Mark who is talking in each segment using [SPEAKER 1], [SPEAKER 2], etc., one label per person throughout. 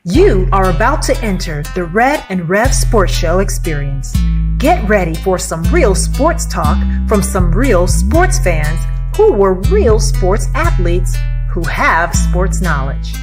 [SPEAKER 1] You are about to enter the Red and Rev Sports Show experience. Get ready for some real sports talk from some real sports fans who were real sports athletes who have sports knowledge.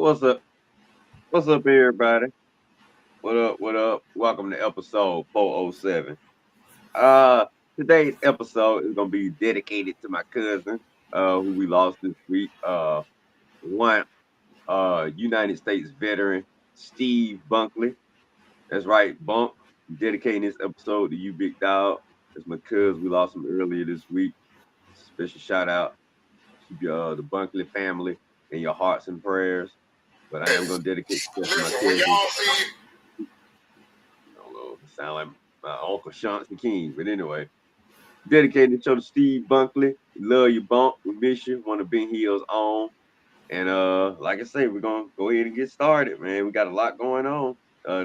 [SPEAKER 2] What's up? What's up, everybody? What up? What up? Welcome to episode 407. Uh, Today's episode is gonna be dedicated to my cousin, who we lost this week. One United States veteran, Steve Bunkley. That's right, Bunk. I'm dedicating this episode to you, big dog. It's my cousin. We lost him earlier this week. Special shout out. Keep your the Bunkley family in your hearts and prayers. But I am gonna dedicate this to my
[SPEAKER 3] Listen, when
[SPEAKER 2] cousin.
[SPEAKER 3] y'all see
[SPEAKER 2] I don't know. It sound like my uncle Chauncey King. But anyway, dedicated the show to Steve Bunkley. We love you, Bunk. We miss you. Want to be Heels on. And like I say, we're gonna go ahead and get started, man. We got a lot going on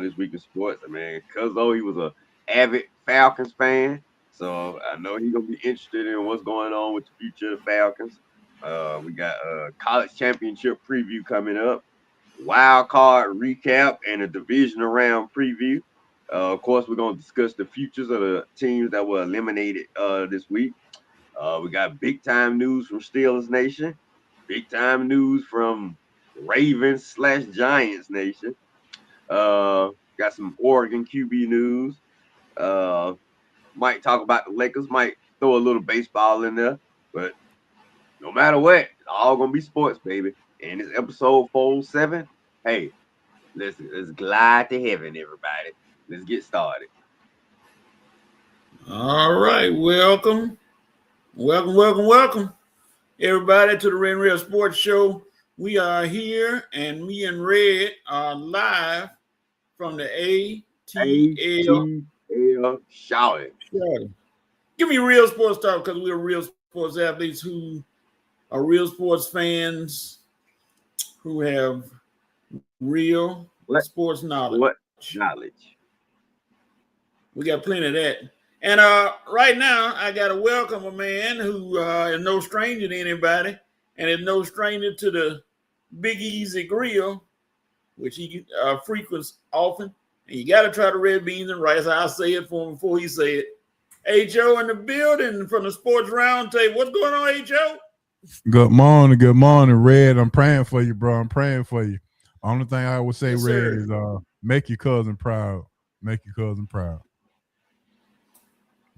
[SPEAKER 2] this week in sports. I mean, cause though he was a avid Falcons fan, so I know he's gonna be interested in what's going on with the future of the Falcons. We got a college championship preview coming up, wild card recap, and a divisional round preview. Of course, we're going to discuss the futures of the teams that were eliminated this week. We got big time news from Steelers Nation, big time news from Ravens/Giants Nation. Got some Oregon QB news. Might talk about the Lakers, might throw a little baseball in there, but no matter what, it's all gonna be sports, baby. And it's episode 407. Hey, let's glide to heaven, everybody. Let's get started.
[SPEAKER 3] All right, welcome, everybody to the Red and Red Sports Show. We are here, and me and Red are live from the ATL
[SPEAKER 2] Shouting.
[SPEAKER 3] Give me real sports talk, because we're real sports athletes who are real sports fans who have real sports knowledge.
[SPEAKER 2] What knowledge?
[SPEAKER 3] We got plenty of that. And right now, I got to welcome a man who is no stranger to anybody, and is no stranger to the Big Easy Grill, which he frequents often. And you got to try the red beans and rice. I'll say it for him before he say it. H.O. in the building from the Sports Roundtable. What's going on, H.O.?
[SPEAKER 4] Good morning, Red. I'm praying for you, bro. I'm praying for you. Only thing I would say, yes, Red, is make your cousin proud. Make your cousin proud.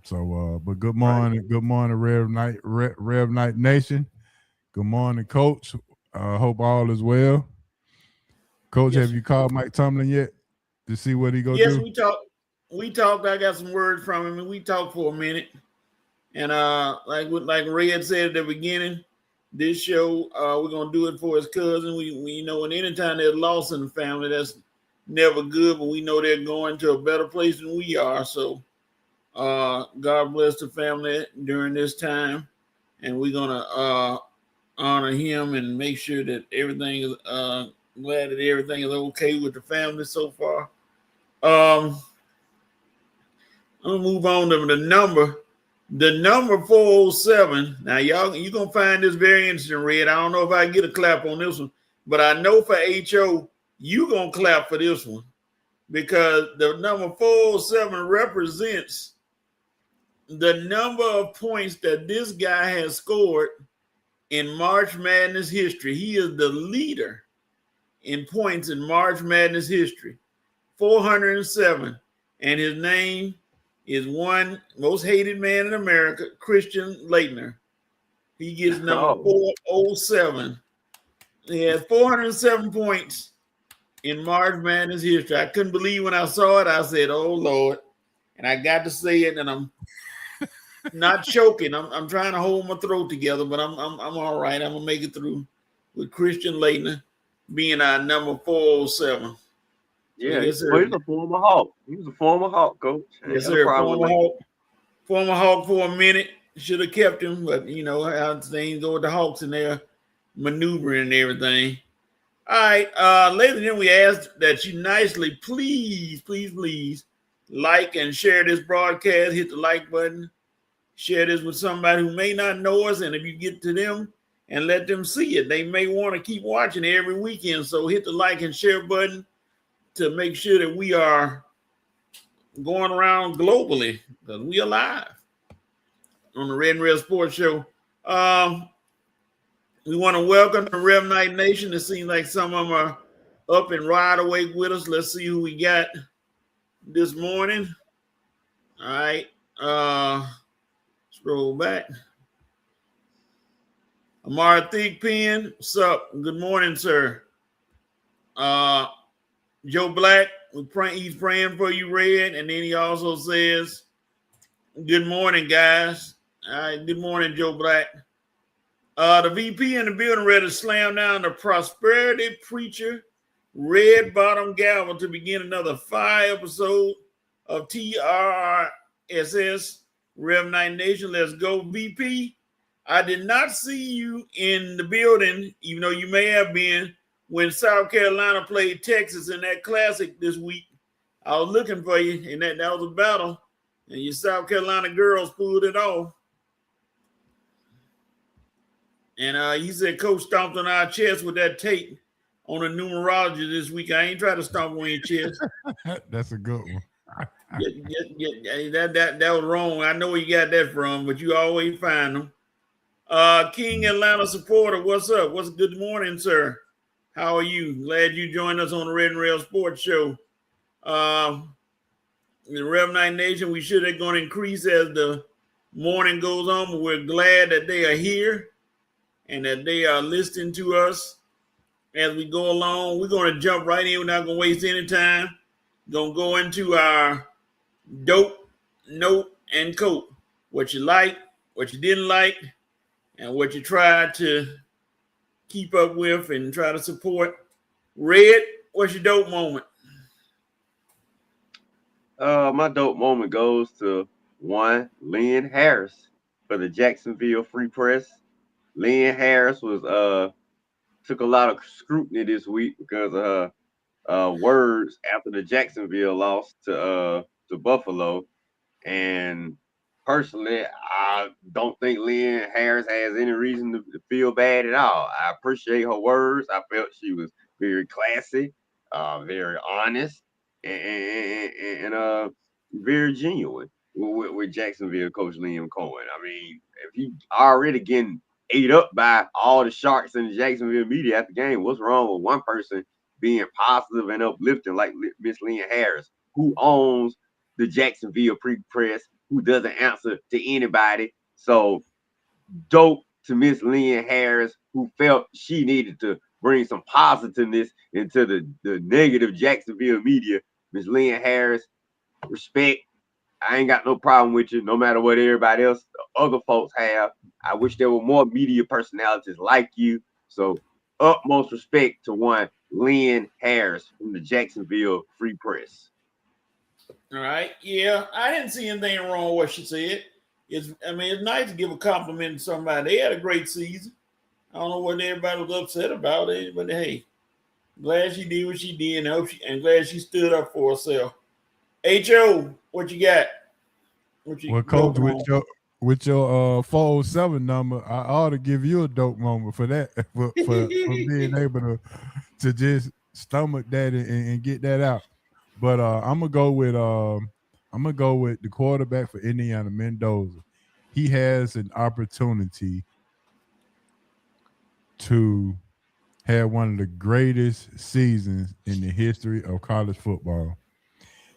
[SPEAKER 4] So, but good morning, right. Good morning, Rev Night Nation. Good morning, Coach. Hope all is well. Coach, yes. Have you called Mike Tomlin yet to see what he gonna do?
[SPEAKER 3] Yes, we talked. I got some words from him, and we talked for a minute. And like Red said at the beginning, this show we're gonna do it for his cousin. We know, and anytime there's loss in the family, that's never good. But we know they're going to a better place than we are. So. God bless the family during this time, and we're gonna honor him and make sure that everything is glad that everything is okay with the family so far. I'm gonna move on to the number 407. Now, y'all, you're gonna find this very interesting, Red. I don't know if I get a clap on this one, but I know for HO, you gonna clap for this one, because the number 407 represents the number of points that this guy has scored in March Madness history. He is the leader in points in March Madness history, 407. And his name is one most hated man in America, Christian Laettner. He gets number 407. He has 407 points in March Madness history. I couldn't believe when I saw it. I said, "Oh Lord!" And I got to say it, and I'm not choking. I'm trying to hold my throat together, but I'm all right. I'm gonna make it through with Christian Laettner being our number 407.
[SPEAKER 2] Yeah, so, yes, sir. He's a former Hawk. He was a former Hawk, Coach.
[SPEAKER 3] Yes, sir. Former Hawk for a minute. Should have kept him, but you know how things go with the Hawks and their maneuvering and everything. All right, later then we asked that you nicely, please like and share this broadcast. Hit the like button. Share this with somebody who may not know us, and if you get to them and let them see it, they may want to keep watching every weekend. So hit the like and share button to make sure that we are going around globally, because we are live on the Red and Red Sports Show. We want to welcome the Rev Night Nation. It seems like some of them are up and wide awake with us. Let's see who we got this morning. All right. Scroll back. Amara Thigpen, what's up? Good morning, sir. Joe Black, he's praying for you, Red. And then he also says, good morning, guys. All right, good morning, Joe Black. The VP in the building ready to slam down the prosperity preacher, Red Bottom Gavel, to begin another 5 episode of TRRSS. Rev Night Nation, let's go, VP. I did not see you in the building, even though you may have been, when South Carolina played Texas in that classic this week. I was looking for you, and that was a battle, and your South Carolina girls pulled it off. And he said Coach stomped on our chest with that tape on the numerology this week. I ain't trying to stomp on your chest.
[SPEAKER 4] That's a good one.
[SPEAKER 3] That was wrong. I know where you got that from, but you always find them. King Atlanta supporter, what's up? What's good morning, sir? How are you? Glad you joined us on the Red and Rail Sports Show. The Rev Night Nation, we sure they're going to increase as the morning goes on, but we're glad that they are here and that they are listening to us as we go along. We're going to jump right in. We're not going to waste any time. Going to go into our dope, note, and coat. What you like, what you didn't like, and what you tried to keep up with and try to support. Red, what's your dope moment?
[SPEAKER 2] My dope moment goes to one, Lynn Harris for the Jacksonville Free Press. Lynn Harris was took a lot of scrutiny this week because of her words after the Jacksonville loss to Buffalo. And personally, I don't think Lynn Harris has any reason to feel bad at all. I appreciate her words. I felt she was very classy, very honest, and very genuine with Jacksonville coach Liam Cohen. I mean, if he already getting ate up by all the sharks in the Jacksonville media at the game, what's wrong with one person being positive and uplifting like Miss Lynn Harris, who owns the Jacksonville Free Press, who doesn't answer to anybody? So dope to Miss Lynn Harris, who felt she needed to bring some positiveness into the negative Jacksonville media. Miss Lynn Harris, respect. I ain't got no problem with you, no matter what everybody else, other folks have. I wish there were more media personalities like you. So utmost respect to one Lynn Harris from the Jacksonville Free Press.
[SPEAKER 3] All right. Yeah, I didn't see anything wrong with what she said. It's nice to give a compliment to somebody. They had a great season. I don't know what everybody was upset about it, but hey, glad she did what she did, and glad she stood up for herself. H.O., what you got?
[SPEAKER 4] Well, Coach, with your 407 number, I ought to give you a dope moment for that, for being able to just stomach that and get that out. But I'm gonna go with the quarterback for Indiana, Mendoza. He has an opportunity to have one of the greatest seasons in the history of college football.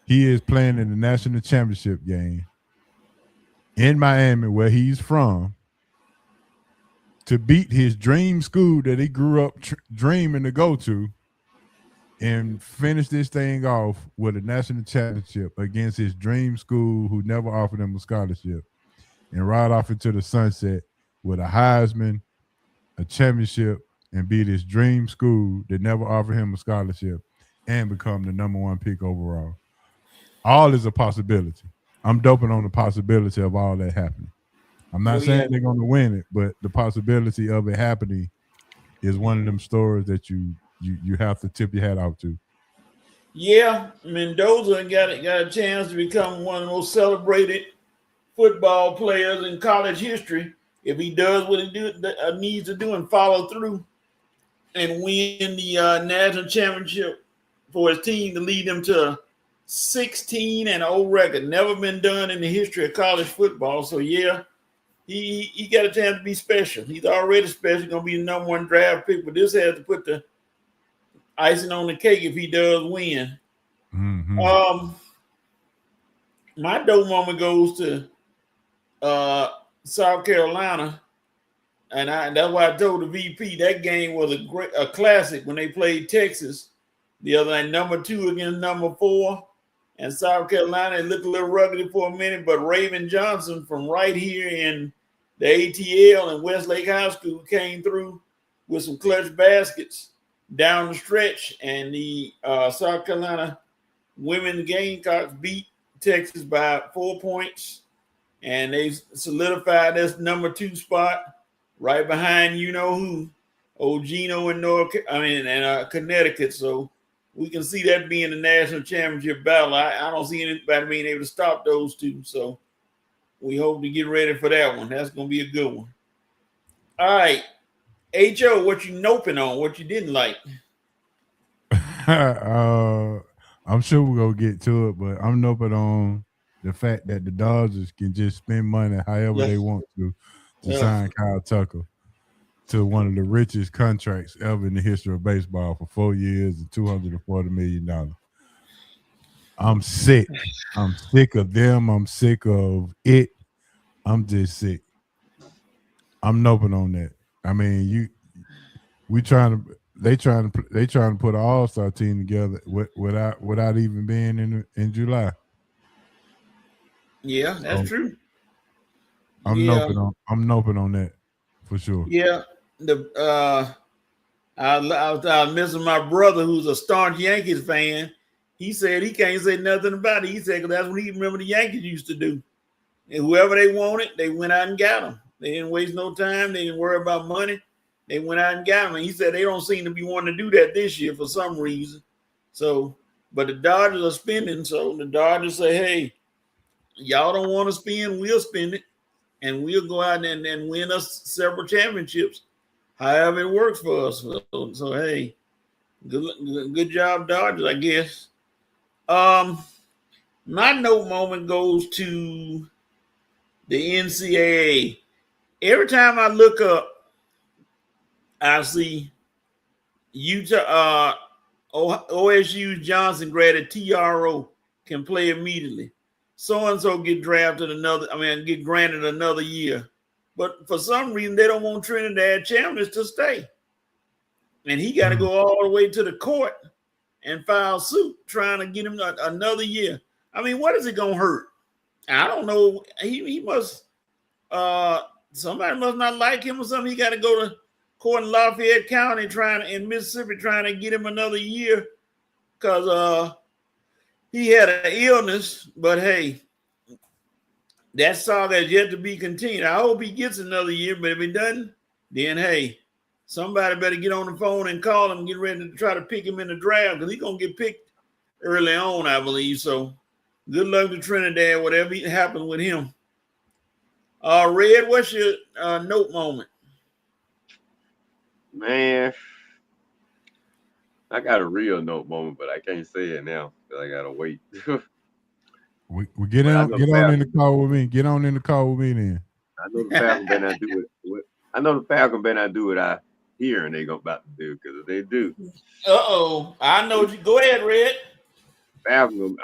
[SPEAKER 4] He is playing in the national championship game in Miami, where he's from, to beat his dream school that he grew up dreaming to go to, and finish this thing off with a national championship against his dream school who never offered him a scholarship, and ride off into the sunset with a Heisman, a championship, and beat his dream school that never offered him a scholarship and become the #1 pick overall. All is a possibility. I'm doping on the possibility of all that happening. I'm not saying they're going to win it, but the possibility of it happening is one of them stories that you have to tip your hat out to.
[SPEAKER 3] Yeah, Mendoza got a chance to become one of the most celebrated football players in college history if he does what he needs to do and follow through and win the national championship for his team to lead them to a 16-0 record. Never been done in the history of college football. So yeah, he got a chance to be special. He's already special, going to be the #1 draft pick, but this has to put the icing on the cake if he does win.
[SPEAKER 4] Mm-hmm.
[SPEAKER 3] My dope moment goes to South Carolina, and that's why I told the VP that game was a classic when they played Texas the other night, #2 against #4, and South Carolina looked a little rugged for a minute, but Raven Johnson from right here in the ATL and Westlake High School came through with some clutch baskets down the stretch, and the South Carolina women's Gamecocks beat Texas by 4 points, and they solidified this #2 spot right behind you know who, old Gino in Connecticut. So we can see that being the national championship battle. I don't see anybody being able to stop those two. So we hope to get ready for that one. That's going to be a good one. All right. Ho, what you noping on? What you didn't like?
[SPEAKER 4] I'm sure we're gonna get to it, but I'm noping on the fact that the Dodgers can just spend money however they want to sign Kyle Tucker to one of the richest contracts ever in the history of baseball for 4 years and $240 million. I'm sick. I'm sick of them. I'm sick of it. I'm just sick. I'm noping on that. I mean, they trying to put an all-star team together without even being in July.
[SPEAKER 3] Yeah, that's true.
[SPEAKER 4] I'm noping on that for sure.
[SPEAKER 3] Yeah. I was missing my brother who's a staunch Yankees fan. He said he can't say nothing about it. He said, because that's what he remember the Yankees used to do. And whoever they wanted, they went out and got them. They didn't waste no time. They didn't worry about money. They went out and got them. And he said they don't seem to be wanting to do that this year for some reason. So, but the Dodgers are spending. So the Dodgers say, hey, y'all don't want to spend, we'll spend it. And we'll go out and win us several championships. However it works for us. So hey, good job, Dodgers, I guess. My note moment goes to the NCAA. Every time I look up, I see Utah, OSU's Johnson grad at TRO can play immediately. So-and-so get granted another year. But for some reason, they don't want Trinidad Chambers to stay. And he got to go all the way to the court and file suit trying to get him another year. I mean, what is it going to hurt? I don't know. He must, somebody must not like him or something. He got to go to court in Lafayette County in Mississippi trying to get him another year because he had an illness. But hey, that saga is yet to be continued. I hope he gets another year, but if he doesn't, then hey, somebody better get on the phone and call him and get ready to try to pick him in the draft because he's going to get picked early on, I believe. So good luck to Trinidad, whatever happens with him. Red, what's your note moment?
[SPEAKER 2] Man, I got a real note moment, but I can't say it now because I got to wait.
[SPEAKER 4] We get on in the call with me. Get on in the call with me then.
[SPEAKER 2] I know the Falcons better not do it. I know the Falcons better not do what I hear and they about to do because if they do.
[SPEAKER 3] I know you. Go ahead, Red.
[SPEAKER 2] Falcons,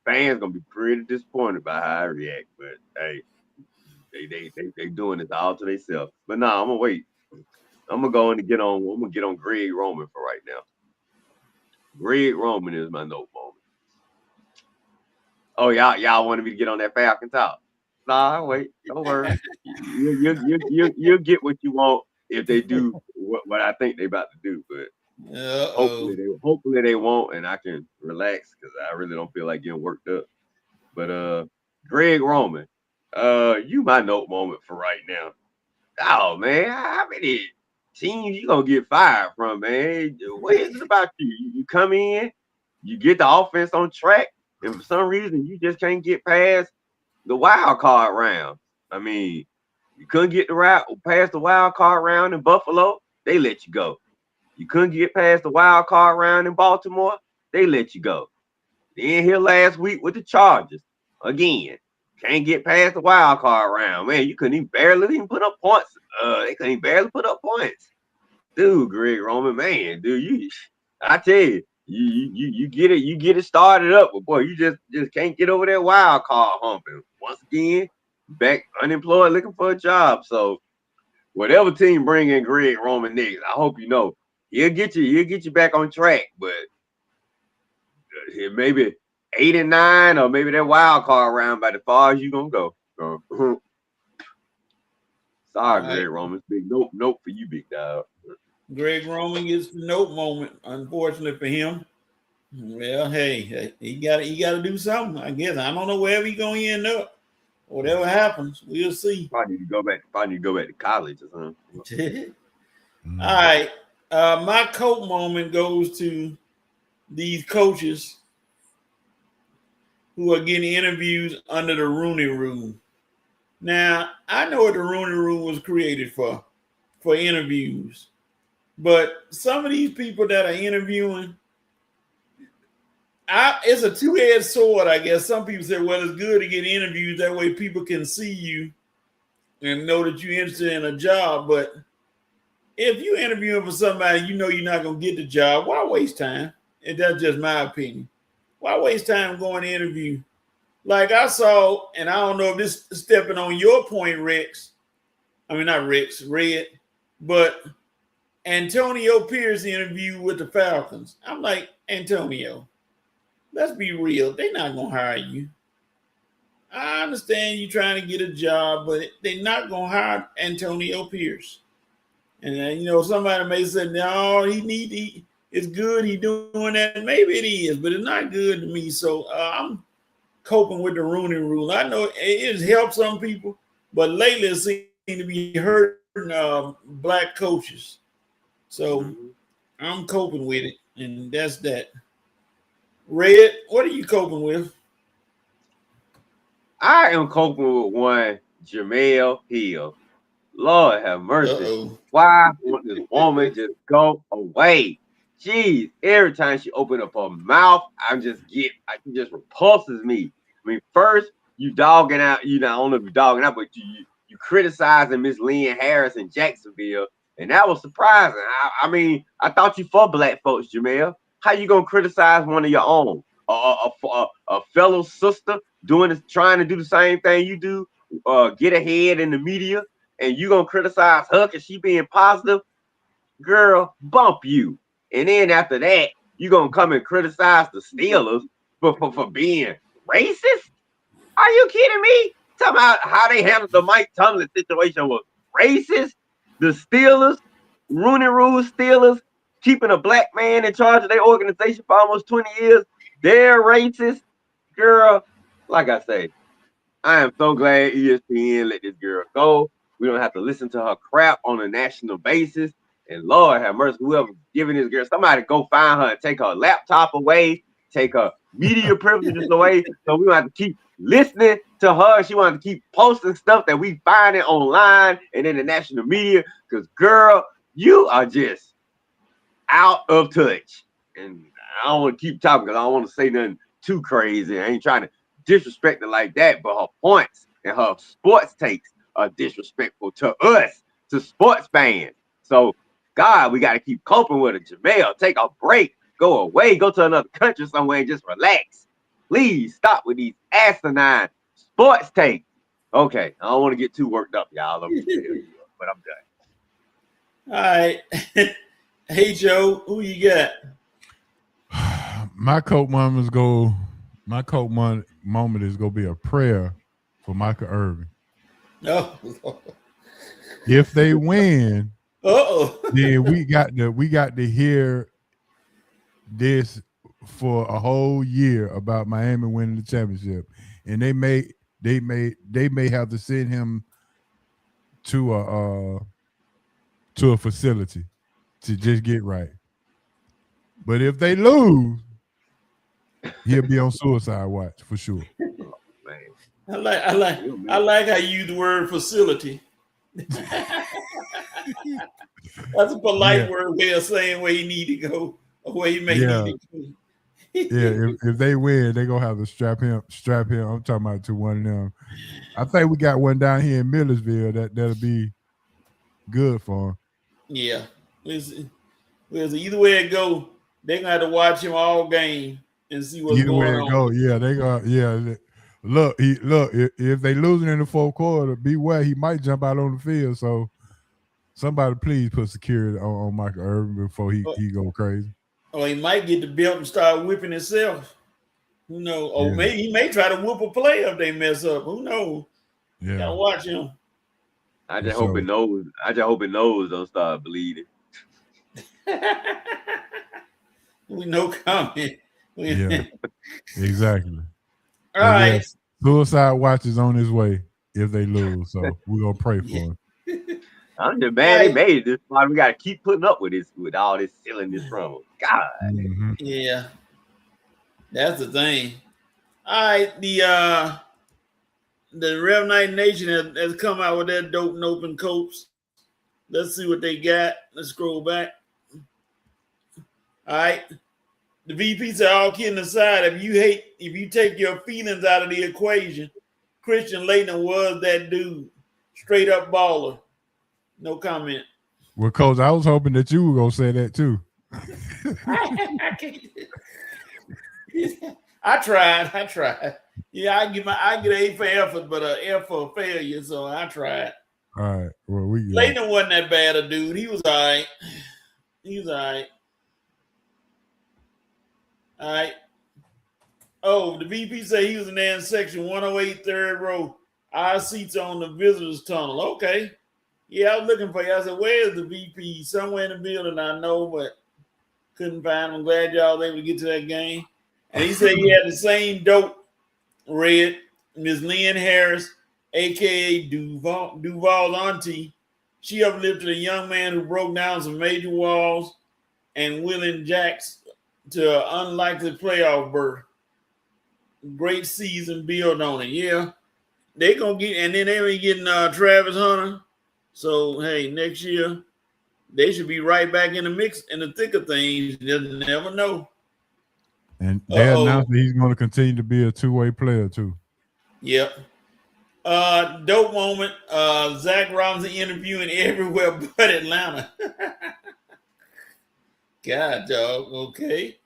[SPEAKER 2] fans gonna be pretty disappointed by how I react, but hey, they doing this all to themselves. But nah, I'm gonna wait. I'm gonna get on Greg Roman for right now. Greg Roman is my note moment. Oh, y'all wanted me to get on that Falcon talk. Nah, wait, don't worry. You'll get what you want if they do what I think they about to do. But hopefully they won't, and I can relax because I really don't feel like getting worked up. But Greg Roman, you my note moment for right now. Oh man, how many teams you gonna get fired from, man? What is it about you? You come in, you get the offense on track. And for some reason, you just can't get past the wild card round. I mean, you couldn't get past the wild card round in Buffalo, they let you go. You couldn't get past the wild card round in Baltimore, they let you go. Then here last week with the Chargers, again, can't get past the wild card round. Man, you couldn't even put up points. They couldn't even barely put up points. Dude, Greg Roman, man, dude, I tell you. You get it started up, but boy, you just can't get over that wild card humping. Once again, back unemployed, looking for a job. So whatever team bring in Greg Roman next, I hope you know he'll get you back on track. But maybe 8 and 9, or maybe that wild card round by the far as you gonna go. Sorry, right. Greg Roman. Big nope for you, big dog.
[SPEAKER 3] Greg Roman gets the note moment, unfortunately for him. Well, hey, he got to do something, I guess. I don't know wherever he's going to end up. Whatever happens, we'll see.
[SPEAKER 2] Probably need to go back to college or something.
[SPEAKER 3] All right. My coat moment goes to these coaches who are getting interviews under the Rooney Rule. Now, I know what the Rooney Rule was created for. for interviews. But some of these people that are interviewing, it's a two-edged sword, I guess. Some people say, well, it's good to get interviews. That way people can see you and know that you're interested in a job. But if you're interviewing for somebody, you know you're not going to get the job, why waste time? And that's just my opinion. Why waste time going to interview? Like I saw, and I don't know if this is stepping on your point, Rex. I mean, not Rex, Red, but Antonio Pierce interview with the Falcons. I'm like, Antonio, let's be real. They're not going to hire you. I understand you trying to get a job, but they're not going to hire Antonio Pierce. And somebody may say, no, it's good he doing that. Maybe it is, but it's not good to me. So I'm coping with the Rooney Rule. I know it has helped some people, but lately it seems to be hurting black coaches. So I'm coping with it, and that's that. Red, what are you coping with?
[SPEAKER 2] I am coping with one Jamel Hill. Lord have mercy.
[SPEAKER 3] Uh-oh.
[SPEAKER 2] Why won't this woman just go away? Jeez, every time she opened up her mouth, it just repulses me. I mean, first you dogging out, I don't know if you're dogging out, but you criticizing Miss Lynn Harris in Jacksonville, and that was surprising. I mean, I thought you for black folks, Jamel. How you gonna criticize one of your own? A fellow sister trying to do the same thing you do, get ahead in the media, and you gonna criticize her because she being positive? Girl, bump you. And then after that, you gonna come and criticize the Steelers for being racist? Are you kidding me? Talking about how they handled the Mike Tomlin situation was racist. The Steelers, Rooney Rule Steelers, keeping a black man in charge of their organization for almost 20 years. They're racist. Girl, like I say, I am so glad ESPN let this girl go. We don't have to listen to her crap on a national basis. And Lord have mercy, whoever giving this girl, somebody go find her and take her laptop away, take her media privileges away, so we don't have to keep listening to her. She wants to keep posting stuff that we find it online and in the national media. Because, girl, you are just out of touch. And I don't want to keep talking because I don't want to say nothing too crazy. I ain't trying to disrespect her like that, but her points and her sports takes are disrespectful to us, to sports fans. So, God, we got to keep coping with it. Jamel, take a break, go away, go to another country somewhere and just relax. Please stop with these asinine sports takes. Okay, I don't want to get too worked up, y'all. But I'm done.
[SPEAKER 3] All right. Hey, Joe, who you got?
[SPEAKER 4] My coat moment is gonna be a prayer for Michael Irvin.
[SPEAKER 3] Oh,
[SPEAKER 4] if they win, then we got to hear this for a whole year about Miami winning the championship, and they may have to send him to a facility to just get right. But if they lose, he'll be on suicide watch for sure.
[SPEAKER 3] I like how you use the word facility. That's a polite word way of saying where you need to go or where you may need to go.
[SPEAKER 4] If they win, they're gonna have to strap him. I'm talking about to one of them. I think we got one down here in Millersville that'll be good for him.
[SPEAKER 3] Yeah. Listen, either way it go, they're gonna have to watch him all game and see what's going on.
[SPEAKER 4] They go. Look, if they losing in the fourth quarter, beware, he might jump out on the field. So somebody please put security on Michael Irvin before he go crazy.
[SPEAKER 3] Or he might get the belt and start whipping himself. Who knows? Or maybe he may try to whoop a play if they mess up. Who knows?
[SPEAKER 4] Yeah.
[SPEAKER 3] Gotta watch him.
[SPEAKER 2] I just hope it knows don't start bleeding.
[SPEAKER 3] We no comment.
[SPEAKER 4] Yeah, exactly.
[SPEAKER 3] All right.
[SPEAKER 4] Yes, suicide watch is on his way if they lose. So we're gonna pray for him.
[SPEAKER 2] I'm just mad they made this. Why we gotta keep putting up with this, with all this stealing this from them. God.
[SPEAKER 4] Mm-hmm.
[SPEAKER 3] Yeah. That's the thing. All right, the Rev Night Nation has come out with that dope and open coats. Let's see what they got. Let's scroll back. All right. The VP said, all kidding aside, if you take your feelings out of the equation, Christian Laettner was that dude. Straight up baller. No comment.
[SPEAKER 4] Well, Coach, I was hoping that you were gonna say that too.
[SPEAKER 3] I tried. Yeah, I get an A for effort, but an F for failure. So I tried.
[SPEAKER 4] All right. Well,
[SPEAKER 3] Laettner wasn't that bad a dude. He was all right. All right. Oh, the VP said he was in there in section 108, third row. Our seats on the visitors tunnel. Okay. Yeah, I was looking for you. I said, where's the VP? Somewhere in the building, I know, but couldn't find him. I'm glad y'all was able to get to that game. And he said he had the same dope, Red, Ms. Lynn Harris, a.k.a. Duval's auntie. She uplifted a young man who broke down some major walls and Willing Jacks to an unlikely playoff berth. Great season build on it. Yeah, they going to get, and then they be getting Travis Hunter. So, hey, next year, they should be right back in the mix, in the thick of things. You never know.
[SPEAKER 4] And they announced that he's going to continue to be a two-way player, too.
[SPEAKER 3] Yep. Dope moment. Zach Robinson interviewing everywhere but Atlanta. God, dog. Okay.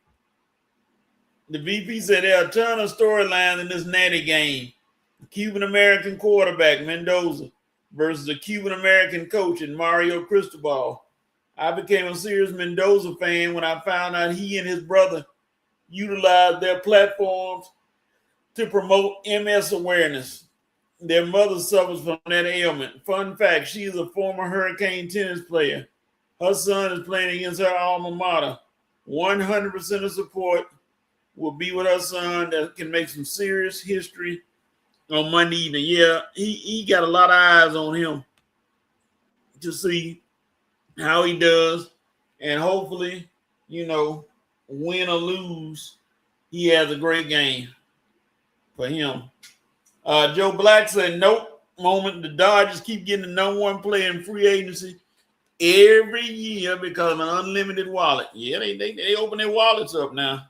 [SPEAKER 3] The VP said there are a ton of storylines in this natty game. The Cuban-American quarterback, Mendoza, versus a Cuban-American coach in Mario Cristobal. I became a serious Mendoza fan when I found out he and his brother utilized their platforms to promote MS awareness. Their mother suffers from that ailment. Fun fact, she is a former Hurricane tennis player. Her son is playing against her alma mater. 100% of support will be with her son that can make some serious history on Monday evening. Yeah, he got a lot of eyes on him to see how he does. And hopefully, win or lose, he has a great game for him. Joe Black said, nope, moment. The Dodgers keep getting the number one player in free agency every year because of an unlimited wallet. Yeah, they open their wallets up now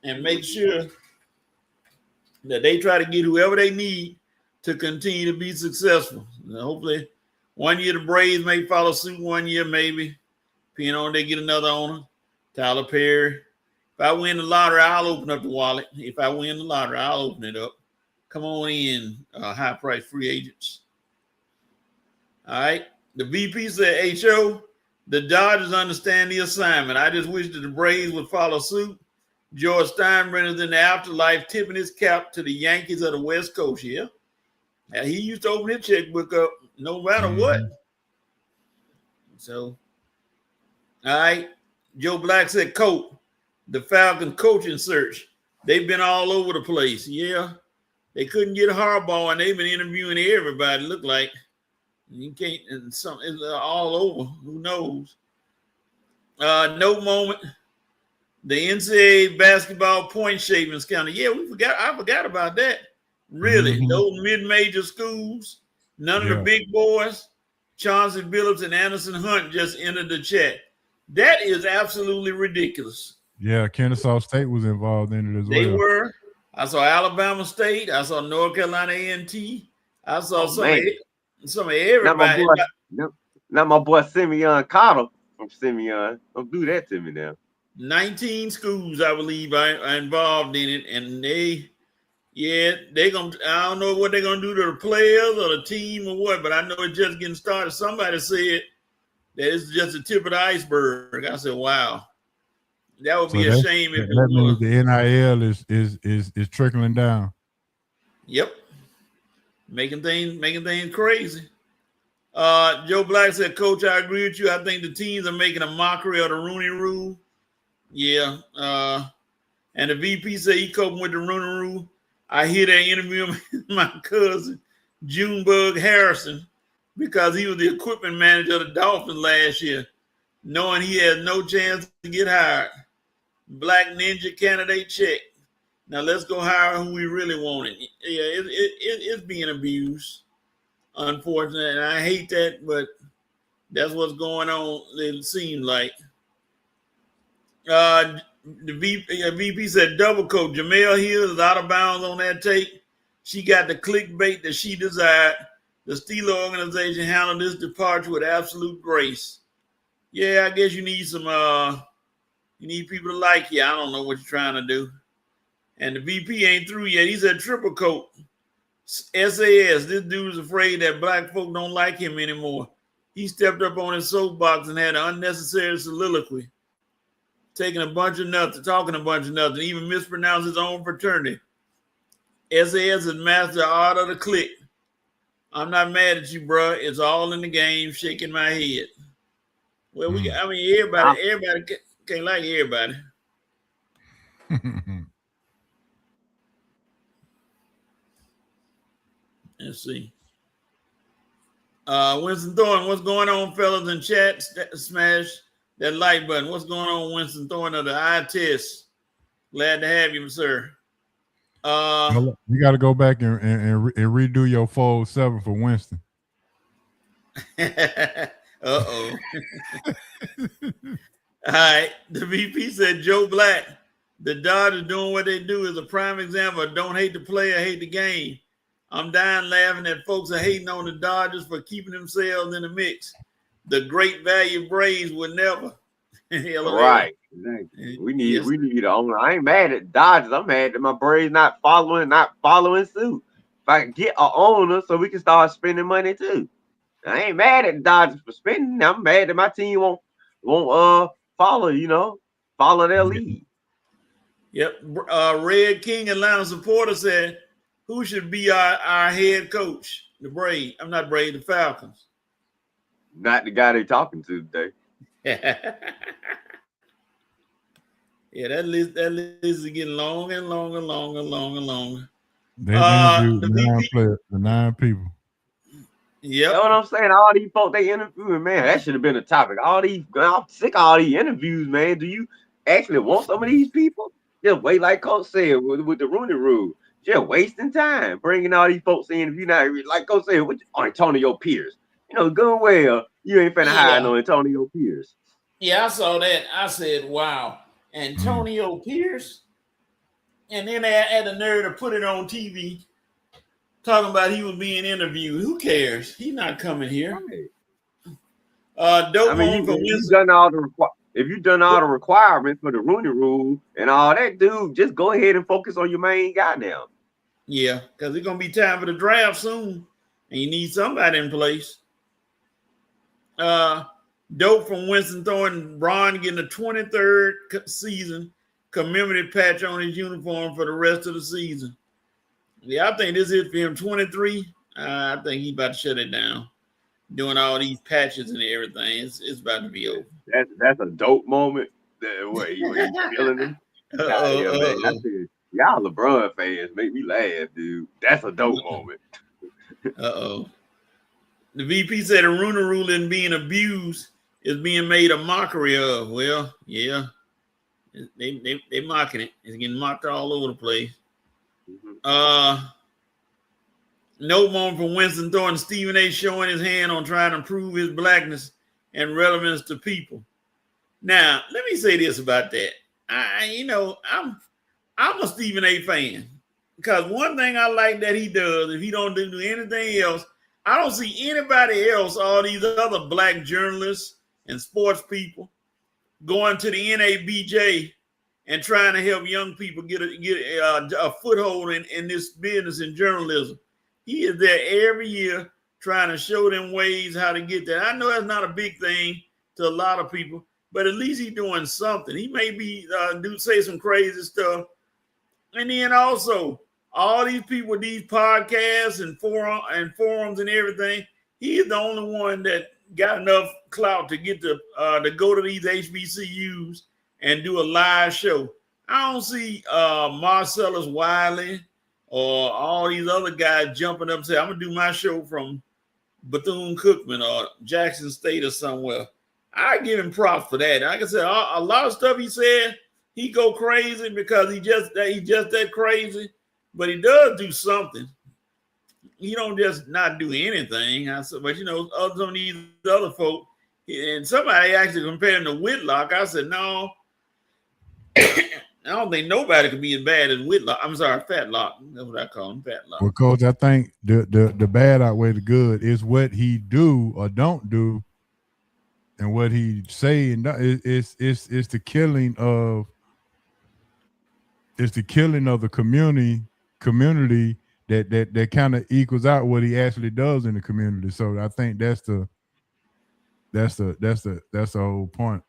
[SPEAKER 3] and make sure that they try to get whoever they need to continue to be successful. And hopefully, 1 year the Braves may follow suit, 1 year maybe, depending on they get another owner, Tyler Perry. If I win the lottery, I'll open up the wallet. If I win the lottery, I'll open it up. Come on in, high-priced free agents. All right. The VP said, HO, the Dodgers understand the assignment. I just wish that the Braves would follow suit. George Steinbrenner's in the afterlife, tipping his cap to the Yankees of the West Coast. Yeah. Now, he used to open his checkbook up no matter what. So, all right. Joe Black said, Coach, the Falcon coaching search. They've been all over the place. Yeah. They couldn't get Harbaugh, and they've been interviewing everybody. Look like you can't, and it's all over. Who knows? No moment. The NCAA basketball point shaving scandal. Yeah, I forgot about that. Really, those mid-major schools, none of the big boys. Chauncey Billups and Anderson Hunt just entered the chat. That is absolutely ridiculous.
[SPEAKER 4] Yeah, Kennesaw State was involved in it as well.
[SPEAKER 3] They were. I saw Alabama State. I saw North Carolina A&T. I saw some of everybody.
[SPEAKER 2] Not my boy Simeon Carter from Simeon. Don't do that to me now.
[SPEAKER 3] 19 schools, I believe, are involved in it, and I don't know what they're gonna do to the players or the team or what, but I know it's just getting started. Somebody said that it's just the tip of the iceberg. I said, wow. That would be a shame if it was.
[SPEAKER 4] The NIL is trickling down.
[SPEAKER 3] Yep. Making things crazy. Joe Black said, Coach, I agree with you. I think the teams are making a mockery of the Rooney Rule. Yeah. And the VP said he coping with the Rooney Rule. I hear that interview with my cousin, Junebug Harrison, because he was the equipment manager of the Dolphins last year, knowing he had no chance to get hired. Black Ninja candidate check. Now let's go hire who we really wanted. Yeah, it's being abused, unfortunately, and I hate that. But That's what's going on. It seems like. The VP said double coach. Jamel Hill is out of bounds on that tape. She got the clickbait that she desired. The Steeler organization handled this departure with absolute grace. Yeah, I guess you need some you need people to like you. I don't know what you're trying to do. And the VP ain't through yet. He said triple coat. SAS, this dude is afraid that black folk don't like him anymore. He stepped up on his soapbox and had an unnecessary soliloquy, talking a bunch of nothing, even mispronounced his own fraternity. SAS is master art of the click. I'm not mad at you, bro. It's all in the game. Shaking my head. Well, everybody can't like everybody. Let's see. Winston Thorne, what's going on, fellas in chat? Smash that like button. What's going on, Winston Thorne of the eye test? Glad to have you, sir.
[SPEAKER 4] You got to go back and redo your 407 for Winston.
[SPEAKER 3] Uh-oh. All right. The VP said Joe Black, the Dodgers doing what they do is a prime example of don't hate the player, hate the game. I'm dying laughing that folks are hating on the Dodgers for keeping themselves in the mix. The great value Braves would never.
[SPEAKER 2] Right. We need to own. I ain't mad at Dodgers. I'm mad that my Braves not following suit. If I can get an owner so we can start spending money too. I ain't mad at Dodgers for spending. I'm mad that my team won't follow their lead.
[SPEAKER 3] Yep. Red King Atlanta supporter said, who should be our head coach? The Falcons.
[SPEAKER 2] Not the guy they're talking to today.
[SPEAKER 3] Yeah, that list is getting longer and longer.
[SPEAKER 4] They interviewed the 9 people.
[SPEAKER 3] Yeah,
[SPEAKER 2] that's what I'm saying. All these folks they interviewing, man, that should have been a topic. I'm sick of all these interviews, man. Do you actually want some of these people? Just wait, like Coach said with the Rooney Rule. Just wasting time bringing all these folks in. If you're not, like Coach said, with Antonio Pierce, good well, you ain't finna hire no Antonio Pierce.
[SPEAKER 3] Yeah, I saw that. I said, wow, Antonio Pierce. And then they had the nerve to put it on TV, talking about he was being interviewed. Who cares? He's not coming here.
[SPEAKER 2] If you've done all the requirements for the Rooney Rule and all that, dude, just go ahead and focus on your main guy now.
[SPEAKER 3] Yeah, because it's gonna be time for the draft soon, and you need somebody in place. Dope from Winston Thorne, Braun getting a 23rd season commemorative patch on his uniform for the rest of the season. Yeah, I think this is for him. 23. I think he about to shut it down. Doing all these patches and everything, it's about to be over.
[SPEAKER 2] That's a dope moment. What you feeling him? Y'all LeBron fans make me laugh, dude. That's a dope moment.
[SPEAKER 3] The VP said the Rooney Rule isn't being abused, is being made a mockery of. Well, yeah, they mocking it. It's getting mocked all over the place. No moment from Winston Thorne. Stephen A. showing his hand on trying to prove his blackness and relevance to people. Now, let me say this about that. I'm a Stephen A. fan because one thing I like that he does, if he don't do anything else, I don't see anybody else, all these other black journalists and sports people going to the NABJ and trying to help young people get a foothold in this business in journalism. He is there every year trying to show them ways how to get there. I know that's not a big thing to a lot of people, but at least he's doing something. He may be say some crazy stuff. And then also all these people with these podcasts and forums and everything, he's the only one that got enough clout to get to go to these HBCUs and do a live show. I don't see Marcellus Wiley or all these other guys jumping up and say, I'm going to do my show from Bethune-Cookman or Jackson State or somewhere. I give him props for that. Like I said, a lot of stuff he said, he go crazy because he just that crazy, but he does do something. He don't just not do anything. But some of these other folk, And somebody actually compared him to Whitlock. I said, no, I don't think nobody could be as bad as Whitlock. I'm sorry, Fatlock. That's what I call him, Fatlock.
[SPEAKER 4] Well, Coach, I think the bad outweigh the good. Is what he do or don't do, and what he say and it's the killing of the community that kind of equals out what he actually does in the community. So I think that's the whole point.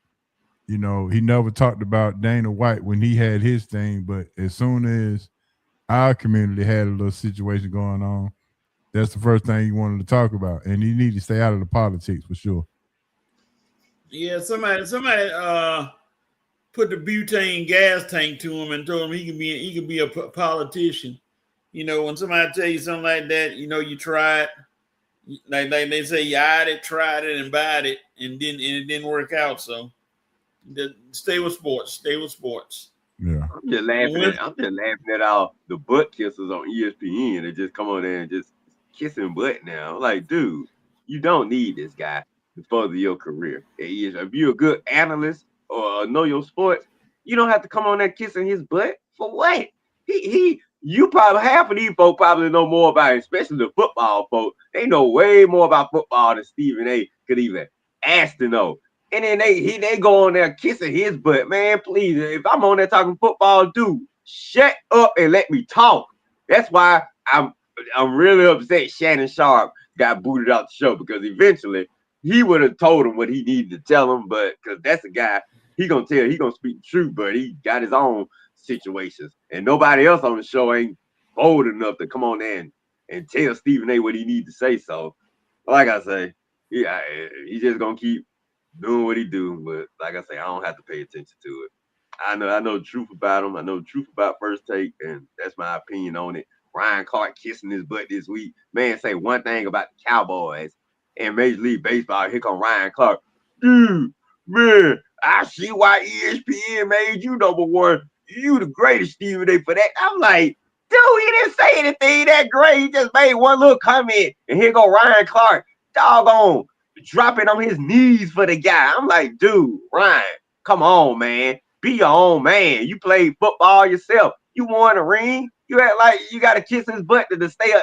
[SPEAKER 4] You know, he never talked about Dana White when he had his thing, but as soon as our community had a little situation going on, that's the first thing he wanted to talk about. And he needed to stay out of the politics for sure.
[SPEAKER 3] Yeah, somebody put the butane gas tank to him and told him he could be a politician. You know, when somebody tell you something like that, you know, you try it. Like they say, you eyed it, tried it, and buyed it, and it didn't work out. So stay with sports. Stay with sports.
[SPEAKER 4] Yeah.
[SPEAKER 2] I'm just laughing at all the butt kissers on ESPN that just come on there and just kissing butt now. I'm like, dude, you don't need this guy to further your career. If you're a good analyst or know your sports, you don't have to come on there kissing his butt for what? You probably half of these folks probably know more about it, especially the football folks. They know way more about football than Stephen A. could even ask to know. And then they go on there kissing his butt. Man, please, if I'm on there talking football, dude, shut up and let me talk. That's why I'm really upset Shannon Sharp got booted out the show, because eventually he would have told him what he needed to tell him, but because that's a guy, he gonna speak the truth, but he got his own situations. And nobody else on the show ain't bold enough to come on there and tell Stephen A. what he needs to say. So, like I say, he just gonna keep doing what he do, but like I say, I don't have to pay attention to it. I know the truth about him. I know the truth about First Take, and that's my opinion on it. Ryan Clark kissing his butt this week. Man, say one thing about the Cowboys and Major League Baseball. Here come Ryan Clark. Dude, man, I see why ESPN made you number one. You the greatest, Stephen A. for that. I'm like, dude, he didn't say anything that great. He just made one little comment, and here go Ryan Clark, doggone, dropping on his knees for the guy. I'm like, dude, Ryan, come on, man. Be your own man. You played football yourself. You won a ring. You act like you got to kiss his butt to stay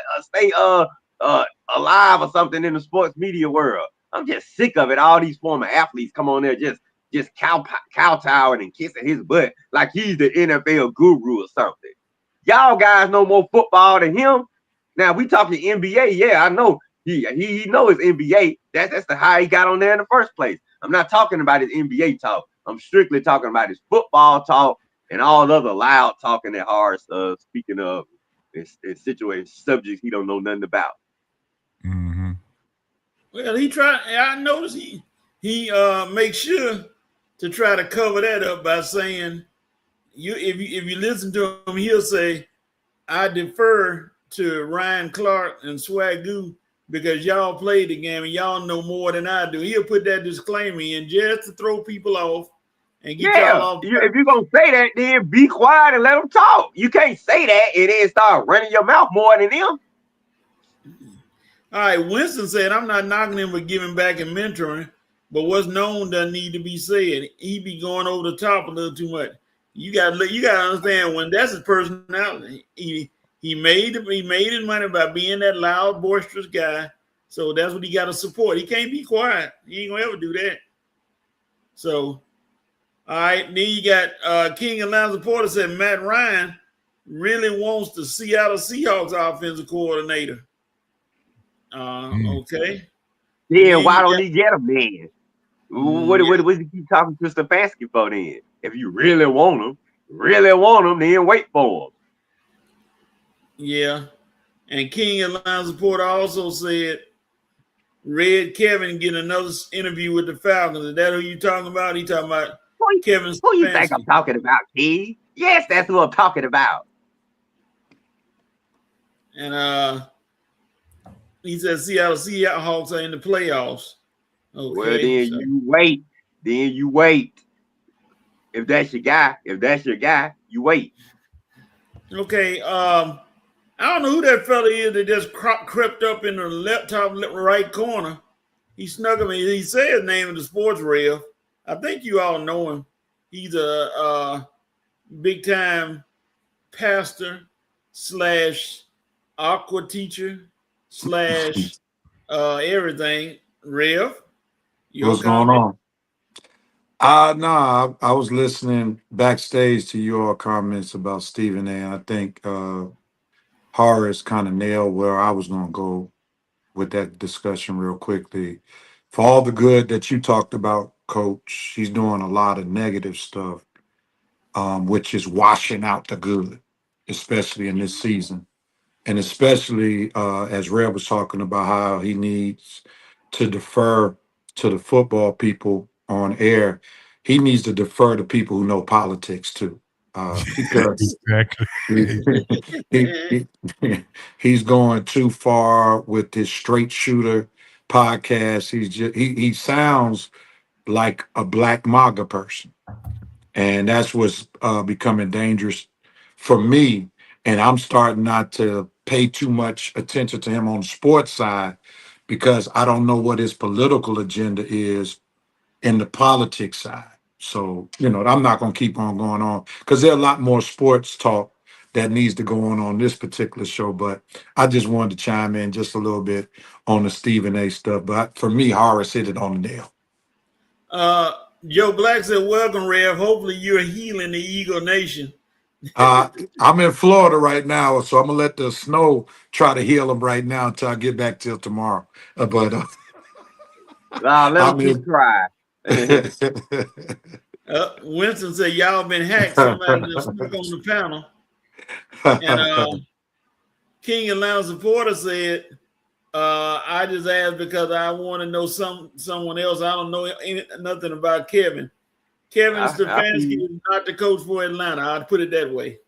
[SPEAKER 2] alive or something in the sports media world. I'm just sick of it. All these former athletes come on there just kowtowing and kissing his butt like he's the NFL guru or something. Y'all guys know more football than him. Now we talking NBA. Yeah, I know he knows NBA. That's the how he got on there in the first place. I'm not talking about his NBA talk. I'm strictly talking about his football talk and all other loud talking that hard speaking of in situations, subjects he don't know nothing about.
[SPEAKER 4] Mm-hmm.
[SPEAKER 3] Well, I noticed he makes sure to try to cover that up by saying, if you listen to him, he'll say, I defer to Ryan Clark and Swagoo because y'all played the game and y'all know more than I do. He'll put that disclaimer in just to throw people off and get y'all off.
[SPEAKER 2] If you're going to say that, then be quiet and let them talk. You can't say that and then start running your mouth more than them.
[SPEAKER 3] All right, Winston said, I'm not knocking him for giving back and mentoring, but what's known doesn't need to be said. He be going over the top a little too much. You got to understand, when that's his personality. He made his money by being that loud, boisterous guy. So that's what he got to support. He can't be quiet. He ain't gonna ever do that. So, all right. Then you got King Alonzo Porter said Matt Ryan really wants the Seattle Seahawks offensive coordinator. Okay.
[SPEAKER 2] Then why don't he get him then? What does he keep talking to Stefanski for then? If you really want him, then wait for him.
[SPEAKER 3] Yeah. And King Alonzo Porter also said Red Kevin getting another interview with the Falcons. Is that who you talking about? He talking about Kevin Stefanski.
[SPEAKER 2] Who you think I'm talking about, King? Yes, that's who I'm talking about.
[SPEAKER 3] And he said Seattle Seahawks are in the playoffs. Okay.
[SPEAKER 2] Well, then you wait. If that's your guy, you wait.
[SPEAKER 3] Okay. I don't know who that fella is that just crept up in the top right corner He snuck him. He said his name in the sports ref. I think you all know him. He's a big time pastor / aqua teacher / everything. Rev,
[SPEAKER 5] What's going on? No, I was listening backstage to your comments about Stephen A. I think Horace kind of nailed where I was going to go with that discussion real quickly. For all the good that you talked about, Coach, he's doing a lot of negative stuff, which is washing out the good, especially in this season. And especially as Red was talking about how he needs to defer to the football people on air, he needs to defer to people who know politics too. Because he's going too far with his straight shooter podcast. He sounds like a black MAGA person, and that's what's becoming dangerous for me. And I'm starting not to pay too much attention to him on the sports side because I don't know what his political agenda is in the politics side. So, I'm not going to keep on going on because there's a lot more sports talk that needs to go on this particular show. But I just wanted to chime in just a little bit on the Stephen A stuff. But for me, Horace hit it on the nail.
[SPEAKER 3] Joe Black said, welcome, Rev. Hopefully you're healing the Eagle Nation.
[SPEAKER 5] I'm in Florida right now, so I'm going to let the snow try to heal him right now until I get back till tomorrow. But
[SPEAKER 2] let him keep crying.
[SPEAKER 3] Winston said, y'all been hacked. Somebody just snuck on the panel. And King and Lounge Supporter said, I just asked because I want to know someone else. I don't know nothing about Kevin. Kevin Stefanski is not the coach for Atlanta. I'd put it that way.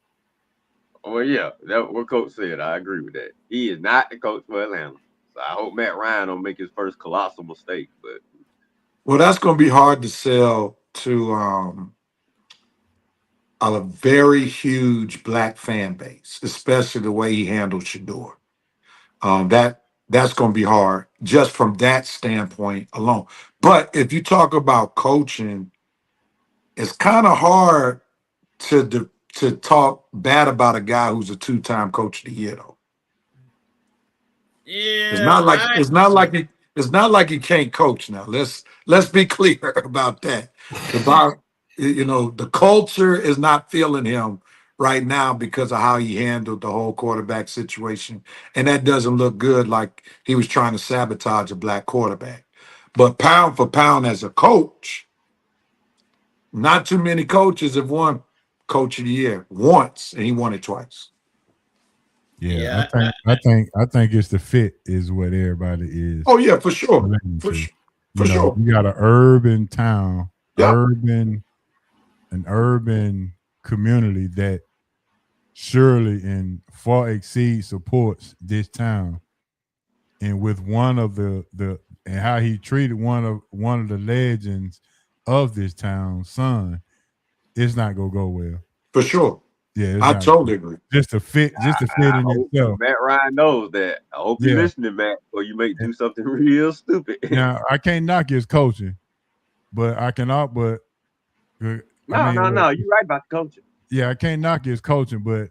[SPEAKER 2] Well, yeah, that's what Coach said. I agree with that. He is not the coach for Atlanta. So I hope Matt Ryan don't make his first colossal mistake. But
[SPEAKER 5] well, that's going to be hard to sell to a very huge black fan base, especially the way he handled Shador. That's going to be hard just from that standpoint alone. But if you talk about coaching, it's kind of hard to talk bad about a guy who's a 2-time coach of the year, though.
[SPEAKER 3] Yeah,
[SPEAKER 5] it's not like he can't coach now. Let's be clear about that. The culture is not feeling him right now because of how he handled the whole quarterback situation. And that doesn't look good, like he was trying to sabotage a black quarterback. But pound for pound as a coach, not too many coaches have won Coach of the Year once, and he won it twice.
[SPEAKER 4] Yeah. I think it's the fit is what everybody is.
[SPEAKER 5] Oh yeah, for sure. For sure.
[SPEAKER 4] You got an urban town,
[SPEAKER 5] Yep.
[SPEAKER 4] an urban community that surely and far exceeds supports this town. And with one of the and how he treated one of the legends of this town's son, it's not gonna go well.
[SPEAKER 5] For sure.
[SPEAKER 4] Yeah,
[SPEAKER 5] I totally agree.
[SPEAKER 4] Just to fit in itself.
[SPEAKER 2] Matt Ryan knows that. I hope you're listening, Matt, or you may do something real stupid.
[SPEAKER 4] Now I can't knock his coaching, but I can out. But
[SPEAKER 2] no, you're right about the coaching.
[SPEAKER 4] Yeah, I can't knock his coaching, but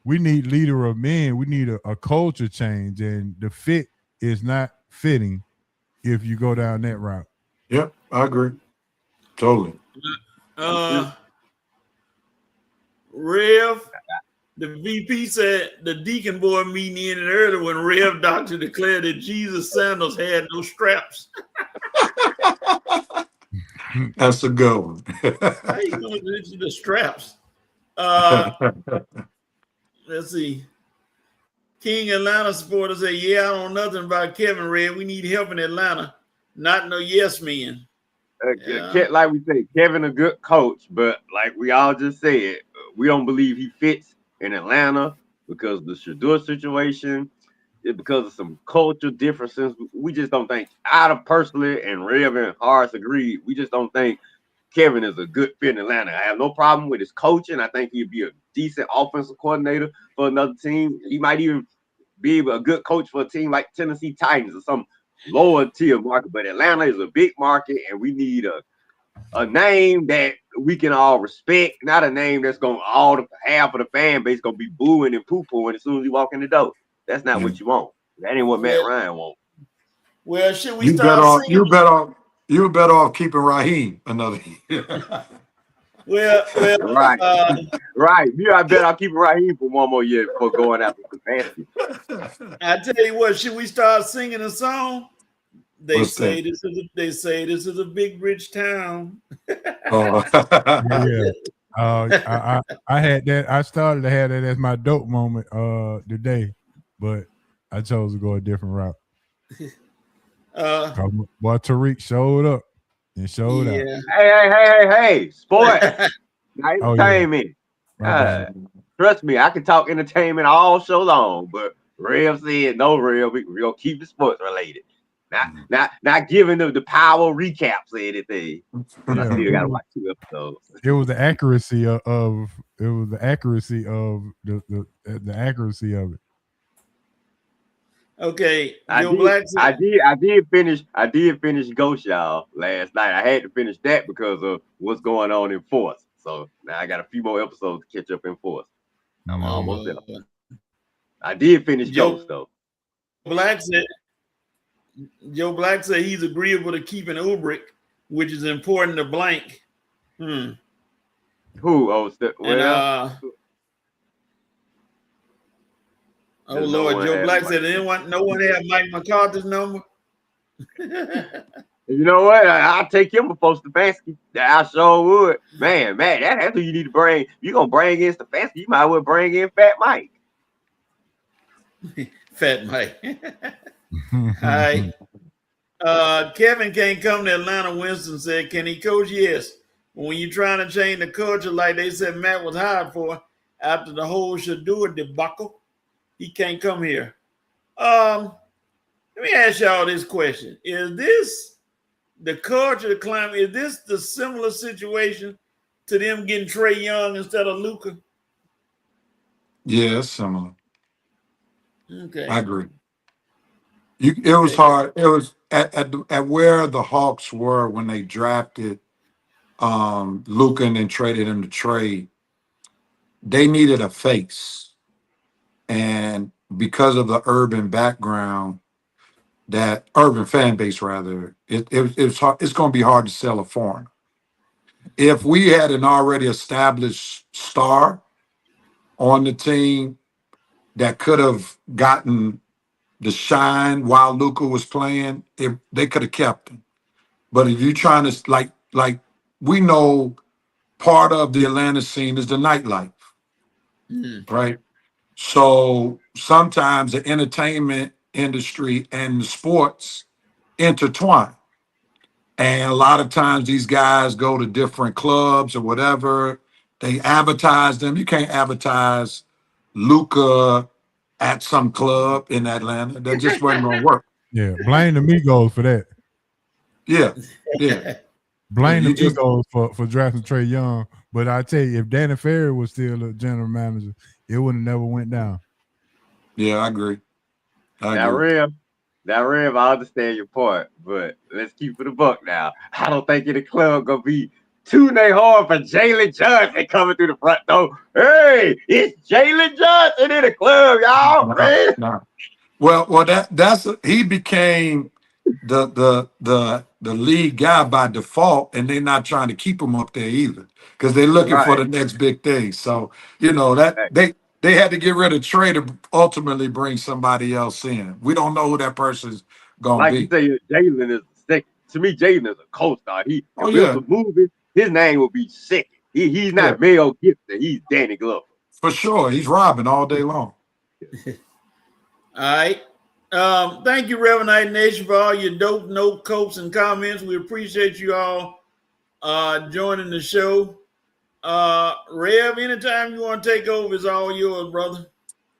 [SPEAKER 4] we need leader of men. We need a culture change, and the fit is not fitting if you go down that route.
[SPEAKER 5] Yep, I agree. Totally.
[SPEAKER 3] Rev, the VP said the deacon board meeting ended early when Rev Doctor declared that Jesus' sandals had no straps.
[SPEAKER 5] That's a good one.
[SPEAKER 3] How you going to mention the straps? Let's see. King Atlanta supporter say, I don't know nothing about Kevin Red. We need help in Atlanta. Not no yes men.
[SPEAKER 2] Like we say, Kevin a good coach, but like we all just said, we don't believe he fits in Atlanta because of the Shador situation, because of some cultural differences. We just don't think, personally, and Rev and Horace agreed, we just don't think Kevin is a good fit in Atlanta. I have no problem with his coaching. I think he'd be a decent offensive coordinator for another team. He might even be a good coach for a team like Tennessee Titans or some lower tier market, but Atlanta is a big market, and we need a name that we can all respect, not a name that's going half of the fan base gonna be booing and poo-pooing as soon as you walk in the door. That's not what you want. That ain't what Matt Ryan wants.
[SPEAKER 3] Well, should we start singing?
[SPEAKER 5] You better off keeping Raheem another year.
[SPEAKER 3] Well,
[SPEAKER 2] right. I bet I'll keep it right here for one more year before going after Stefanski.
[SPEAKER 3] I tell you what, should we start singing a song? They say this is a big rich town.
[SPEAKER 4] Yeah. I had that. I started to have that as my dope moment today, but I chose to go a different route. Boy, Tariq showed up and showed out.
[SPEAKER 2] Hey, sport. Entertainment. Trust me, I can talk entertainment all show long, but Rev said no, Rev. We're gonna keep it sports related. Not giving them the power recaps or anything. I still gotta watch 2 episodes.
[SPEAKER 4] It was the accuracy of the accuracy of it.
[SPEAKER 3] Okay,
[SPEAKER 2] I did finish Ghost Y'all last night. I had to finish that because of what's going on in Force. So now I got a few more episodes to catch up in Force. I'm almost there. I did finish Ghost though.
[SPEAKER 3] Joe Black said he's agreeable to keeping Ulbrich, which is important to blank.
[SPEAKER 2] Who? Oh,
[SPEAKER 3] Lord, Joe Black said no one had Mike McCarthy's number.
[SPEAKER 2] You know what? I'll take him before Stefanski. I sure would. Man, that's who you need to bring. You're gonna bring in Stefanski, you might as well bring in Fat Mike.
[SPEAKER 3] Fat Mike. All right. Kevin can't come to Atlanta. Winston said, can he coach? Yes. When you're trying to change the culture like they said Matt was hired for after the whole Shadua debacle, he can't come here. Let me ask y'all this question. Is this the culture, the climate, is this the similar situation to them getting Trae Young instead of Luka?
[SPEAKER 5] Yeah, it's similar.
[SPEAKER 3] Okay.
[SPEAKER 5] I agree. It was hard. It was at where the Hawks were when they drafted Luka and then traded him to trade. They needed a face, and because of the urban background, that urban fan base rather, it's hard. It's going to be hard to sell a foreigner. If we had an already established star on the team that could have gotten the shine while Luka was playing, they could have kept him. But if you're trying to like we know part of the Atlanta scene is the nightlife, right? So sometimes the entertainment industry and the sports intertwine. And a lot of times these guys go to different clubs or whatever. They advertise them. You can't advertise Luka at some club in Atlanta. That just wasn't going to work.
[SPEAKER 4] Yeah, blame the Migos for that.
[SPEAKER 5] Yeah.
[SPEAKER 4] Blame the Migos for drafting Trae Young. But I tell you, if Danny Ferry was still a general manager, it would have never went down.
[SPEAKER 5] Yeah, I agree.
[SPEAKER 2] Rev, I understand your point, but let's keep it a buck now. I don't think in the club gonna be too hard for Jalen Johnson coming through the front door. Hey, it's Jalen Johnson in the club, y'all.
[SPEAKER 5] No. Well, he became the lead guy by default, and they're not trying to keep him up there either because they're looking for the next big thing. So that they had to get rid of Trae to ultimately bring somebody else in. We don't know who that person's gonna be.
[SPEAKER 2] Like you say, Jalen is second. To me, Jalen is a co-star. If it's a movie, his name will be second. He's not Mel Gibson. He's Danny Glover.
[SPEAKER 5] For sure. He's Robin all day long.
[SPEAKER 3] All right. Thank you, Reverend Night Nation, for all your dope note, quotes, and comments. We appreciate you all joining the show. Rev, anytime you want to take over, it's all yours, brother.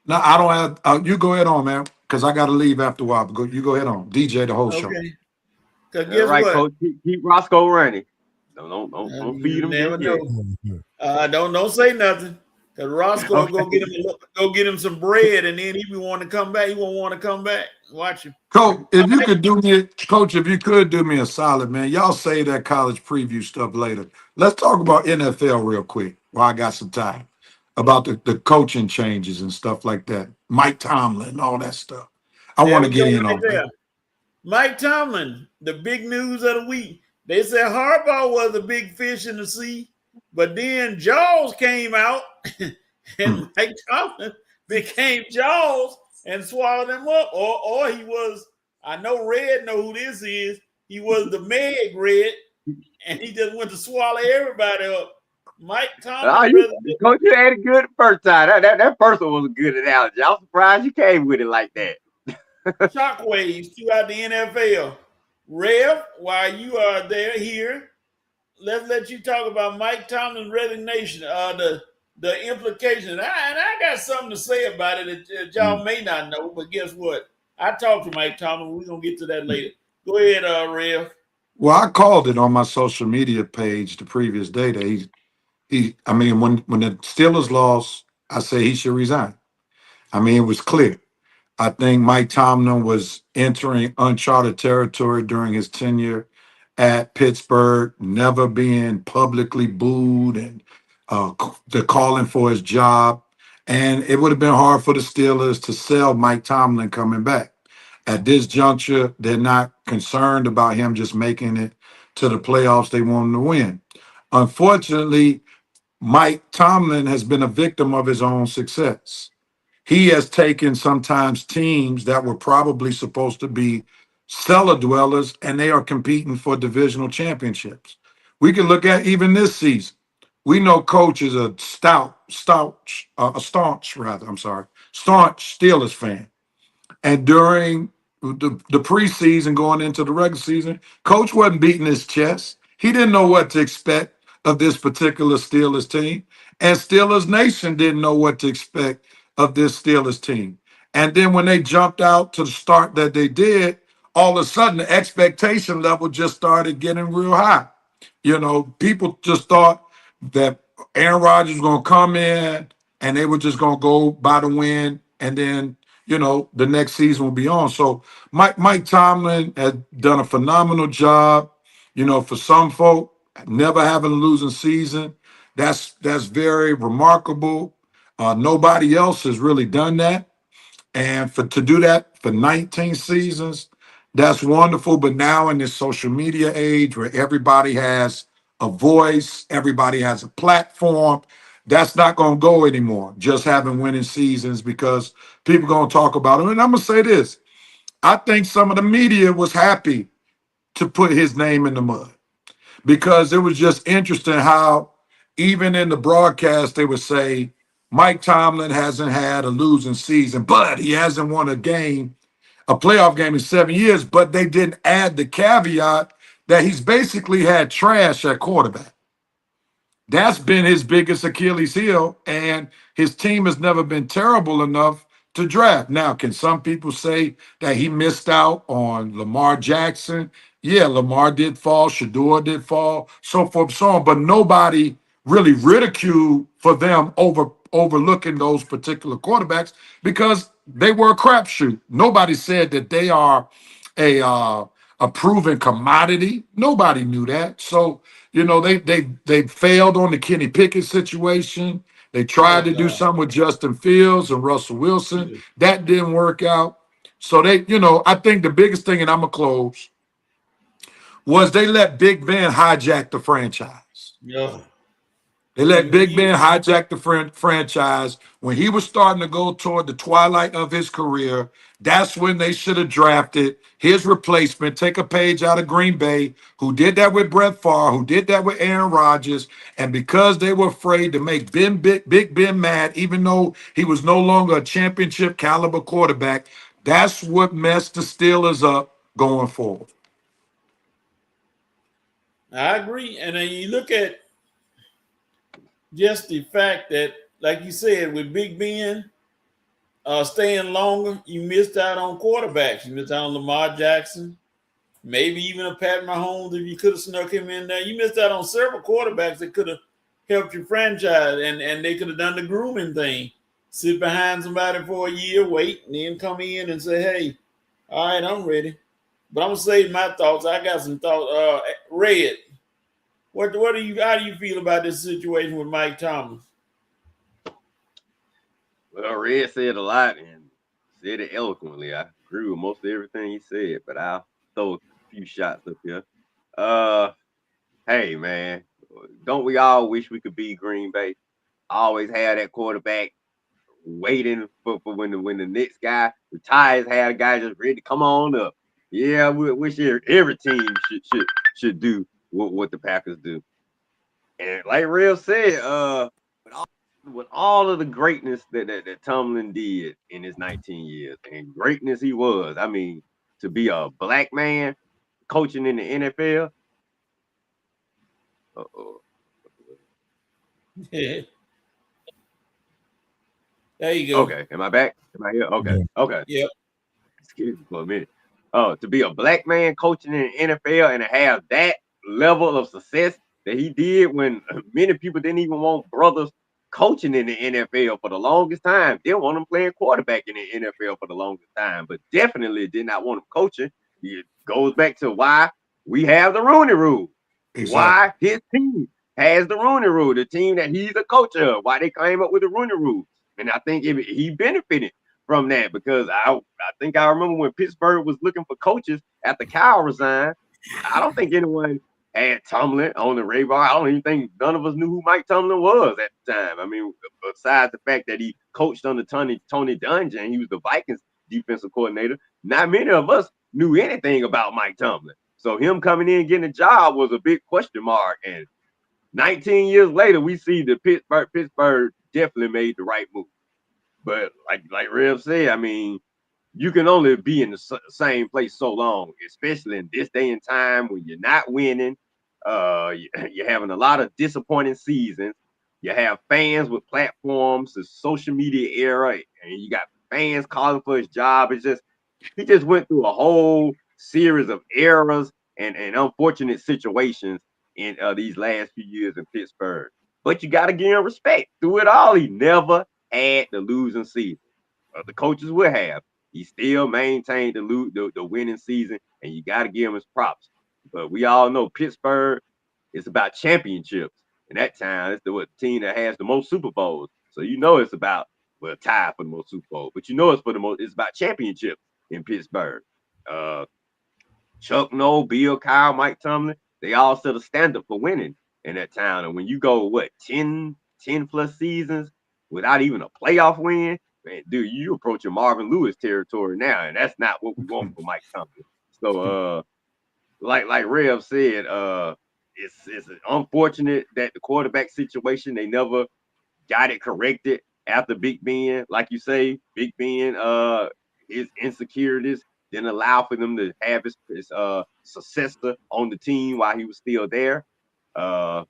[SPEAKER 5] No, I don't have. You go ahead on, man, because I got to leave after a while. You go ahead on. DJ the whole show.
[SPEAKER 3] Okay. Because guess what?
[SPEAKER 2] Coach, keep Roscoe running. Don't feed him.
[SPEAKER 3] Never know. Don't say nothing. Because Roscoe go get him some bread, and then he be wanting to come back. He won't want to come back. Watch him.
[SPEAKER 5] Coach, if you could do me a solid, man. Y'all say that college preview stuff later. Let's talk about NFL real quick while I got some time. About the coaching changes and stuff like that. Mike Tomlin and all that stuff. I want to get in on that.
[SPEAKER 3] Mike Tomlin, the big news of the week. They said Harbaugh was a big fish in the sea, but then Jaws came out and Mike Tomlin became Jaws and swallowed him up. Or he was, I know Red know who this is. He was the Meg Red, and he just went to swallow everybody up. Mike Tomlin.
[SPEAKER 2] Coach, you had it good the first time. That first one was a good analogy. I'm surprised you came with it like that.
[SPEAKER 3] Shockwaves throughout the NFL. Rev, while you are here, let's let you talk about Mike Tomlin's resignation, the implications. And I got something to say about it that y'all may not know, but guess what? I talked to Mike Tomlin. We're going to get to that later. Go ahead, Rev.
[SPEAKER 5] Well, I called it on my social media page the previous day that when the Steelers lost, I said he should resign. I mean, it was clear. I think Mike Tomlin was entering uncharted territory during his tenure at Pittsburgh, never being publicly booed and the calling for his job. And it would have been hard for the Steelers to sell Mike Tomlin coming back. At this juncture, they're not concerned about him just making it to the playoffs. They want him to win. Unfortunately, Mike Tomlin has been a victim of his own success. He has taken sometimes teams that were probably supposed to be cellar dwellers, and they are competing for divisional championships. We can look at even this season. We know Coach is a staunch Steelers fan. And during the preseason going into the regular season, Coach wasn't beating his chest. He didn't know what to expect of this particular Steelers team. And Steelers Nation didn't know what to expect of this Steelers team. And then when they jumped out to the start that they did, all of a sudden the expectation level just started getting real high. You know, people just thought that Aaron Rodgers was going to come in and they were just going to go by the win, and then, you know, the next season will be on. So Mike Tomlin has done a phenomenal job. You know, for some folk, never having a losing season, that's very remarkable. Nobody else has really done that. And to do that for 19 seasons, that's wonderful. But now in this social media age where everybody has a voice, everybody has a platform, that's not going to go anymore, just having winning seasons, because people are going to talk about it. And I'm going to say this. I think some of the media was happy to put his name in the mud, because it was just interesting how even in the broadcast they would say, Mike Tomlin hasn't had a losing season, but he hasn't won a playoff game in 7 years. But they didn't add the caveat that he's basically had trash at quarterback. That's been his biggest Achilles heel, and his team has never been terrible enough to draft. Now, can some people say that he missed out on Lamar Jackson? Yeah, Lamar did fall, Shedeur did fall, so forth, so on. But nobody really ridiculed for them overlooking those particular quarterbacks because they were a crapshoot. Nobody said that they are a proven commodity. Nobody knew that. So, you know, they failed on the Kenny Pickett situation. They tried to do something with Justin Fields and Russell Wilson. That didn't work out. So I think the biggest thing, and I'm going to close, was they let Big Ben hijack the franchise.
[SPEAKER 3] Yeah.
[SPEAKER 5] They let Big Ben hijack the franchise when he was starting to go toward the twilight of his career. That's when they should have drafted his replacement. Take a page out of Green Bay, who did that with Brett Favre, who did that with Aaron Rodgers. And because they were afraid to make Big Ben mad, even though he was no longer a championship caliber quarterback, that's what messed the Steelers up going forward.
[SPEAKER 3] I agree. And then you look at just the fact that, like you said, with Big Ben staying longer, you missed out on quarterbacks. You missed out on Lamar Jackson, maybe even a Pat Mahomes if you could have snuck him in there. You missed out on several quarterbacks that could have helped your franchise, and they could have done the grooming thing. Sit behind somebody for a year, wait, and then come in and say, "Hey, all right, I'm ready." But I'm gonna say my thoughts. I got some thoughts. Red, what do you? How do you feel about this situation with Mike Thomas?
[SPEAKER 2] Well, Red said a lot and said it eloquently. I agree with most of everything he said, but I'll throw a few shots up here. Uh, hey man, don't we all wish we could be Green Bay? Always have that quarterback waiting for when the next guy retires, have a guy just ready to come on up. Yeah, we wish every team should do what the Packers do. And like Real said, with all of the greatness that Tomlin did in his 19 years, and greatness he was, I mean, to be a black man coaching in the NFL. Uh-oh.
[SPEAKER 3] There you go.
[SPEAKER 2] Okay, am I back? Am I here? Okay,
[SPEAKER 4] Yeah.
[SPEAKER 2] okay.
[SPEAKER 3] Yep.
[SPEAKER 2] Excuse me for a minute. Oh, to be a black man coaching in the NFL and to have that level of success that he did when many people didn't even want brothers coaching in the NFL for the longest time. They want him playing quarterback in the NFL for the longest time, but definitely did not want him coaching. It goes back to why we have the Rooney Rule.
[SPEAKER 5] Exactly.
[SPEAKER 2] Why his team has the Rooney Rule, the team that he's a coach of, why they came up with the Rooney Rule. And I think he benefited from that because I think I remember when Pittsburgh was looking for coaches after Kyle resigned. I don't think anyone had Tomlin on the radar. I don't even think none of us knew who Mike Tomlin was at the time. I mean, besides the fact that he coached under Tony Dungy and he was the Vikings defensive coordinator, not many of us knew anything about Mike Tomlin. So him coming in and getting a job was a big question mark. And 19 years later, we see the Pittsburgh definitely made the right move. But like Rev said, I mean, you can only be in the same place so long, especially in this day and time when you're not winning. You're having a lot of disappointing seasons. You have fans with platforms, the social media era, and you got fans calling for his job. He just went through a whole series of errors and unfortunate situations in these last few years in Pittsburgh. But you got to give him respect. Through it all, he never had the losing season. The coaches would have. He still maintained the winning season, and you got to give him his props. But we all know Pittsburgh is about championships. In that time, it's the team that has the most Super Bowls. So you know it's about tie for the most Super Bowl, but you know it's about championships in Pittsburgh. Chuck Noll, Bill Kyle, Mike Tomlin, they all set a standard for winning in that town. And when you go 10 plus seasons without even a playoff win, man, dude, you approaching Marvin Lewis territory now, and that's not what we want for Mike Tomlin. So, like Rev said, it's unfortunate that the quarterback situation they never got it corrected after Big Ben. Like you say, Big Ben, his insecurities didn't allow for them to have his successor on the team while he was still there. And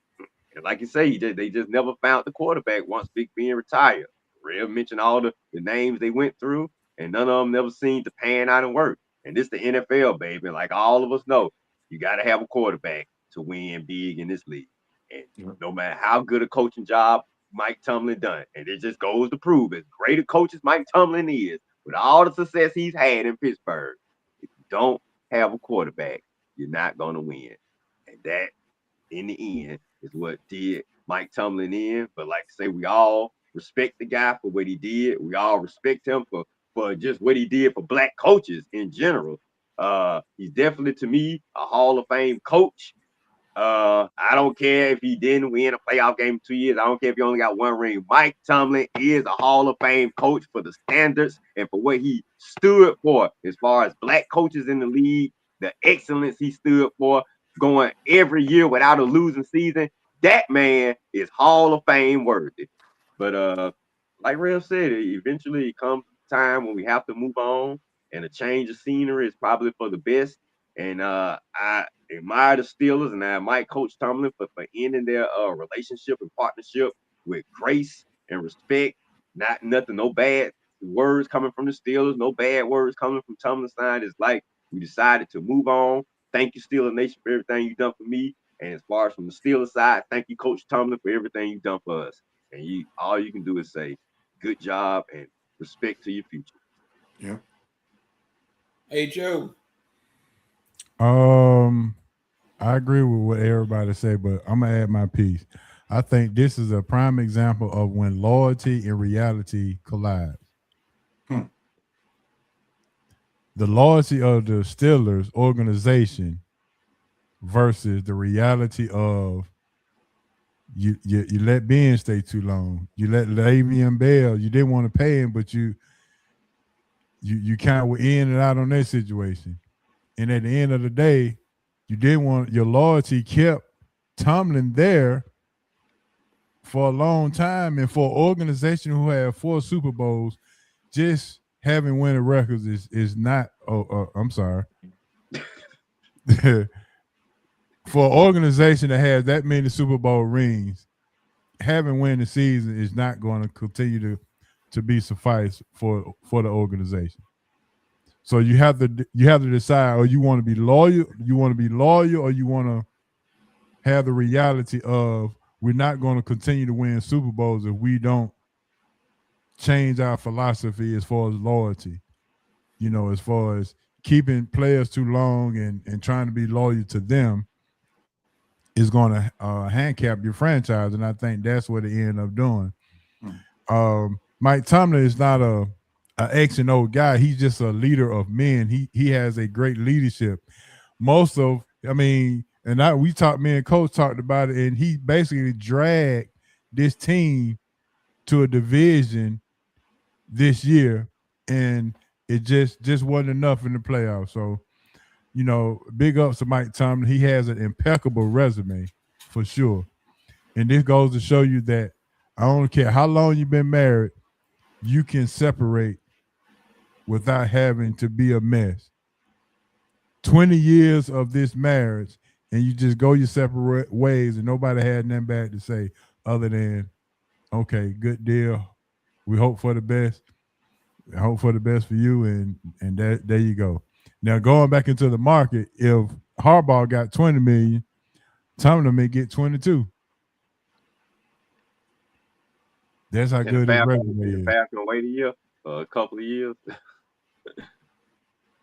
[SPEAKER 2] like you say, they just never found the quarterback once Big Ben retired. Rev mentioned all the names they went through, and none of them never seemed to pan out and work. And this the NFL, baby. Like all of us know, you got to have a quarterback to win big in this league. And no matter how good a coaching job Mike Tomlin done, and it just goes to prove as great a coach as Mike Tomlin is, with all the success he's had in Pittsburgh, if you don't have a quarterback, you're not going to win. And that, in the end, is what did Mike Tomlin in. But like I say, we all respect the guy for what he did. We all respect him for just what he did for black coaches in general. He's definitely, to me, a Hall of Fame coach. I don't care if he didn't win a playoff game in 2 years. I don't care if he only got one ring. Mike Tomlin is a Hall of Fame coach for the standards and for what he stood for as far as black coaches in the league, the excellence he stood for, going every year without a losing season. That man is Hall of Fame worthy. But like Rev said, eventually it comes time when we have to move on, and a change of scenery is probably for the best. And I admire the Steelers, and I admire Coach Tomlin for ending their relationship and partnership with grace and respect. Nothing, no bad words coming from the Steelers, no bad words coming from Tomlin's side. It's like we decided to move on. Thank you, Steelers Nation, for everything you've done for me. And as far as from the Steelers side, thank you, Coach Tomlin, for everything you've done for us. And all you can do is say, good job and respect to your future.
[SPEAKER 5] Yeah.
[SPEAKER 3] H.O.
[SPEAKER 4] I agree with what everybody said, but I'm gonna add my piece. I think this is a prime example of when loyalty and reality collide. The loyalty of the Steelers organization versus the reality of you let Ben stay too long. You let Le'Veon Bell. You didn't want to pay him, but you kind of were in and out on that situation. And at the end of the day, you didn't want your loyalty kept Tomlin there for a long time, and for an organization who had 4 Super Bowls, just having winning records is not. I'm sorry. For an organization that has that many Super Bowl rings, having winning season is not going to continue to be suffice for the organization. So you have to decide, or you want to be loyal, or you want to have the reality of we're not going to continue to win Super Bowls if we don't change our philosophy as far as loyalty. As far as keeping players too long and trying to be loyal to them is going to handicap your franchise, and I think that's what they end up doing. Mike Tomlin is not a X and O guy. He's just a leader of men. He has a great leadership. Me and Coach talked about it, and he basically dragged this team to a division this year, and it just wasn't enough in the playoffs. So, big ups to Mike Tomlin. He has an impeccable resume for sure. And this goes to show you that I don't care how long you've been married, you can separate without having to be a mess. 20 years of this marriage, and you just go your separate ways, and nobody had nothing bad to say other than, okay, good deal. We hope for the best. I hope for the best for you, and there you go. Now, going back into the market, if Harbaugh got $20 million, Tomlin may get 22. That's how good his resume is.
[SPEAKER 2] Falcons wait a year, a couple of years.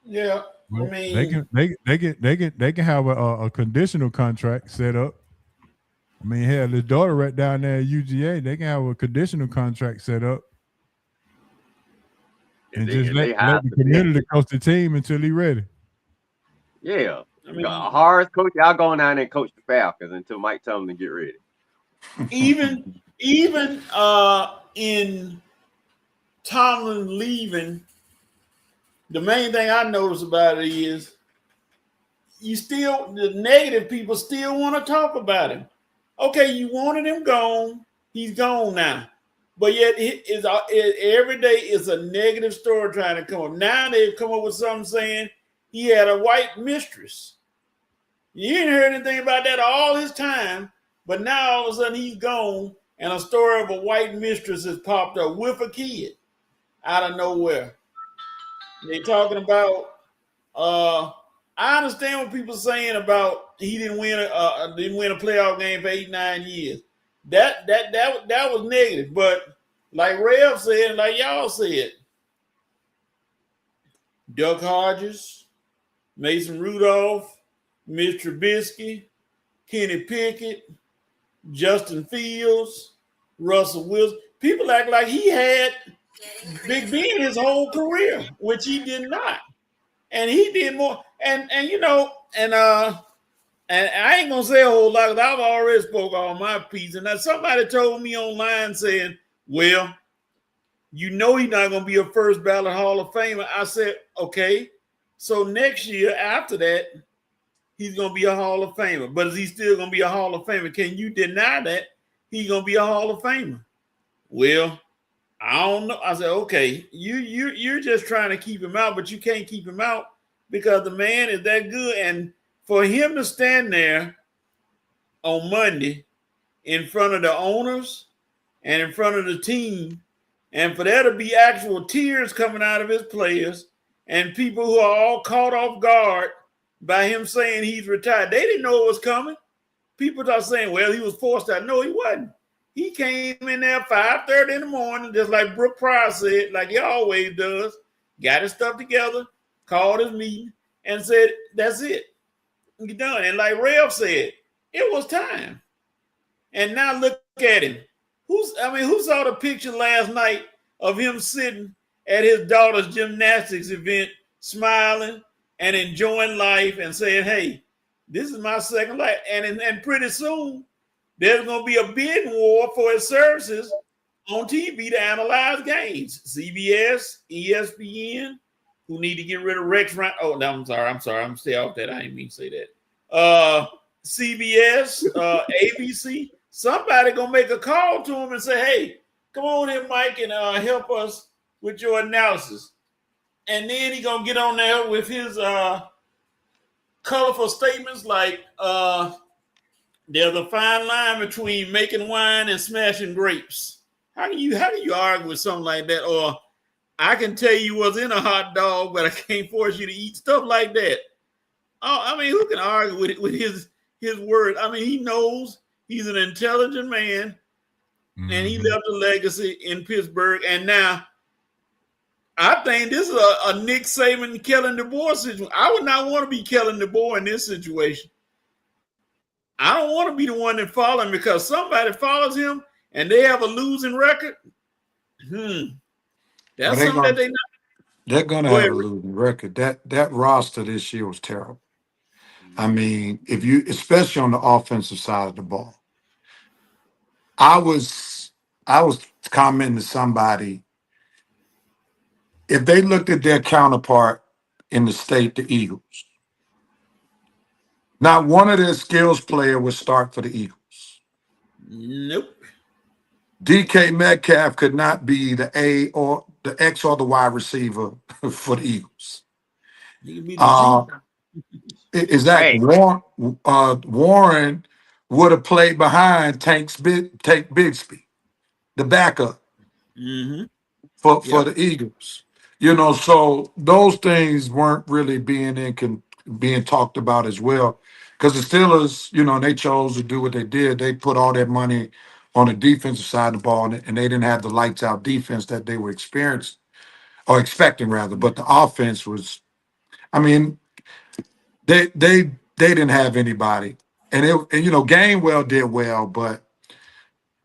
[SPEAKER 3] Yeah,
[SPEAKER 4] well, they can have a conditional contract set up. I mean, hell, his daughter right down there at UGA, they can have a conditional contract set up. And just let the community coach the team until he's ready.
[SPEAKER 2] Yeah. Horace, coach, y'all going down there and coach the Falcons until Mike Tomlin get ready.
[SPEAKER 3] Even in Tomlin leaving, the main thing I notice about it is the negative people still want to talk about him. Okay, you wanted him gone. He's gone now. But yet every day is a negative story trying to come up. Now they've come up with something saying he had a white mistress. You ain't heard anything about that all his time, but now all of a sudden he's gone, and a story of a white mistress has popped up with a kid out of nowhere. They're talking about I understand what people are saying about he didn't win a playoff game for 8-9 years. That was negative, but like Rev said, like y'all said, Duck Hodges, Mason Rudolph, Mitch Trubisky, Kenny Pickett, Justin Fields, Russell Wilson. People act like he had Big Ben his whole career, which he did not, and he did more. And I ain't gonna say a whole lot because I've already spoke all my piece. And somebody told me online saying, well, he's not gonna be a first ballot Hall of Famer. I said, okay, so next year after that, he's gonna be a Hall of Famer. But is he still gonna be a Hall of Famer? Can you deny that he's gonna be a Hall of Famer? Well, I don't know. I said, okay, you're just trying to keep him out, but you can't keep him out because the man is that good. And for him to stand there on Monday in front of the owners and in front of the team, and for there to be actual tears coming out of his players and people who are all caught off guard by him saying he's retired. They didn't know it was coming. people are saying, well, he was forced out. No, he wasn't. He came in there 5:30 in the morning, just like Brooke Pryor said, like he always does, got his stuff together, called his meeting, and said, that's it. You're done. And like Rev said, it was time. And now look at him. Who saw the picture last night of him sitting at his daughter's gymnastics event, smiling and enjoying life and saying, hey, this is my second life. And pretty soon, there's going to be a bidding war for his services on TV to analyze games. CBS, ESPN, who need to get rid of Rex Ryan. Oh, no, I'm sorry. I'm going to stay off that. I didn't mean to say that. CBS, ABC, somebody going to make a call to him and say, hey, come on in, Mike, and help us with your analysis. And then he going to get on there with his colorful statements like there's a fine line between making wine and smashing grapes. How can you argue with something like that? Or I can tell you what's in a hot dog, but I can't force you to eat stuff like that. Oh, I mean, who can argue with his words? I mean, he knows he's an intelligent man, and he left a legacy in Pittsburgh. And now, I think this is a Nick Saban, Kellen DeBoer situation. I would not want to be Kellen DeBoer in this situation. I don't want to be the one that follows him because somebody follows him and they have a losing record. That's something that they not.
[SPEAKER 5] They're going to have a losing record. That roster this year was terrible. I mean, especially on the offensive side of the ball. I was commenting to somebody, if they looked at their counterpart in the state, the Eagles, not one of their skills player would start for the Eagles.
[SPEAKER 3] Nope.
[SPEAKER 5] DK Metcalf could not be the A or the X or the Y receiver for the Eagles. Exactly. Hey. Warren would have played behind Tank Bigsby, the backup for the Eagles. You know, so those things weren't really being talked about as well. Because the Steelers, you know, they chose to do what they did. They put all their money on the defensive side of the ball, and they didn't have the lights out defense that they were experiencing or expecting rather. But the offense was, I mean, they didn't have anybody, and you know, Gainwell did well, but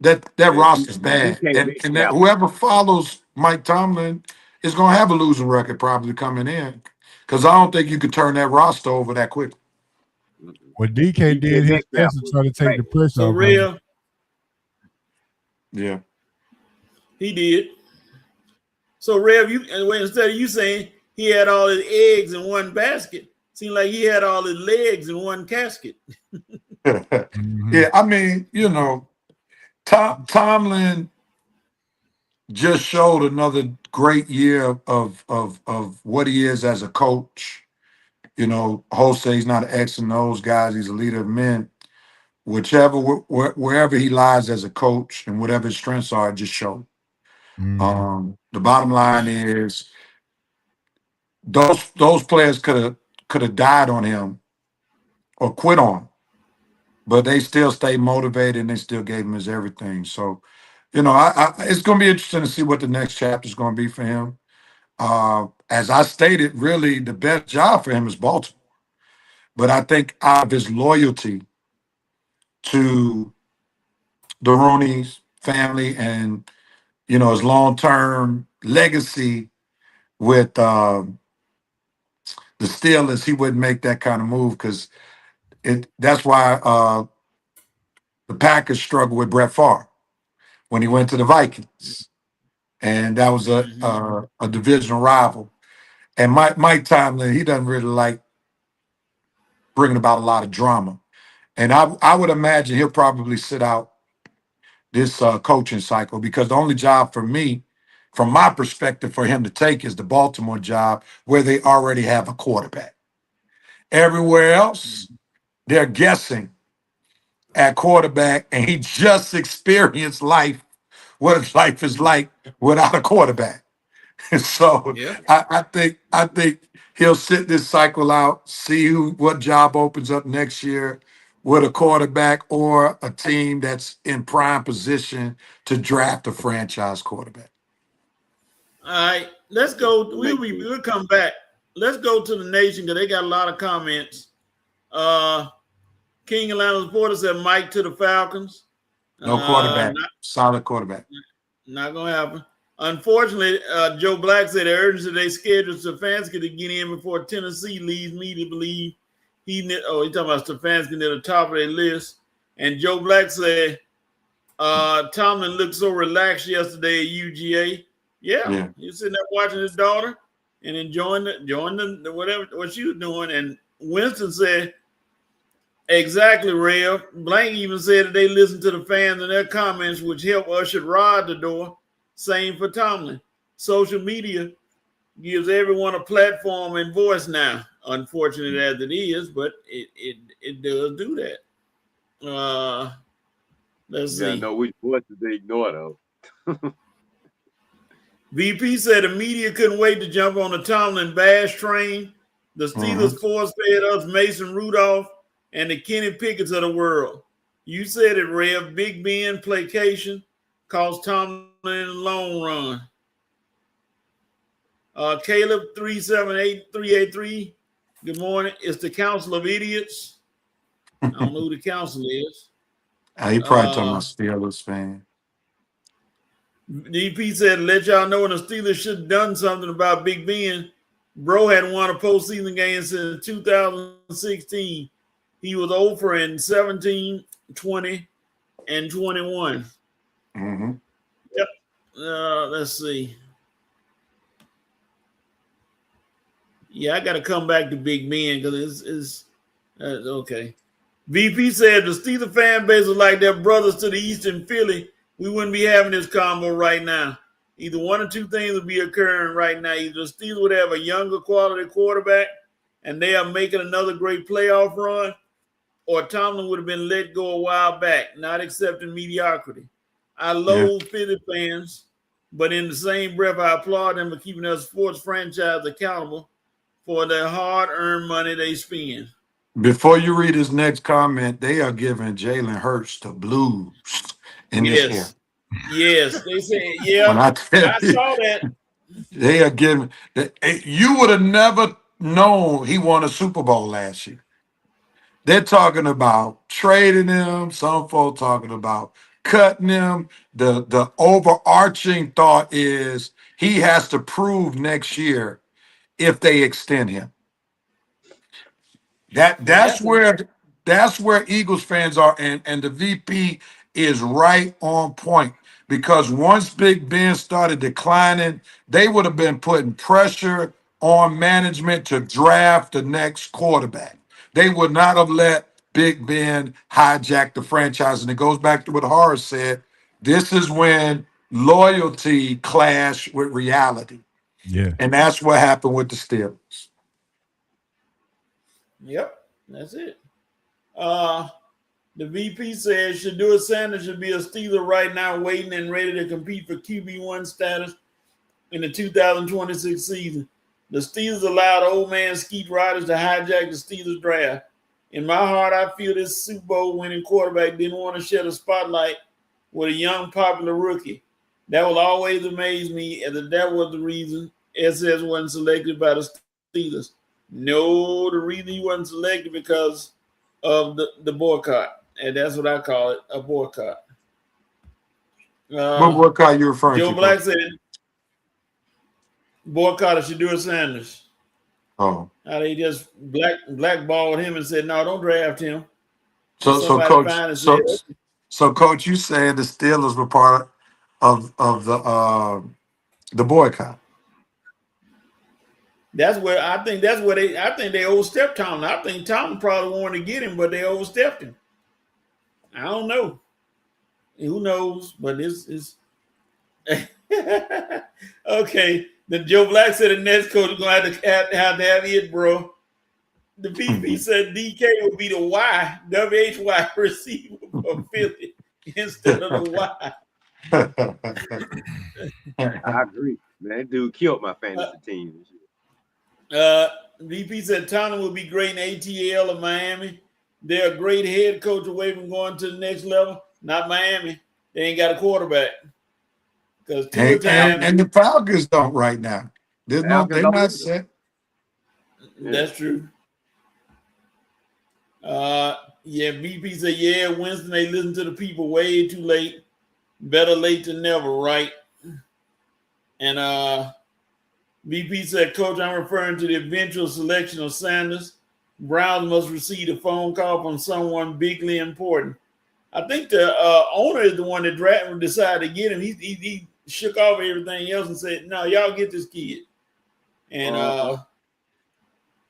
[SPEAKER 5] that roster's bad, and that whoever follows Mike Tomlin is going to have a losing record probably coming in, because I don't think you could turn that roster over that quickly.
[SPEAKER 4] What DK did his best to try to take the pressure off.
[SPEAKER 3] Real.
[SPEAKER 5] Yeah.
[SPEAKER 3] He did. So, Rev, instead of you saying he had all his eggs in one basket, seemed like he had all his legs in one casket.
[SPEAKER 5] Yeah, I mean, you know, Tomlin just showed another great year of what he is as a coach. You know, Jose, he's not an X and O's guys. He's a leader of men. Wherever he lies as a coach and whatever his strengths are, just show. The bottom line is those players could have died on him or quit on him, but they still stayed motivated and they still gave him his everything. So, you know, it's going to be interesting to see what the next chapter is going to be for him. As I stated, really the best job for him is Baltimore. But I think out of his loyalty to the Rooney's family and, you know, his long-term legacy with the Steelers, he wouldn't make that kind of move because that's why the Packers struggled with Brett Favre when he went to the Vikings. And that was a divisional rival. And Mike Tomlin, he doesn't really like bringing about a lot of drama. And I would imagine he'll probably sit out this coaching cycle because the only job for me, from my perspective, for him to take is the Baltimore job where they already have a quarterback. Everywhere else, they're guessing at quarterback, and he just experienced life, what life is like without a quarterback. So yeah. I think he'll sit this cycle out, see what job opens up next year, with a quarterback or a team that's in prime position to draft a franchise quarterback.
[SPEAKER 3] All right, let's go. We'll come back. Let's go to the nation because they got a lot of comments. King Atlanta Porter said Mike to the Falcons.
[SPEAKER 5] No quarterback. Solid quarterback.
[SPEAKER 3] Not gonna happen. Unfortunately, Joe Black said the urgency they scheduled Stefanski to get in before Tennessee leads me to believe he's talking about Stefanski near the top of their list. And Joe Black said Tomlin looked so relaxed yesterday at UGA. Yeah. He's sitting there watching his daughter and enjoying the whatever what she was doing. And Winston said, exactly, Rev. Blank even said that they listened to the fans and their comments, which helped usher Rod the door. Same for Tomlin. Social media gives everyone a platform and voice now. Unfortunate as it is, but it does do that. Let's see.
[SPEAKER 2] I know which voices they ignore though.
[SPEAKER 3] VP said the media couldn't wait to jump on the Tomlin bash train. The Steelers force-fed us Mason Rudolph and the Kenny Pickett's of the world. You said it, Rev. Big Ben placation cost Tomlin in the long run. Caleb 378383. Good morning. It's the Council of Idiots. I don't know who the council is.
[SPEAKER 5] He probably talking about Steelers fan.
[SPEAKER 3] DP said, let y'all know when the Steelers should have done something about Big Ben. Bro hadn't won a postseason game since 2016. He was over in 17, 20, and 21.
[SPEAKER 5] Mm-hmm.
[SPEAKER 3] Yep. Let's see. Yeah, I got to come back to Big Ben because it's okay. VP said the Steelers fan base is like their brothers to the Eastern Philly. We wouldn't be having this combo right now. Either one or two things would be occurring right now. Either the Steelers would have a younger quality quarterback and they are making another great playoff run, or Tomlin would have been let go a while back, not accepting mediocrity. I loathe Philly fans, but in the same breath, I applaud them for keeping their sports franchise accountable for the hard-earned money they spend.
[SPEAKER 5] Before you read his next comment, they are giving Jalen Hurts the blues in this year.
[SPEAKER 3] Yes, they said, I saw that.
[SPEAKER 5] They are giving you would have never known he won a Super Bowl last year. They're talking about trading him. Some folks talking about cutting him. The overarching thought is he has to prove next year if they extend him. That's where Eagles fans are, and the VP is right on point, because once Big Ben started declining, they would have been putting pressure on management to draft the next quarterback. They would not have let Big Ben hijack the franchise. And it goes back to what Horace said. This is when loyalty clashed with reality.
[SPEAKER 4] Yeah.
[SPEAKER 5] And that's what happened with the Steelers.
[SPEAKER 3] Yep, that's it. The VP says Shedeur Sanders should be a Steeler right now, waiting and ready to compete for QB1 status in the 2026 season. The Steelers allowed old man Skeet Rodgers to hijack the Steelers draft. In my heart, I feel this Super Bowl winning quarterback didn't want to shed a spotlight with a young, popular rookie. That will always amaze me, and that was the reason SS wasn't selected by the Steelers. No, the reason he wasn't selected because of the boycott, and that's what I call it, a boycott.
[SPEAKER 5] What boycott you referring to?
[SPEAKER 3] Joe Black said boycott of Shedeur Sanders.
[SPEAKER 5] Oh,
[SPEAKER 3] how they just blackballed him and said, "No, don't draft him."
[SPEAKER 5] So coach, you saying the Steelers were part of the boycott?
[SPEAKER 3] That's where I think they overstepped Tomlin. I think Tomlin probably wanted to get him, but they overstepped him. I don't know. Who knows? But it's okay. Then Joe Black said the next coach is going to have it, bro. The VP said DK would be the WHY receiver for Philly instead of the Y.
[SPEAKER 2] I agree, man. That dude killed my fantasy team this year.
[SPEAKER 3] VP said Tomlin would be great in ATL of Miami, they're a great head coach away from going to the next level. Not Miami. They ain't got a quarterback. Because
[SPEAKER 5] and the Falcons don't right now. They're not set.
[SPEAKER 3] That's true. BP said, Winston, they listen to the people way too late. Better late than never, right? And BP said, Coach, I'm referring to the eventual selection of Sanders. Browns must receive a phone call from someone bigly important. I think the owner is the one that decided to get him. He shook off everything else and said, no, y'all get this kid. And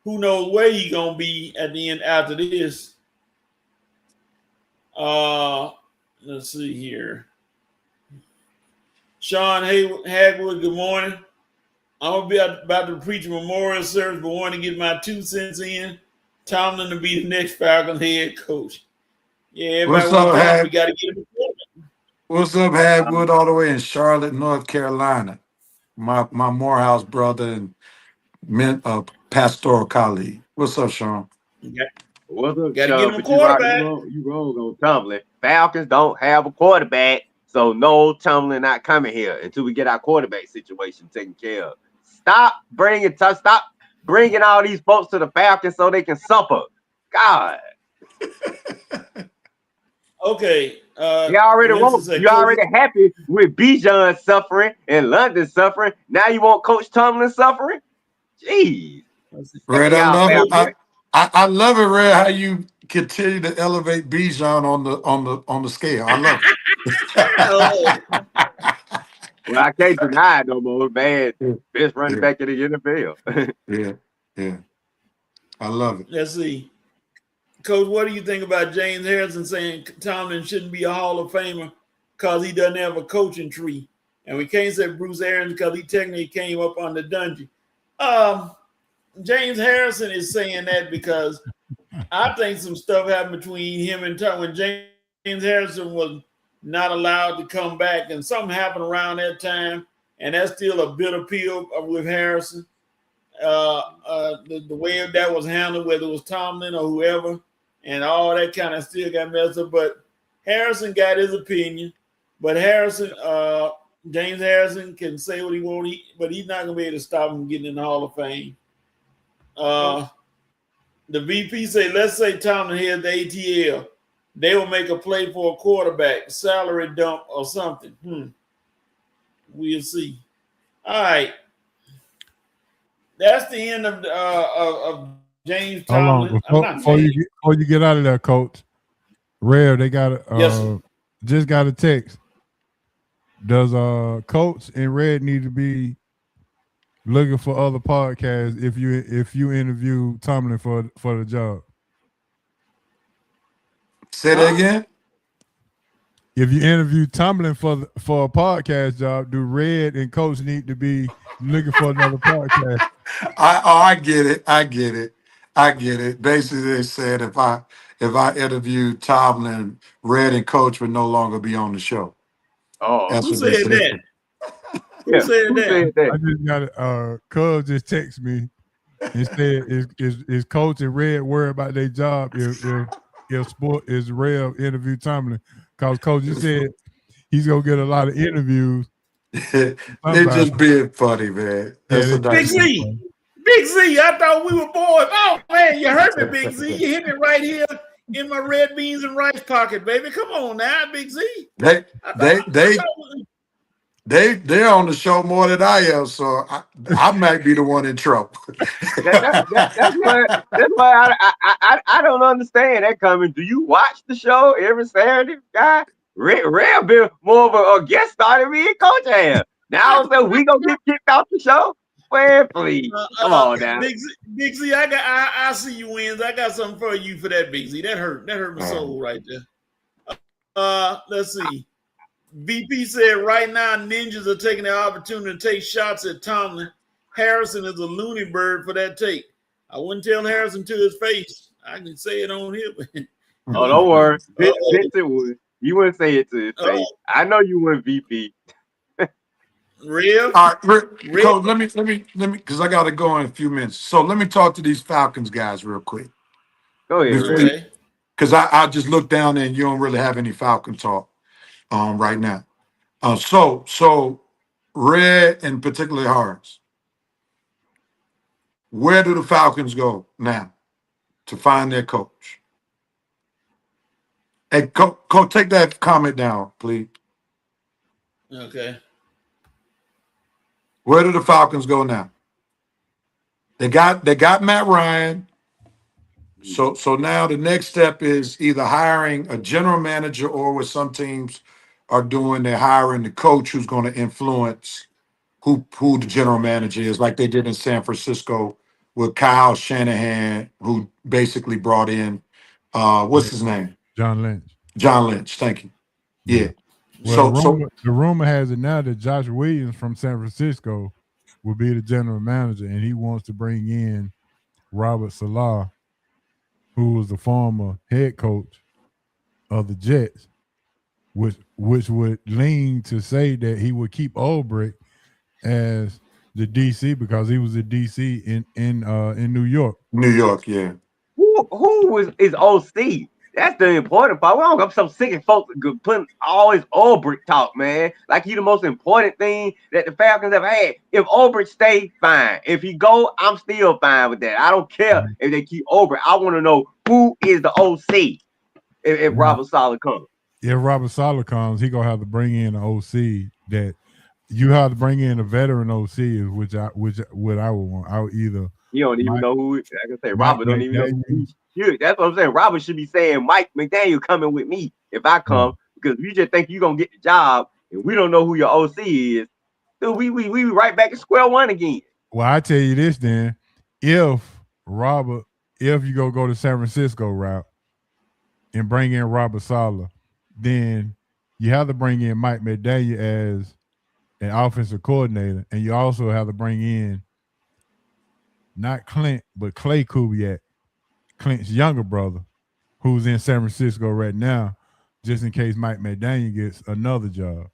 [SPEAKER 3] who knows where he's going to be at the end after this. Let's see here. Sean Hagwood, good morning. I'm going to be about to preach a memorial service, but want to get my 2 cents in. Tomlin to be the next Falcons head coach. Yeah,
[SPEAKER 5] what's up, Hag?
[SPEAKER 3] We got to get him.
[SPEAKER 5] What's up, Hagwood, all the way in Charlotte, North Carolina? My Morehouse brother and pastoral colleague. What's up, Sean?
[SPEAKER 2] What's up,
[SPEAKER 3] Got to
[SPEAKER 2] Sean?
[SPEAKER 3] get him a quarterback.
[SPEAKER 2] You wrong on Tomlin. Falcons don't have a quarterback, so no Tomlin not coming here until we get our quarterback situation taken care of. Stop bringing all these folks to the Falcons so they can suffer. God.
[SPEAKER 3] Okay.
[SPEAKER 2] You already happy with Bijan suffering and London suffering. Now you want Coach Tomlin suffering? Jeez.
[SPEAKER 5] Red, I love it. I love it, Red, how you continue to elevate Bijan on the scale. I love it.
[SPEAKER 2] Well, I can't deny it no more, man. Best running back in the
[SPEAKER 5] NFL. Yeah. I love it.
[SPEAKER 3] Let's see. Coach, what do you think about James Harrison saying Tomlin shouldn't be a Hall of Famer because he doesn't have a coaching tree? And we can't say Bruce Arians because he technically came up on the Dungy. James Harrison is saying that because I think some stuff happened between him and Tom when James Harrison was not allowed to come back, and something happened around that time, and that's still a bitter pill with Harrison. The way that was handled, whether it was Tomlin or whoever, and all that kind of still got messed up. But Harrison got his opinion. But James Harrison can say what he wants, but he's not going to be able to stop him getting in the Hall of Fame. The VP say, let's say Tomlin heads the ATL. They will make a play for a quarterback, salary dump or something. We'll see. All right. That's the end of James Tomlin.
[SPEAKER 4] Before you get out of there, Coach. Rare, they got just got a text. Does Coach and Red need to be looking for other podcasts if you interview Tomlin for the job?
[SPEAKER 5] Say that again.
[SPEAKER 4] If you interview Tomlin for a podcast job, do Red and Coach need to be looking for another podcast?
[SPEAKER 5] I get it. Basically, they said if I interview Tomlin, Red and Coach would no longer be on the show.
[SPEAKER 2] Oh,
[SPEAKER 5] that's
[SPEAKER 3] who
[SPEAKER 5] what
[SPEAKER 3] said that? Who said that?
[SPEAKER 4] I just got it. Cuz just text me and said, "Is Coach and Red worried about their job if Sport is Rev interview Tomlin? Because Coach just said he's gonna get a lot of interviews."
[SPEAKER 5] They're just being funny, man. That's a nice
[SPEAKER 3] Big Z, I thought we were boys. Oh man, you hurt me, Big Z. You hit me right here in my red beans and rice pocket, baby. Come on now, Big Z.
[SPEAKER 5] They're on the show more than I am, so I might be the one in trouble.
[SPEAKER 2] That's why I don't understand that coming. Do you watch the show every Saturday, guy? Rare been more of a guest star than me and Coach have. Now so we gonna get kicked out the show? Well, please, come on now.
[SPEAKER 3] Big Z, I see you wins. I got something for you for that, Big Z. That hurt my soul right there. Let's see. VP said right now ninjas are taking the opportunity to take shots at Tomlin. Harrison is a loony bird for that take. I wouldn't tell Harrison to his face. I can say it on here.
[SPEAKER 2] Oh, don't worry. Vincent would. You wouldn't say it to his face. I know you wouldn't, VP.
[SPEAKER 3] Real?
[SPEAKER 5] All right, Coach, let me, because I got to go in a few minutes. So let me talk to these Falcons guys real quick.
[SPEAKER 2] Go ahead.
[SPEAKER 5] because I just looked down and you don't really have any Falcon talk right now. So Red and particularly Harris, where do the Falcons go now to find their coach? Hey, Coach, take that comment down, please.
[SPEAKER 3] Okay.
[SPEAKER 5] Where do the Falcons go now? They got Matt Ryan. So now the next step is either hiring a general manager, or what some teams are doing, they're hiring the coach who's going to influence who the general manager is, like they did in San Francisco with Kyle Shanahan, who basically brought in what's his name?
[SPEAKER 4] John Lynch.
[SPEAKER 5] John Lynch. Thank you. Yeah.
[SPEAKER 4] Well, the rumor has it now that Josh Williams from San Francisco will be the general manager, and he wants to bring in Robert Saleh, who was the former head coach of the Jets, which would lean to say that he would keep Ulbrich as the DC because he was the DC in New York.
[SPEAKER 5] New York, yeah.
[SPEAKER 2] Who is OC? That's the important part. I'm so sick of folks putting all this Ulbrich talk, man. Like he the most important thing that the Falcons have had. If Ulbrich stay, fine. If he go, I'm still fine with that. I don't care if they keep Ulbrich. I want to know who is the OC if Robert Saleh comes.
[SPEAKER 4] If Robert Saleh comes, he gonna have to bring in an OC that you have to bring in a veteran OC, which I would want. I would either.
[SPEAKER 2] You don't even know who. Like I say, Robert don't even know who. That's what I'm saying. Robert should be saying Mike McDaniel coming with me if I come, because you just think you're gonna get the job and we don't know who your OC is. So we right back at square one again.
[SPEAKER 4] Well, I tell you this then, if you go the San Francisco route and bring in Robert Saleh, then you have to bring in Mike McDaniel as an offensive coordinator, and you also have to bring in not Clint, but Clay Kubiak, Clint's younger brother, who's in San Francisco right now, just in case Mike McDaniel gets another job.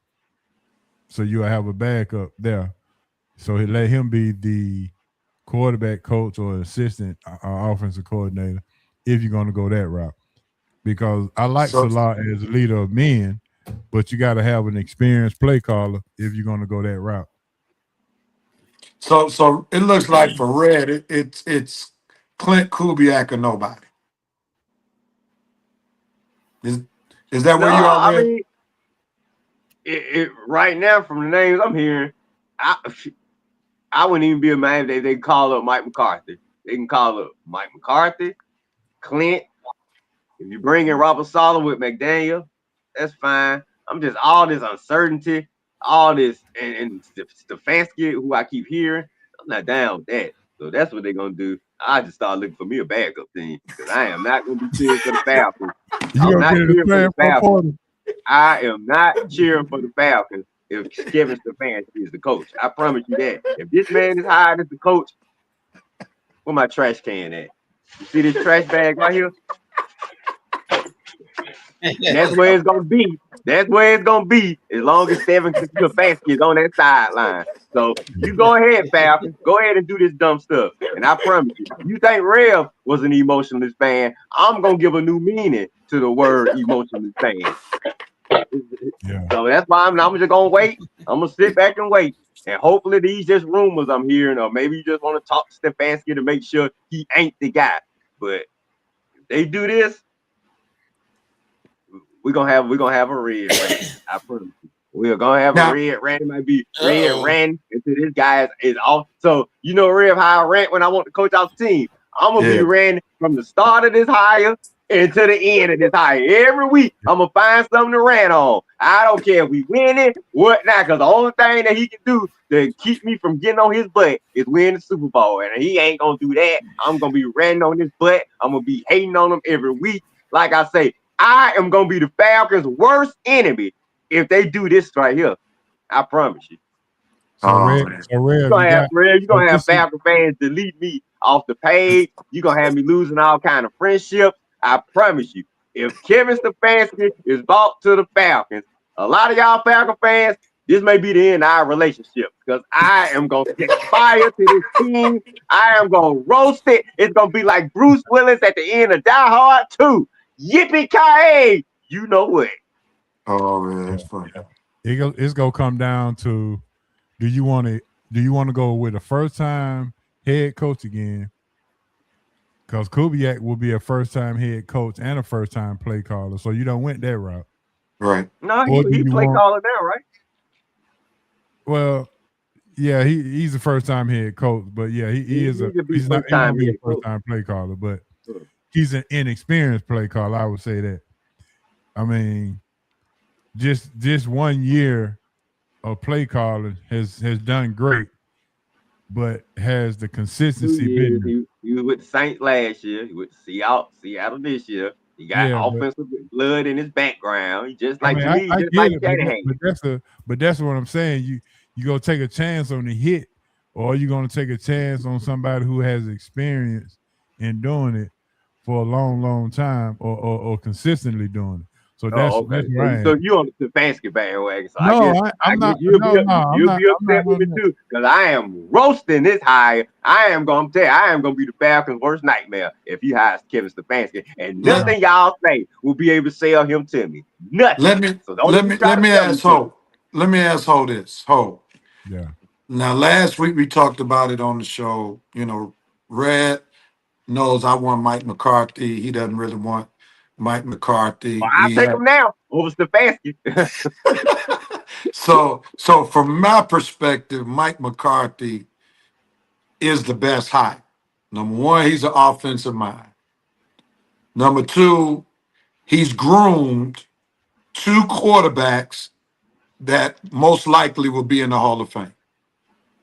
[SPEAKER 4] So you'll have a backup there. So he let him be the quarterback coach or assistant offensive coordinator if you're going to go that route. Because I like Saleh as a leader of men, but you got to have an experienced play caller if you're going to go that route.
[SPEAKER 5] So it looks like for Red, it's Clint Kubiak or nobody. Is that where you are?
[SPEAKER 2] I mean, right now from the names I'm hearing, I wouldn't even be a man if they call up Mike McCarthy. They can call up Mike McCarthy, Clint. If you bring in Robert Saleh with McDaniel, that's fine. I'm just all this uncertainty, all this, and Stefanski, who I keep hearing, I'm not down with that. So that's what they're gonna do. I just start looking for me a backup team because I am not gonna be cheering for the Falcons. I'm not cheering for the Falcons. I am not cheering for the Falcons if Kevin Stefanski is the coach. I promise you that. If this man is hired as the coach, where my trash can at? You see this trash bag right here? That's where it's gonna be. That's where it's gonna be as long as Kevin Stefanski is on that sideline. So you go ahead, Falcons. Go ahead and do this dumb stuff. And I promise you think Rev was an emotionless fan, I'm gonna give a new meaning to the word emotionless fan. Yeah. So that's why I'm just gonna wait. I'm gonna sit back and wait. And hopefully these just rumors I'm hearing, or maybe you just want to talk to Stefanski to make sure he ain't the guy. But if they do this, we're gonna have a red Randy. I promise you. We're gonna have a red Randy. Might be red Randy until this guy is off. So you know, Rev, how I rant when I want to coach out the team. I'm gonna be Randy from the start of this hire and to the end of this hire. Every week, I'm gonna find something to rant on. I don't care if we win it, what not, because the only thing that he can do to keep me from getting on his butt is win the Super Bowl. And he ain't gonna do that. I'm gonna be ranting on his butt. I'm gonna be hating on him every week. Like I say, I am gonna be the Falcons' worst enemy if they do this right here. I promise you. You're gonna have Falcon fans delete me off the page. You're gonna have me losing all kind of friendships. I promise you. If Kevin Stefanski is bought to the Falcons, a lot of y'all Falcon fans, this may be the end of our relationship because I am gonna get fired to this team. I am gonna roast it. It's gonna be like Bruce Willis at the end of Die Hard 2. Yippee-ki-yay! You know what?
[SPEAKER 5] Oh man, that's funny.
[SPEAKER 4] It's gonna come down to do you want to go with a first time head coach again? Because Kubiak will be a first time head coach and a first time play caller, so you don't went that route.
[SPEAKER 5] Right.
[SPEAKER 2] No,
[SPEAKER 4] Or do
[SPEAKER 2] he
[SPEAKER 4] you
[SPEAKER 2] play
[SPEAKER 4] want-
[SPEAKER 2] caller now, right?
[SPEAKER 4] Well, yeah, he's a first time head coach, but yeah, he is he's not he won't be a first time play caller, but he's an inexperienced play caller. I would say that. I mean, just 1 year of play calling has done great, but has the consistency been there?
[SPEAKER 2] He was with the Saints last year. He went to Seattle this year. He got
[SPEAKER 4] Yeah, but-
[SPEAKER 2] offensive blood in his background. He just
[SPEAKER 4] I
[SPEAKER 2] like
[SPEAKER 4] mean,
[SPEAKER 2] to me,
[SPEAKER 4] I
[SPEAKER 2] just
[SPEAKER 4] get
[SPEAKER 2] like
[SPEAKER 4] it,
[SPEAKER 2] Shanahan.
[SPEAKER 4] but that's what I'm saying. You gonna take a chance on the hit, or you gonna take a chance on somebody who has experience in doing it for a long time, or consistently doing it. So that's
[SPEAKER 2] Oh, okay.
[SPEAKER 4] where I am.
[SPEAKER 2] So you on the Stefanski bandwagon. So
[SPEAKER 4] No,
[SPEAKER 2] I guess
[SPEAKER 4] I'm not.
[SPEAKER 2] you'll
[SPEAKER 4] No,
[SPEAKER 2] be,
[SPEAKER 4] no, I'm
[SPEAKER 2] you'll
[SPEAKER 4] not.
[SPEAKER 2] be
[SPEAKER 4] I'm not
[SPEAKER 2] upset with me
[SPEAKER 4] on that.
[SPEAKER 2] too, because I am roasting this hire. I am gonna be the Falcons' worst nightmare if he hires Kevin Stefanski, and
[SPEAKER 5] Yeah.
[SPEAKER 2] nothing y'all say will be able to sell him to me. Nothing.
[SPEAKER 5] Let me
[SPEAKER 2] So don't
[SPEAKER 5] let
[SPEAKER 2] even
[SPEAKER 5] me
[SPEAKER 2] try
[SPEAKER 5] let
[SPEAKER 2] to
[SPEAKER 5] me
[SPEAKER 2] sell
[SPEAKER 5] ask
[SPEAKER 2] to me.
[SPEAKER 5] Ho. Let me ask Ho this. Ho.
[SPEAKER 4] Yeah.
[SPEAKER 5] Now last week we talked about it on the show. You know, Red knows I want Mike McCarthy. He doesn't really want Mike McCarthy.
[SPEAKER 2] Well, I'll take him now over Stefanski.
[SPEAKER 5] So from my perspective, Mike McCarthy is the best hire. Number one, he's an offensive mind. Number two, he's groomed 2 quarterbacks that most likely will be in the Hall of Fame.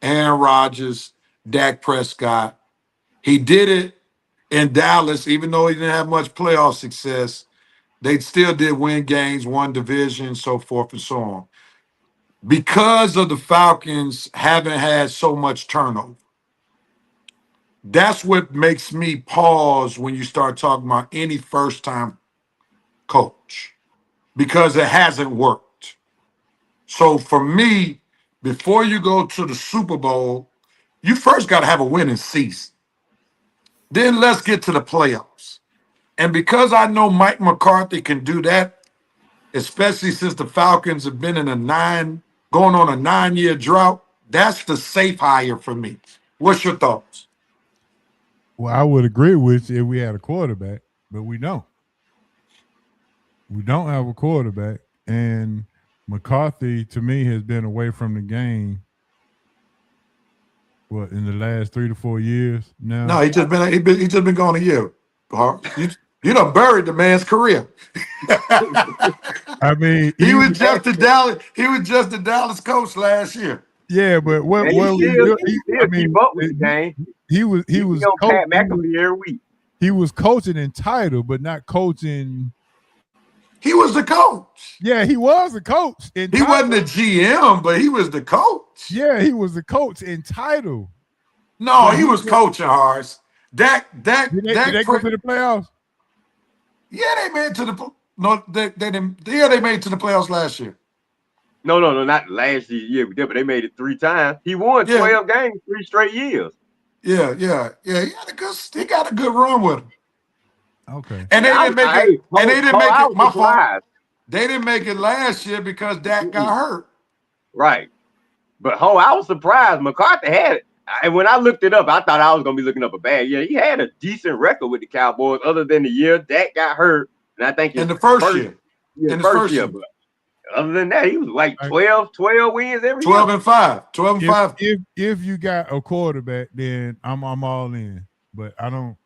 [SPEAKER 5] Aaron Rodgers, Dak Prescott. He did it in Dallas, even though he didn't have much playoff success. They still did win games, won division, so forth and so on. Because of the Falcons haven't had so much turnover. That's what makes me pause when you start talking about any first-time coach, because it hasn't worked. So for me, before you go to the Super Bowl, you first got to have a winning season. Then let's get to the playoffs. And because I know Mike McCarthy can do that, especially since the Falcons have been going on a 9-year drought, that's the safe hire for me. What's your thoughts?
[SPEAKER 4] Well, I would agree with you if we had a quarterback, but we don't. We don't have a quarterback, and McCarthy, to me, has been away from the game. What, in the last 3 to 4 years now?
[SPEAKER 5] No, he just been gone a year. You done buried the man's career.
[SPEAKER 4] I mean,
[SPEAKER 5] He was just the Dallas coach last year.
[SPEAKER 4] Yeah, but what
[SPEAKER 2] And
[SPEAKER 4] was
[SPEAKER 2] he still keep up with the game.
[SPEAKER 4] He was
[SPEAKER 2] on Pat McAfee every week.
[SPEAKER 4] He was coaching in title, but not coaching.
[SPEAKER 5] He was the coach.
[SPEAKER 4] Yeah, he was a coach. In
[SPEAKER 5] He
[SPEAKER 4] title.
[SPEAKER 5] wasn't the GM, but he was the coach.
[SPEAKER 4] Yeah, he was the coach in title.
[SPEAKER 5] No, he was coaching Horace. Did they
[SPEAKER 4] go to the playoffs?
[SPEAKER 5] Yeah, they made it to the no. They didn't. Yeah, they made it to the playoffs last year.
[SPEAKER 2] No, not last year. Yeah, but they made it 3 times. He won 12 games 3 straight years.
[SPEAKER 5] Yeah. He got a good run with him.
[SPEAKER 4] Okay.
[SPEAKER 5] And they didn't make it. And they didn't make it. My fault.
[SPEAKER 2] Surprised.
[SPEAKER 5] They didn't make it last year because Dak got hurt.
[SPEAKER 2] Right. But I was surprised. McCarthy had it. And when I looked it up, I thought I was gonna be looking up a bad year. He had a decent record with the Cowboys, other than the year Dak got hurt. And I think
[SPEAKER 5] in the first year.
[SPEAKER 2] In the first year. But other than that, he was like 12 wins every
[SPEAKER 5] 12
[SPEAKER 2] year.
[SPEAKER 5] and 5. 12 and 5.
[SPEAKER 4] If you got a quarterback, then I'm all in. But I don't.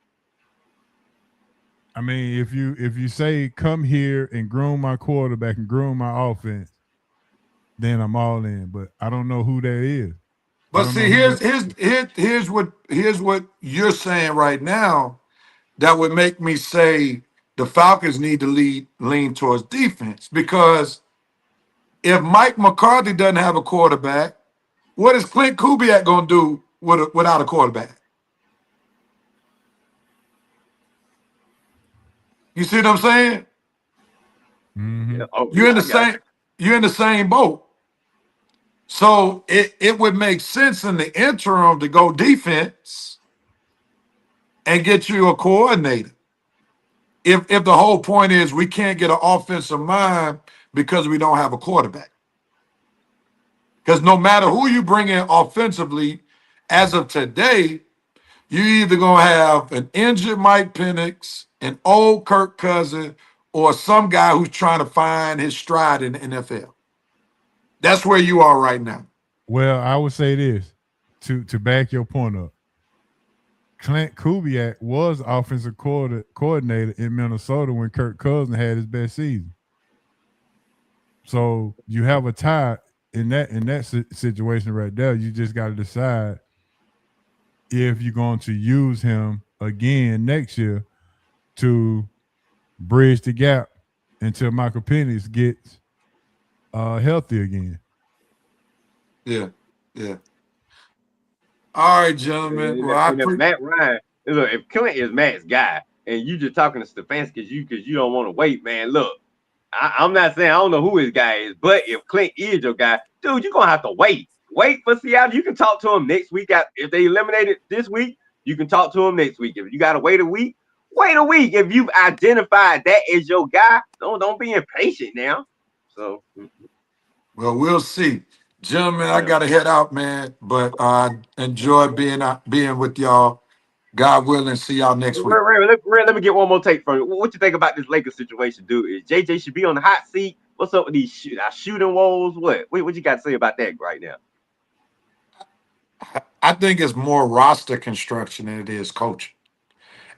[SPEAKER 4] I mean, if you say come here and groom my quarterback and groom my offense, then I'm all in. But I don't know who that is.
[SPEAKER 5] But see, here's what you're saying right now that would make me say the Falcons need to lean towards defense, because if Mike McCarthy doesn't have a quarterback, what is Clint Kubiak going to do without a quarterback? You see what I'm saying?
[SPEAKER 4] Mm-hmm.
[SPEAKER 2] Yeah.
[SPEAKER 5] You're in the same boat. So it would make sense in the interim to go defense and get you a coordinator. if the whole point is we can't get an offensive mind because we don't have a quarterback. Because no matter who you bring in offensively, as of today, you either gonna have an injured Mike Penix, an old Kirk Cousins, or some guy who's trying to find his stride in the NFL. That's where you are right now.
[SPEAKER 4] Well, I would say this to back your point up. Clint Kubiak was offensive coordinator in Minnesota when Kirk Cousins had his best season. So you have a tie in that situation right there. You just got to decide if you're going to use him again next year to bridge the gap until Michael Penix gets healthy again.
[SPEAKER 5] Yeah. All right, gentlemen. Well,
[SPEAKER 2] if Matt Ryan, look, if Clint is Matt's guy, and you just talking to Stefanski because you don't want to wait, man. Look, I'm not saying I don't know who his guy is, but if Clint is your guy, dude, you're gonna have to wait. Wait for Seattle. You can talk to him next week. If they eliminated this week, you can talk to him next week. If you gotta wait a week, wait a week. If you've identified that as your guy, don't be impatient now. So,
[SPEAKER 5] well, we'll see. Gentlemen, I gotta head out, man. But I enjoy being with y'all. God willing, see y'all next week.
[SPEAKER 2] Let me get one more take from you. What you think about this Lakers situation, dude? Is JJ should be on the hot seat? What's up with these shooting woes? What you got to say about that right now?
[SPEAKER 5] I think it's more roster construction than it is coaching.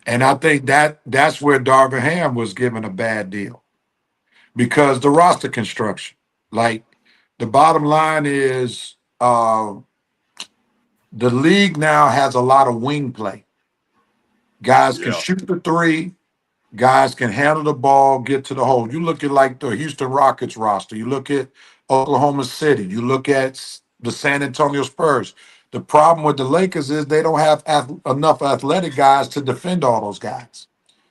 [SPEAKER 5] And I think that's where Darvin Ham was given a bad deal. Because the roster construction, like the bottom line is the league now has a lot of wing play. Guys can shoot the three. Guys can handle the ball, get to the hole. You look at like the Houston Rockets roster. You look at Oklahoma City. You look at the San Antonio Spurs. The problem with the Lakers is they don't have enough athletic guys to defend all those guys.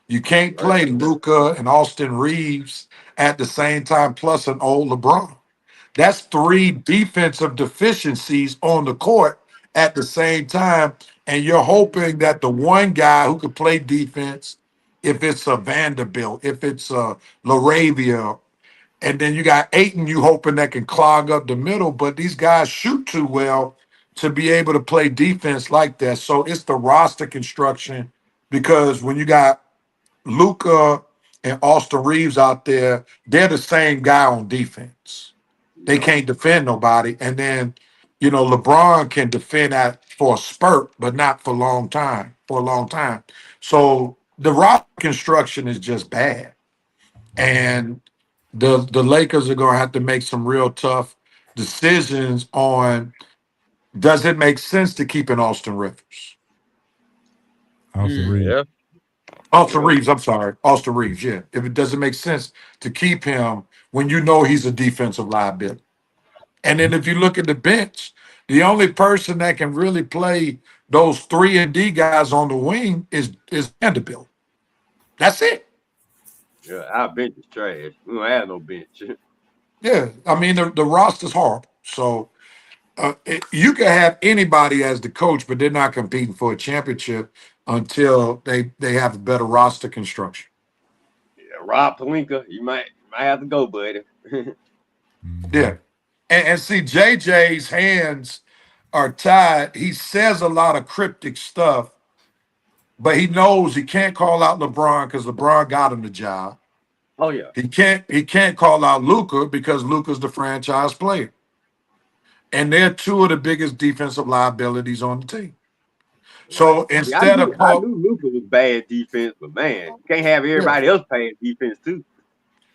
[SPEAKER 5] You can't play Luka and Austin Reeves at the same time, plus an old LeBron. That's three defensive deficiencies on the court at the same time. And you're hoping that the one guy who could play defense, if it's a Vanderbilt, if it's a LaRavia, and then you got Ayton, you hoping that can clog up the middle, but these guys shoot too well to be able to play defense like that. So it's the roster construction, because when you got Luka and Austin Reeves out there, they're the same guy on defense. They can't defend nobody. And then, LeBron can defend that for a spurt, but not for a long time. So the roster construction is just bad. And the Lakers are going to have to make some real tough decisions on, does it make sense to keep an Austin Rivers?
[SPEAKER 4] Austin Reeves.
[SPEAKER 2] Yeah.
[SPEAKER 5] Austin Reeves, yeah. If it doesn't make sense to keep him when you know he's a defensive liability. And then if you look at the bench, the only person that can really play those 3-and-D guys on the wing is Vanderbilt. That's it.
[SPEAKER 2] Yeah, our bench is trash. We don't have no bench.
[SPEAKER 5] Yeah, I mean, the roster's horrible. So you can have anybody as the coach, but they're not competing for a championship until they have a better roster construction.
[SPEAKER 2] Yeah, Rob Pelinka, you might have to go, buddy.
[SPEAKER 5] Yeah. And see, JJ's hands are tied. He says a lot of cryptic stuff, but he knows he can't call out LeBron because LeBron got him the job.
[SPEAKER 2] Oh yeah.
[SPEAKER 5] He can't call out Luka because Luka's the franchise player. And they're two of the biggest defensive liabilities on the team. So instead
[SPEAKER 2] I knew Luka was bad defense, but man, you can't have everybody else playing defense too.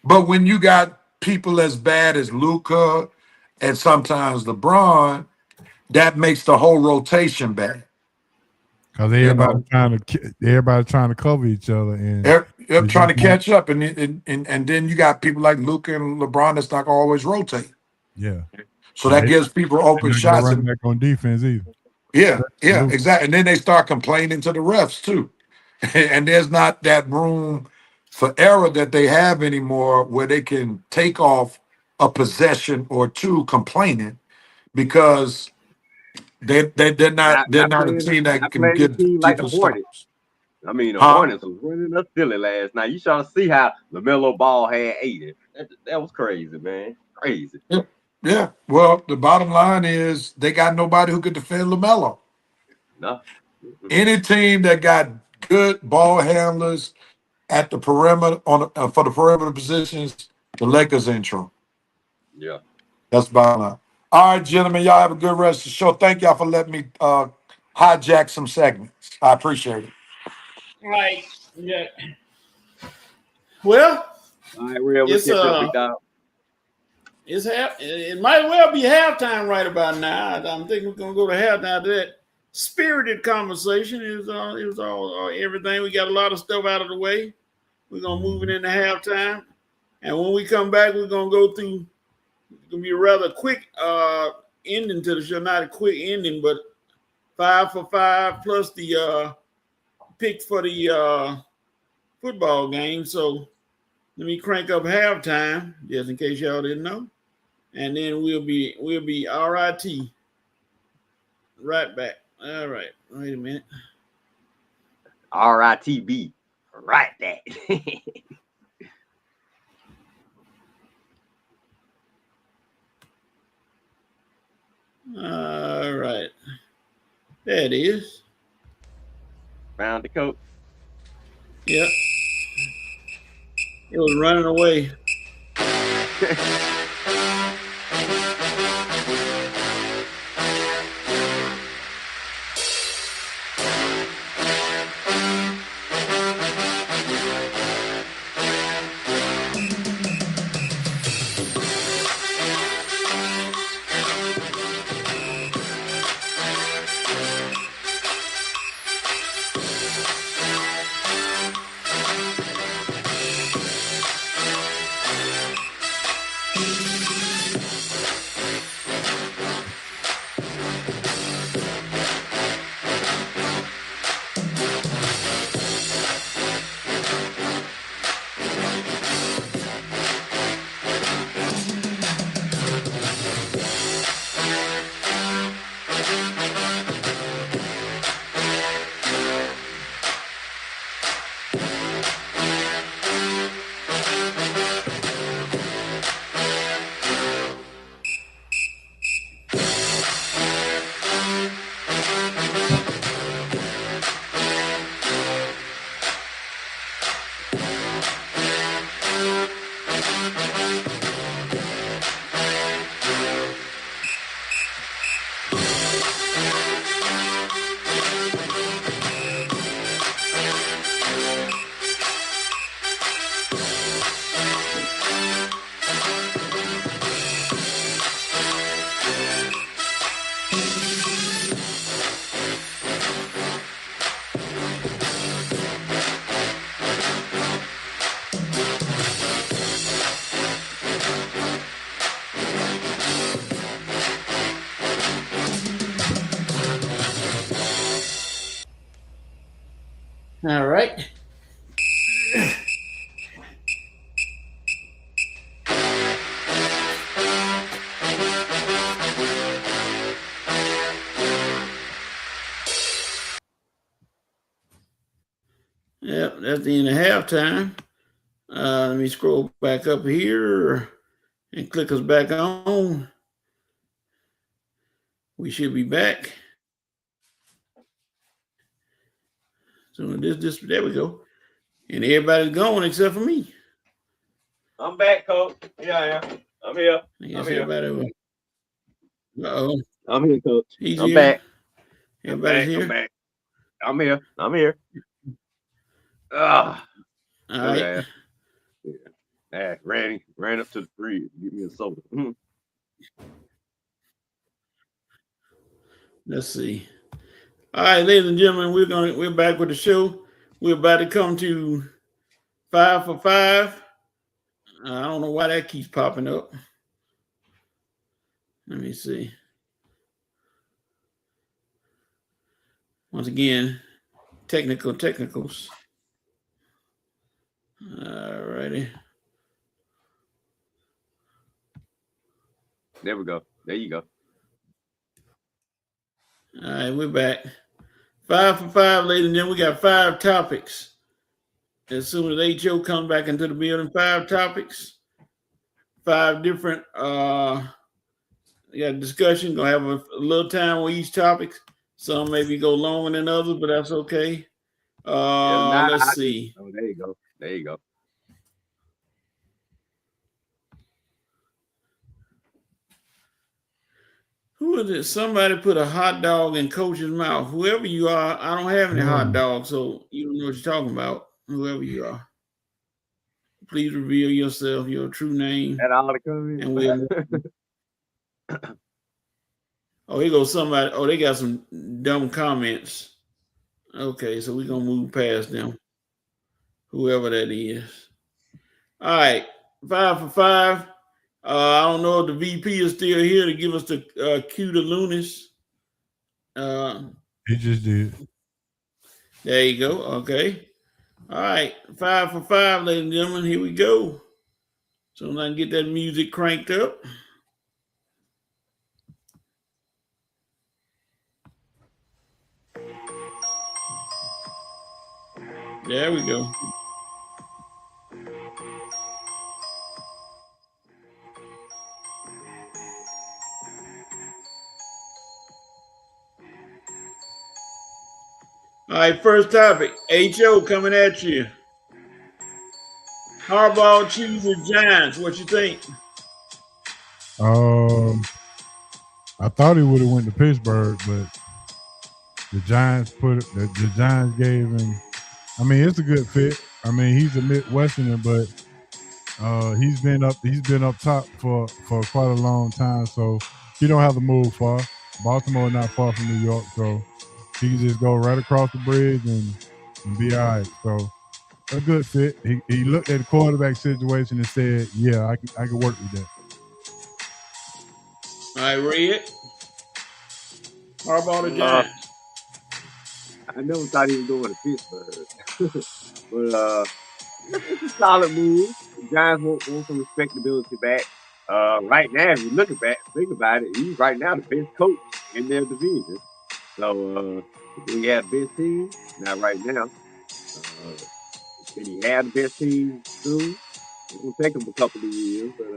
[SPEAKER 5] But when you got people as bad as Luka and sometimes LeBron, that makes the whole rotation bad.
[SPEAKER 4] Because everybody trying to cover each other and
[SPEAKER 5] they're trying to catch up, and then you got people like Luka and LeBron that's not always rotate.
[SPEAKER 4] Yeah.
[SPEAKER 5] So that gives people open shots.
[SPEAKER 4] And back on defense either.
[SPEAKER 5] Yeah, exactly. And then they start complaining to the refs too. And there's not that room for error that they have anymore where they can take off a possession or two complaining, because they're not a team that can get
[SPEAKER 2] like the Hornets. I mean, the
[SPEAKER 5] Huh?
[SPEAKER 2] Hornets was running up Philly last night. You trying to see how LaMelo Ball had 80. That was crazy, man. Crazy.
[SPEAKER 5] Yeah. Well, the bottom line is they got nobody who could defend LaMelo.
[SPEAKER 2] No.
[SPEAKER 5] Any team that got good ball handlers at the perimeter for the perimeter positions, the Lakers in trouble.
[SPEAKER 2] Yeah.
[SPEAKER 5] That's the bottom line. All right, gentlemen, y'all have a good rest of the show. Thank y'all for letting me hijack some segments. I appreciate it.
[SPEAKER 3] Right. Yeah. Well,
[SPEAKER 2] All right, Real, we'll
[SPEAKER 3] it's
[SPEAKER 2] catch up, big dog.
[SPEAKER 3] it might well be halftime right about now. I'm thinking we're gonna go to halftime. That spirited conversation is all everything. We got a lot of stuff out of the way. We're gonna move it into halftime, and when we come back, we're gonna go through. It's gonna be a rather quick ending to the show. Not a quick ending, but 5 for 5 plus the pick for the football game. So let me crank up halftime just in case y'all didn't know. And then we'll be RIT right back. All right. Wait a minute.
[SPEAKER 2] RITB. Right back.
[SPEAKER 3] All right. There it is.
[SPEAKER 2] Found the coach.
[SPEAKER 3] Yep. It was running away. All right. Yep, that's the end of halftime. Let me scroll back up here and click us back on. We should be back. So this there we go. And everybody's gone except for me.
[SPEAKER 2] I'm back, coach. Yeah. I'm here.
[SPEAKER 3] I guess
[SPEAKER 2] I'm here.
[SPEAKER 3] everybody was. Uh-oh.
[SPEAKER 2] I'm here, coach.
[SPEAKER 3] He's
[SPEAKER 2] I'm
[SPEAKER 3] here.
[SPEAKER 2] back.
[SPEAKER 3] Everybody's
[SPEAKER 2] I'm
[SPEAKER 3] here.
[SPEAKER 2] back. I'm here. I'm here. Ah.
[SPEAKER 3] All right.
[SPEAKER 2] Yeah. Ran up to the fridge. Give me a soda.
[SPEAKER 3] Let's see. All right, ladies and gentlemen, we're back with the show. We're about to come to 5 for 5. I don't know why that keeps popping up. Let me see. Once again, technicals. All righty.
[SPEAKER 2] There we go. There you go.
[SPEAKER 3] All right, we're back. 5 for 5, ladies and gentlemen. We got 5 topics. As soon as HO comes back into the building, 5 topics, 5 different discussion. Gonna have a little time on each topic. Some maybe go longer than others, but that's okay. Let's see.
[SPEAKER 2] Oh, there you go. There you go.
[SPEAKER 3] Who is it? Somebody put a hot dog in Coach's mouth. Whoever you are, I don't have any hot dogs, so you don't know what you're talking about. Whoever you are, please reveal yourself, your true name.
[SPEAKER 2] That all the comments.
[SPEAKER 3] And we'll. Oh, here goes somebody. Oh, they got some dumb comments. Okay, so we're gonna move past them. Whoever that is. All right, 5 for 5. I don't know if the VP is still here to give us the cue to Lunis.
[SPEAKER 4] He just did.
[SPEAKER 3] There you go. Okay. All right. 5 for 5, ladies and gentlemen. Here we go. So I can get that music cranked up. There we go. All right, first topic. HO coming at you. Harbaugh chooses Giants. What you think?
[SPEAKER 4] I thought he would have went to Pittsburgh, but the Giants the Giants gave him. I mean, it's a good fit. I mean, he's a Midwesterner, but he's been up top for quite a long time, so he don't have to move far. Baltimore not far from New York, so he can just go right across the bridge and be all right. So a good fit. He looked at the quarterback situation and said, "Yeah, I can work with that."
[SPEAKER 3] All right, Red. Harbaugh the Giants.
[SPEAKER 2] I never thought he was going to Pittsburgh, but it's a solid move. The Giants want some respectability back. Right now, if you think about it, he's right now the best coach in their division. So he had the best team. Not right now. Can he have the best team soon? It's gonna take him a couple of years, but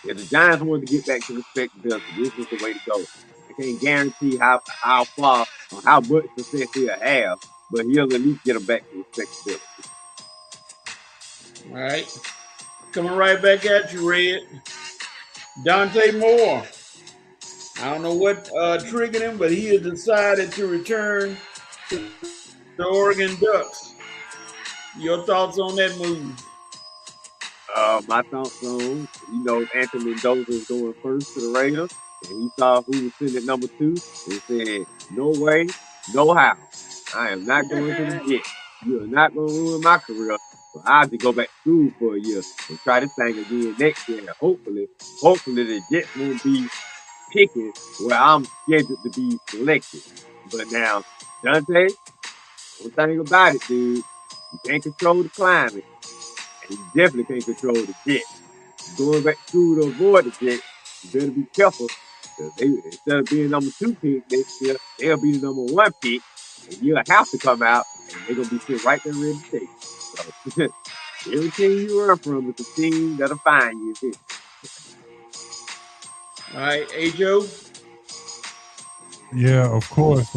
[SPEAKER 2] yeah, the Giants wanted to get back to respectability. This is the way to go. I can't guarantee how far or how much success he'll have, but he'll at least get them back to respectability.
[SPEAKER 3] All right. Coming right back at you, Red. Dante Moore. I don't know what triggered him, but he has decided to return to the Oregon Ducks. Your thoughts on that move?
[SPEAKER 2] My thoughts on, Anthony Mendoza is going first to the Raiders, and he saw who was sitting at number 2, and said, "No way, no how. I am not going to the Jets. You are not going to ruin my career. So I have to go back to school for a year and try this thing again next year. And hopefully the Jets won't be picking where I'm scheduled to be selected." But now, Dante, one thing about it, dude, you can't control the climate, and you definitely can't control the Jets. Going back to school to avoid the Jets, you better be careful, because instead of being number 2 pick next year, they'll be the number 1 pick, and you'll have to come out, and they're going to be sitting right there ready to take you. So, every team you run from is the team that'll find you.
[SPEAKER 3] All right, Joe.
[SPEAKER 4] Yeah, of course.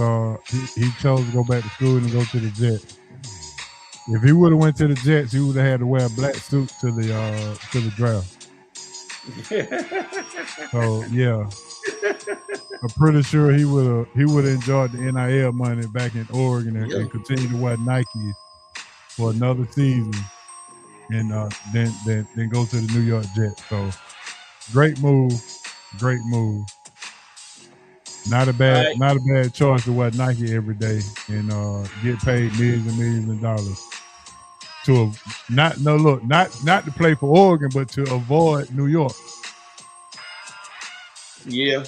[SPEAKER 4] He chose to go back to school and go to the Jets. If he would have went to the Jets, he would have had to wear a black suit to the draft. So yeah, I'm pretty sure he would have enjoyed the NIL money back in Oregon and continue to wear Nike for another season, and then go to the New York Jets. So great move. Not a bad choice to wear Nike every day and get paid millions and millions of dollars not to play for Oregon, but to avoid New York.
[SPEAKER 3] Yeah.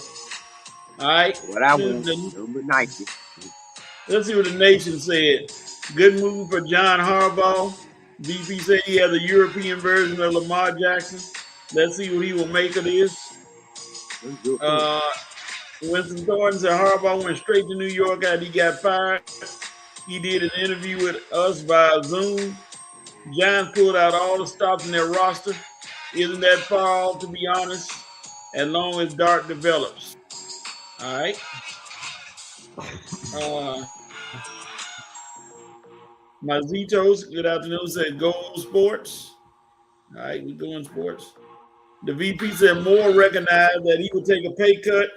[SPEAKER 3] All right.
[SPEAKER 2] What I want with Nike.
[SPEAKER 3] Let's see what the nation said. Good move for John Harbaugh. VP said he has a European version of Lamar Jackson. Let's see what he will make of this. Winston Thornton said Harbaugh went straight to New York after he got fired. He did an interview with us via Zoom. Giants pulled out all the stops in their roster. Isn't that far off, to be honest, as long as Dart develops? All right. Mazitos, good afternoon, said Gold Sports. All right, we doing sports. The VP said Moore recognized that he would take a pay cut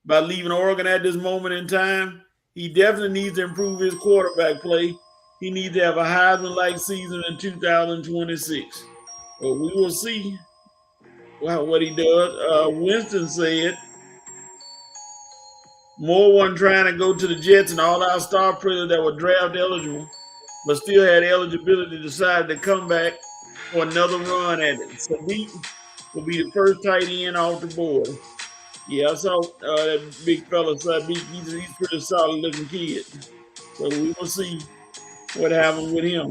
[SPEAKER 3] by leaving Oregon at this moment in time. He definitely needs to improve his quarterback play. He needs to have a Heisman-like season in 2026. But we will see what he does. Winston said Moore wasn't trying to go to the Jets, and all our star players that were draft eligible, but still had eligibility, decided to come back for another run at it. Sadiq will be the first tight end off the board. Yeah, I saw that big fella Sadiq. He's pretty solid looking kid. So we will see what happens with him.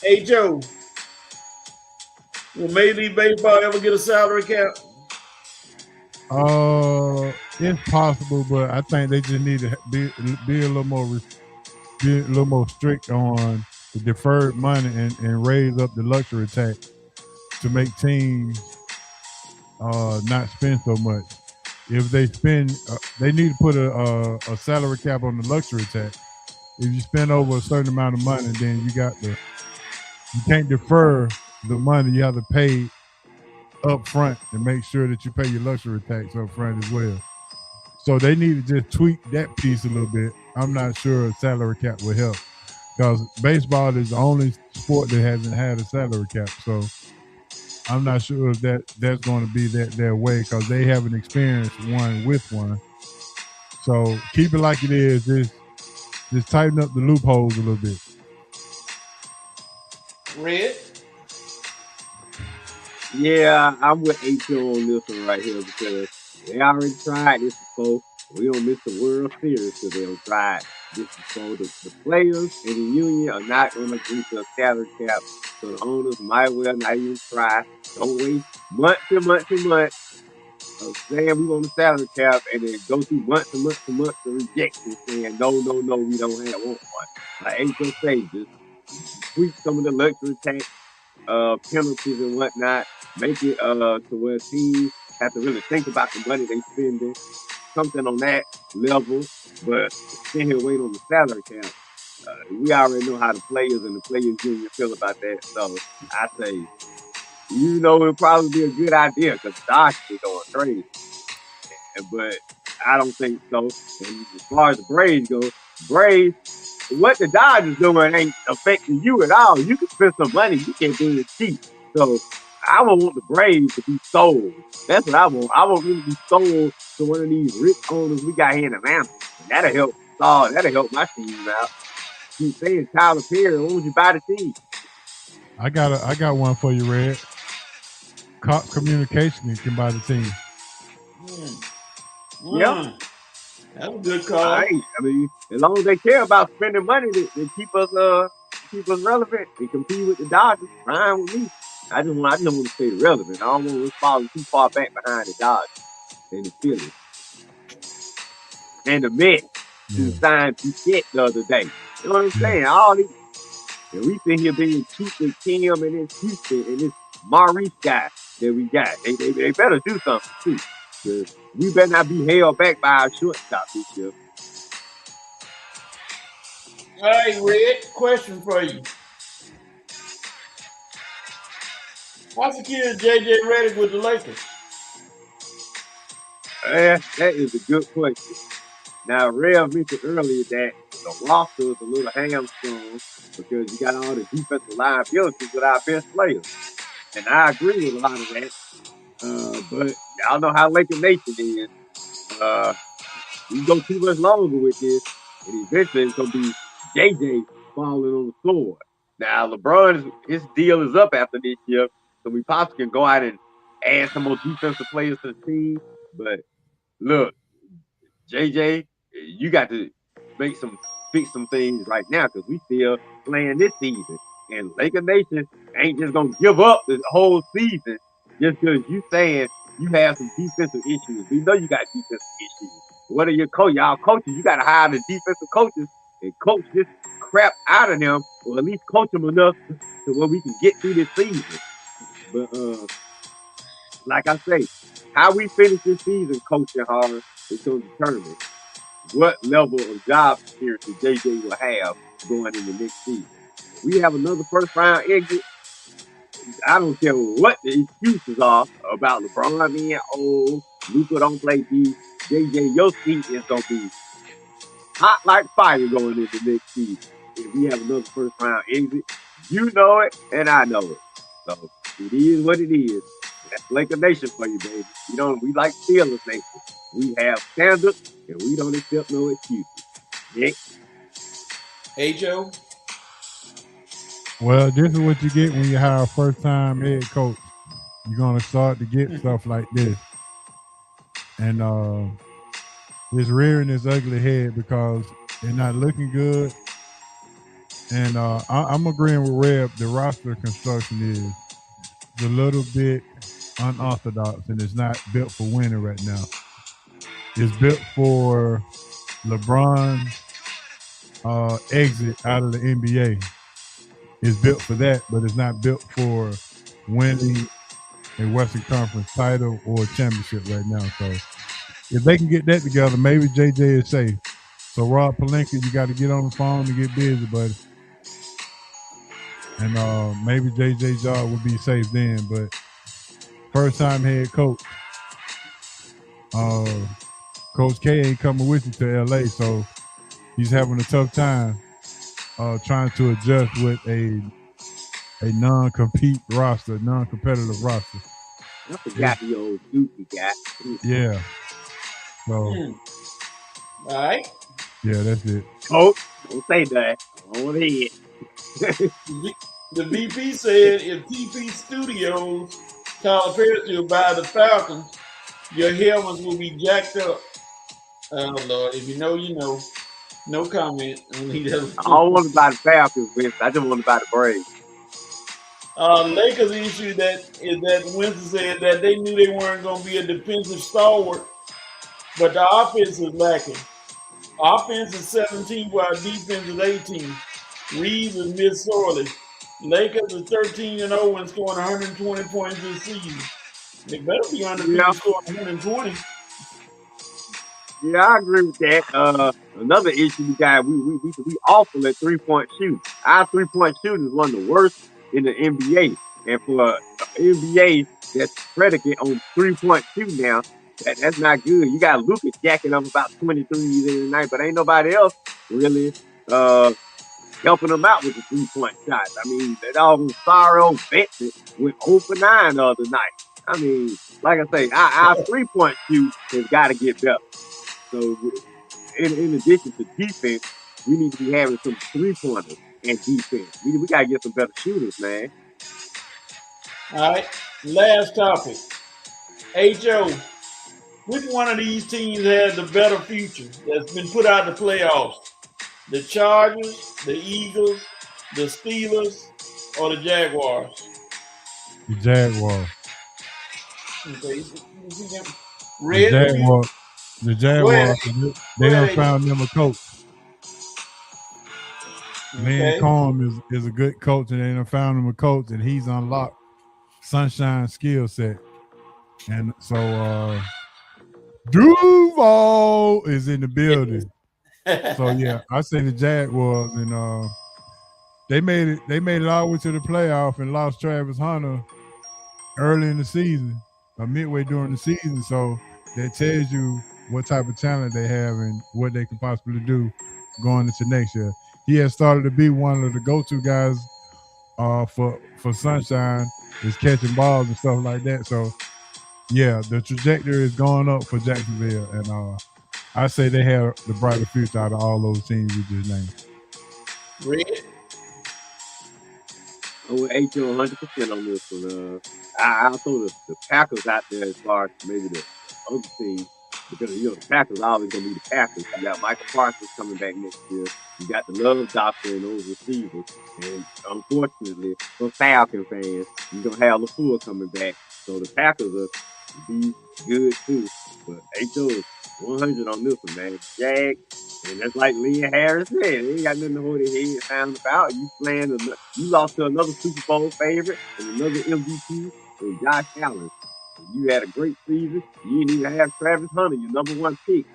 [SPEAKER 3] Hey Joe, will Major League Baseball ever get a salary cap?
[SPEAKER 4] It's possible, but I think they just need to be a little more strict on the deferred money and raise up the luxury tax to make teams not spend so much. If they spend, they need to put a salary cap on the luxury tax. If you spend over a certain amount of money, then you can't defer the money. You have to pay up front and make sure that you pay your luxury tax up front as well. So they need to just tweak that piece a little bit. I'm not sure a salary cap will help because baseball is the only sport that hasn't had a salary cap. So I'm not sure if that's going to be their way because they haven't experienced one with one. So keep it like it is. Just tighten up the loopholes a little bit.
[SPEAKER 3] Red?
[SPEAKER 2] Yeah, I'm with HO on this one right here because they already tried this before. We don't miss the World Series because they don't try this before. The players and the union are not going to agree to a salary cap, so the owners might well not even try. Don't waste months and months and months of saying we want a salary cap and then go through months and months and months of rejection saying no, we don't want one. Like HO say, just tweak some of the luxury tax penalties and whatnot, make it to where teams have to really think about the money they spending, something on that level, but sit here wait on the salary cap. We already know how the players and the players union feel about that, so I say, it'll probably be a good idea because Dodgers is going crazy, but I don't think so. And as far as the Braves go, what the Dodgers doing ain't affecting you at all. You can spend some money, you can't do it cheap. So I would want the Braves to be sold. That's what I want. I want them to be sold to one of these rich owners we got here in Atlanta. And that'll help my team out. Keep saying Tyler Perry, when would you buy the team?
[SPEAKER 4] I got one for you, Red. Cox Communication can buy the team.
[SPEAKER 2] Yeah.
[SPEAKER 3] That's a good call.
[SPEAKER 2] Right. I mean, as long as they care about spending money, they keep us relevant and compete with the Dodgers. Fine with me. I just want to stay relevant. I don't want to fall too far back behind the Dodgers and the Phillies and the Mets who signed Piquet the other day. You know what I'm saying? All these, and we sit here being cheap with Kim and this Houston and this Maurice guy that we got. They better do something too. We better not be held back by our shortstop this year.
[SPEAKER 3] All right, Red, question for you. How secure is JJ Redick with the Lakers?
[SPEAKER 2] That is a good question. Now, Rev mentioned earlier that the roster is a little hamstrung because you got all the defensive liabilities with our best players. And I agree with a lot of that. But y'all know how Laker Nation is. We go too much longer with this, and eventually it's going to be JJ falling on the floor. Now, his deal is up after this year, so we possibly can go out and add some more defensive players to the team. But look, JJ, you got to fix some things right now because we still playing this season. And Laker Nation ain't just going to give up this whole season just because you saying you have some defensive issues. We know you got defensive issues. What are your y'all coaches? You got to hire the defensive coaches and coach this crap out of them, or at least coach them enough to where we can get through this season. But like I say, how we finish this season, coaching hard, is going to determine what level of job security JJ will have going into next season. We have another first round exit. I don't care what the excuses are about LeBron being old, Luka don't play D. JJ, your seat is gonna be hot like fire going into next season. If we have another first round exit, you know it and I know it. So it is what it is. That's Laker Nation for you, baby. We like Steelers Nation. We have standards and we don't accept no excuses. Next.
[SPEAKER 3] Hey Joe.
[SPEAKER 4] Well, this is what you get when you hire a first-time head coach. You're gonna start to get stuff like this, and it's rearing its ugly head because they're not looking good. And I'm agreeing with Reb. The roster construction is a little bit unorthodox, and it's not built for winning right now. It's built for LeBron's exit out of the NBA. It's built for that, but it's not built for winning a Western Conference title or championship right now. So if they can get that together, maybe JJ is safe. So Rob Pelinka, you got to get on the phone to get busy, buddy. And maybe JJ's job will be safe then. But first-time head coach, Coach K ain't coming with you to LA, so he's having a tough time trying to adjust with a non-compete roster, non-competitive roster.
[SPEAKER 2] I forgot the old Dookie guy.
[SPEAKER 4] Yeah. So.
[SPEAKER 3] All right.
[SPEAKER 4] Yeah, that's it.
[SPEAKER 2] Oh, don't say that. I don't want to hear it.
[SPEAKER 3] The VP said if TP Studios compared to buy the Falcons, your helmets will be jacked up. Oh Lord, if you know, you know. No comment.
[SPEAKER 2] I don't want to buy the Falcons, Vince. I just want to buy the Braves.
[SPEAKER 3] Lakers issue is that Winston said that they knew they weren't going to be a defensive stalwart, but the offense is lacking. Offense is 17, while defense is 18. Reeves is missed sorely. Lakers is 13-0 and scoring 120 points this season. They better be undefeated scoring 120.
[SPEAKER 2] Yeah, I agree with that. Another issue we got, we awful at 3-point shooting. Our 3-point shooting is one of the worst in the NBA. And for an NBA that's predicate on 3-point shooting now, that's not good. You got Lucas jacking up about 23s in the night, but ain't nobody else really helping them out with the 3-point shots. I mean, that all sorrow Benson went 0 for 9 the other night. I mean, like I say, our 3-point shoot has got to get better. So, in addition to defense, we need to be having some 3-pointers and defense. We got to get some better shooters, man.
[SPEAKER 3] All right, last topic. H.O., which one of these teams has the better future that's been put out in the playoffs? The Chargers, the Eagles, the Steelers, or the Jaguars?
[SPEAKER 4] The Jaguars.
[SPEAKER 3] Okay.
[SPEAKER 4] The Jaguars, they done found them a coach. Lynn Combs is a good coach, and they done found him a coach, and he's unlocked Sunshine's skill set. And so Duval is in the building. So yeah, I say the Jaguars, and they made it all the way to the playoff and lost Travis Hunter early in the season, or midway during the season. So that tells you what type of talent they have and what they can possibly do going into next year. He has started to be one of the go-to guys for Sunshine, is catching balls and stuff like that. So yeah, the trajectory is going up for Jacksonville, and I say they have the brighter future out of all those teams we just named.
[SPEAKER 3] Red?
[SPEAKER 2] I'm with 100% on this one. I throw the Packers out there as far as maybe the other teams, because the Packers are always gonna be the Packers. You got Michael Parsons coming back next year. You got the love doctor and those receivers, and unfortunately for Falcon fans, you're gonna have LaFleur coming back. So the Packers are be good too. But H.O. is 100 on this one, man. Jags, and that's like Leah Harris said. They ain't got nothing to hold their head down about. You lost to another Super Bowl favorite and another MVP in Josh Allen. You had a great season. You didn't even have Travis Hunter, your number one pick,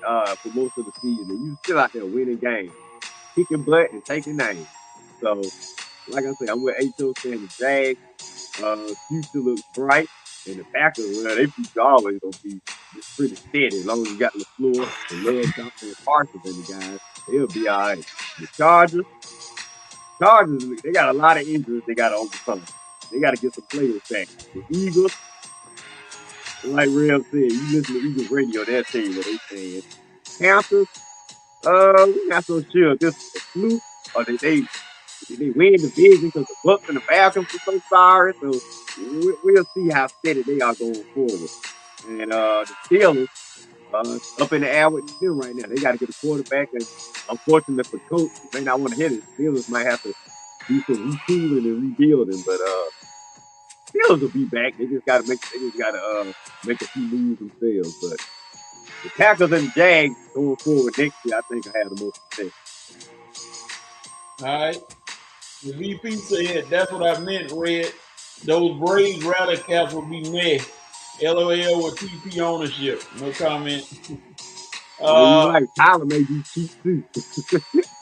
[SPEAKER 2] for most of the season, and you still out there winning games, kicking butt and taking names. So, like I said, I'm with H.O. saying the Jags. Future looks bright, and the Packers, well, their future always gonna be just pretty steady. As long as you got LaFleur and Love Johnson and Parsons and the guys, they'll be all right. The Chargers, they got a lot of injuries they got to overcome. They got to get some players back. The Eagles, like Rev said, you listen to Eagles radio, they'll tell you what they saying. Panthers, we're not so sure if this is a fluke or they win the division because the Bucks and the Falcons are so sorry. So we'll see how steady they are going forward. And the Steelers, up in the air with them right now. They got to get a quarterback, and unfortunately for coach, may not want to hit it. Steelers might have to do some retooling and rebuilding, but Steelers will be back. They just got to make a few moves themselves. But the Packers and the Jags going forward next year, I think I have the most success.
[SPEAKER 3] All right. The VP said, that's what I meant, Red. Those Braves rally caps will be meh. LOL with TP ownership. No comment.
[SPEAKER 2] You're right. Tyler may be cheap too.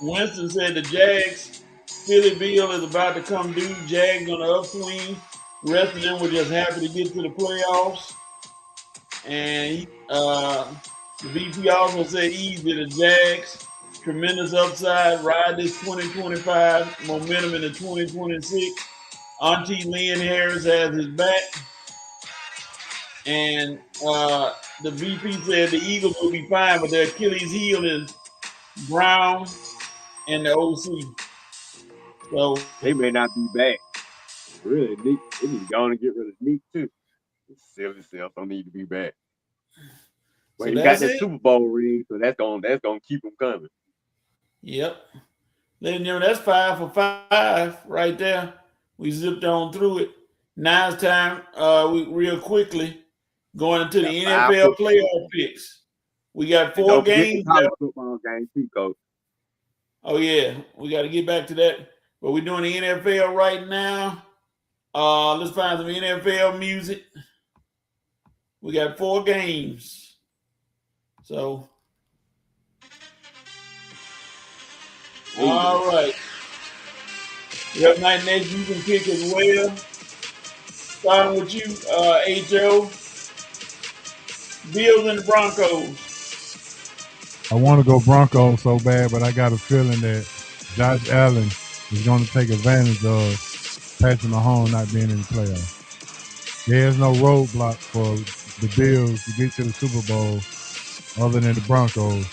[SPEAKER 3] Winston said the Jags, Philly Bill is about to come due. Jags on the upswing. The rest of them were just happy to get to the playoffs. And the VP also said easy, the Jags, tremendous upside, ride this 2025 momentum into 2026. Auntie Lynn Harris has his back. And the VP said the Eagles will be fine, but their Achilles heel is Brown and the OC. So
[SPEAKER 2] they may not be back. Really, Nick, they need to go on and get rid of Nick too. Silly self don't need to be back. Well, so you got that Super Bowl ring, so that's gonna keep them coming.
[SPEAKER 3] Yep. Then that's 5 for 5 right there. We zipped on through it. Now it's time, we real quickly going into the NFL playoff picks. We got 4 games.
[SPEAKER 2] Football game too, Coach.
[SPEAKER 3] Oh yeah, we got to get back to that. But we're doing the NFL right now. Let's find some NFL music. We got 4 games. So, all right. Rev Night Nation, you can pick as well. Starting with you, H.O. Bills and the Broncos.
[SPEAKER 4] I want to go Broncos so bad, but I got a feeling that Josh Allen is going to take advantage of Patrick Mahomes not being in the playoffs. There's no roadblock for the Bills to get to the Super Bowl other than the Broncos.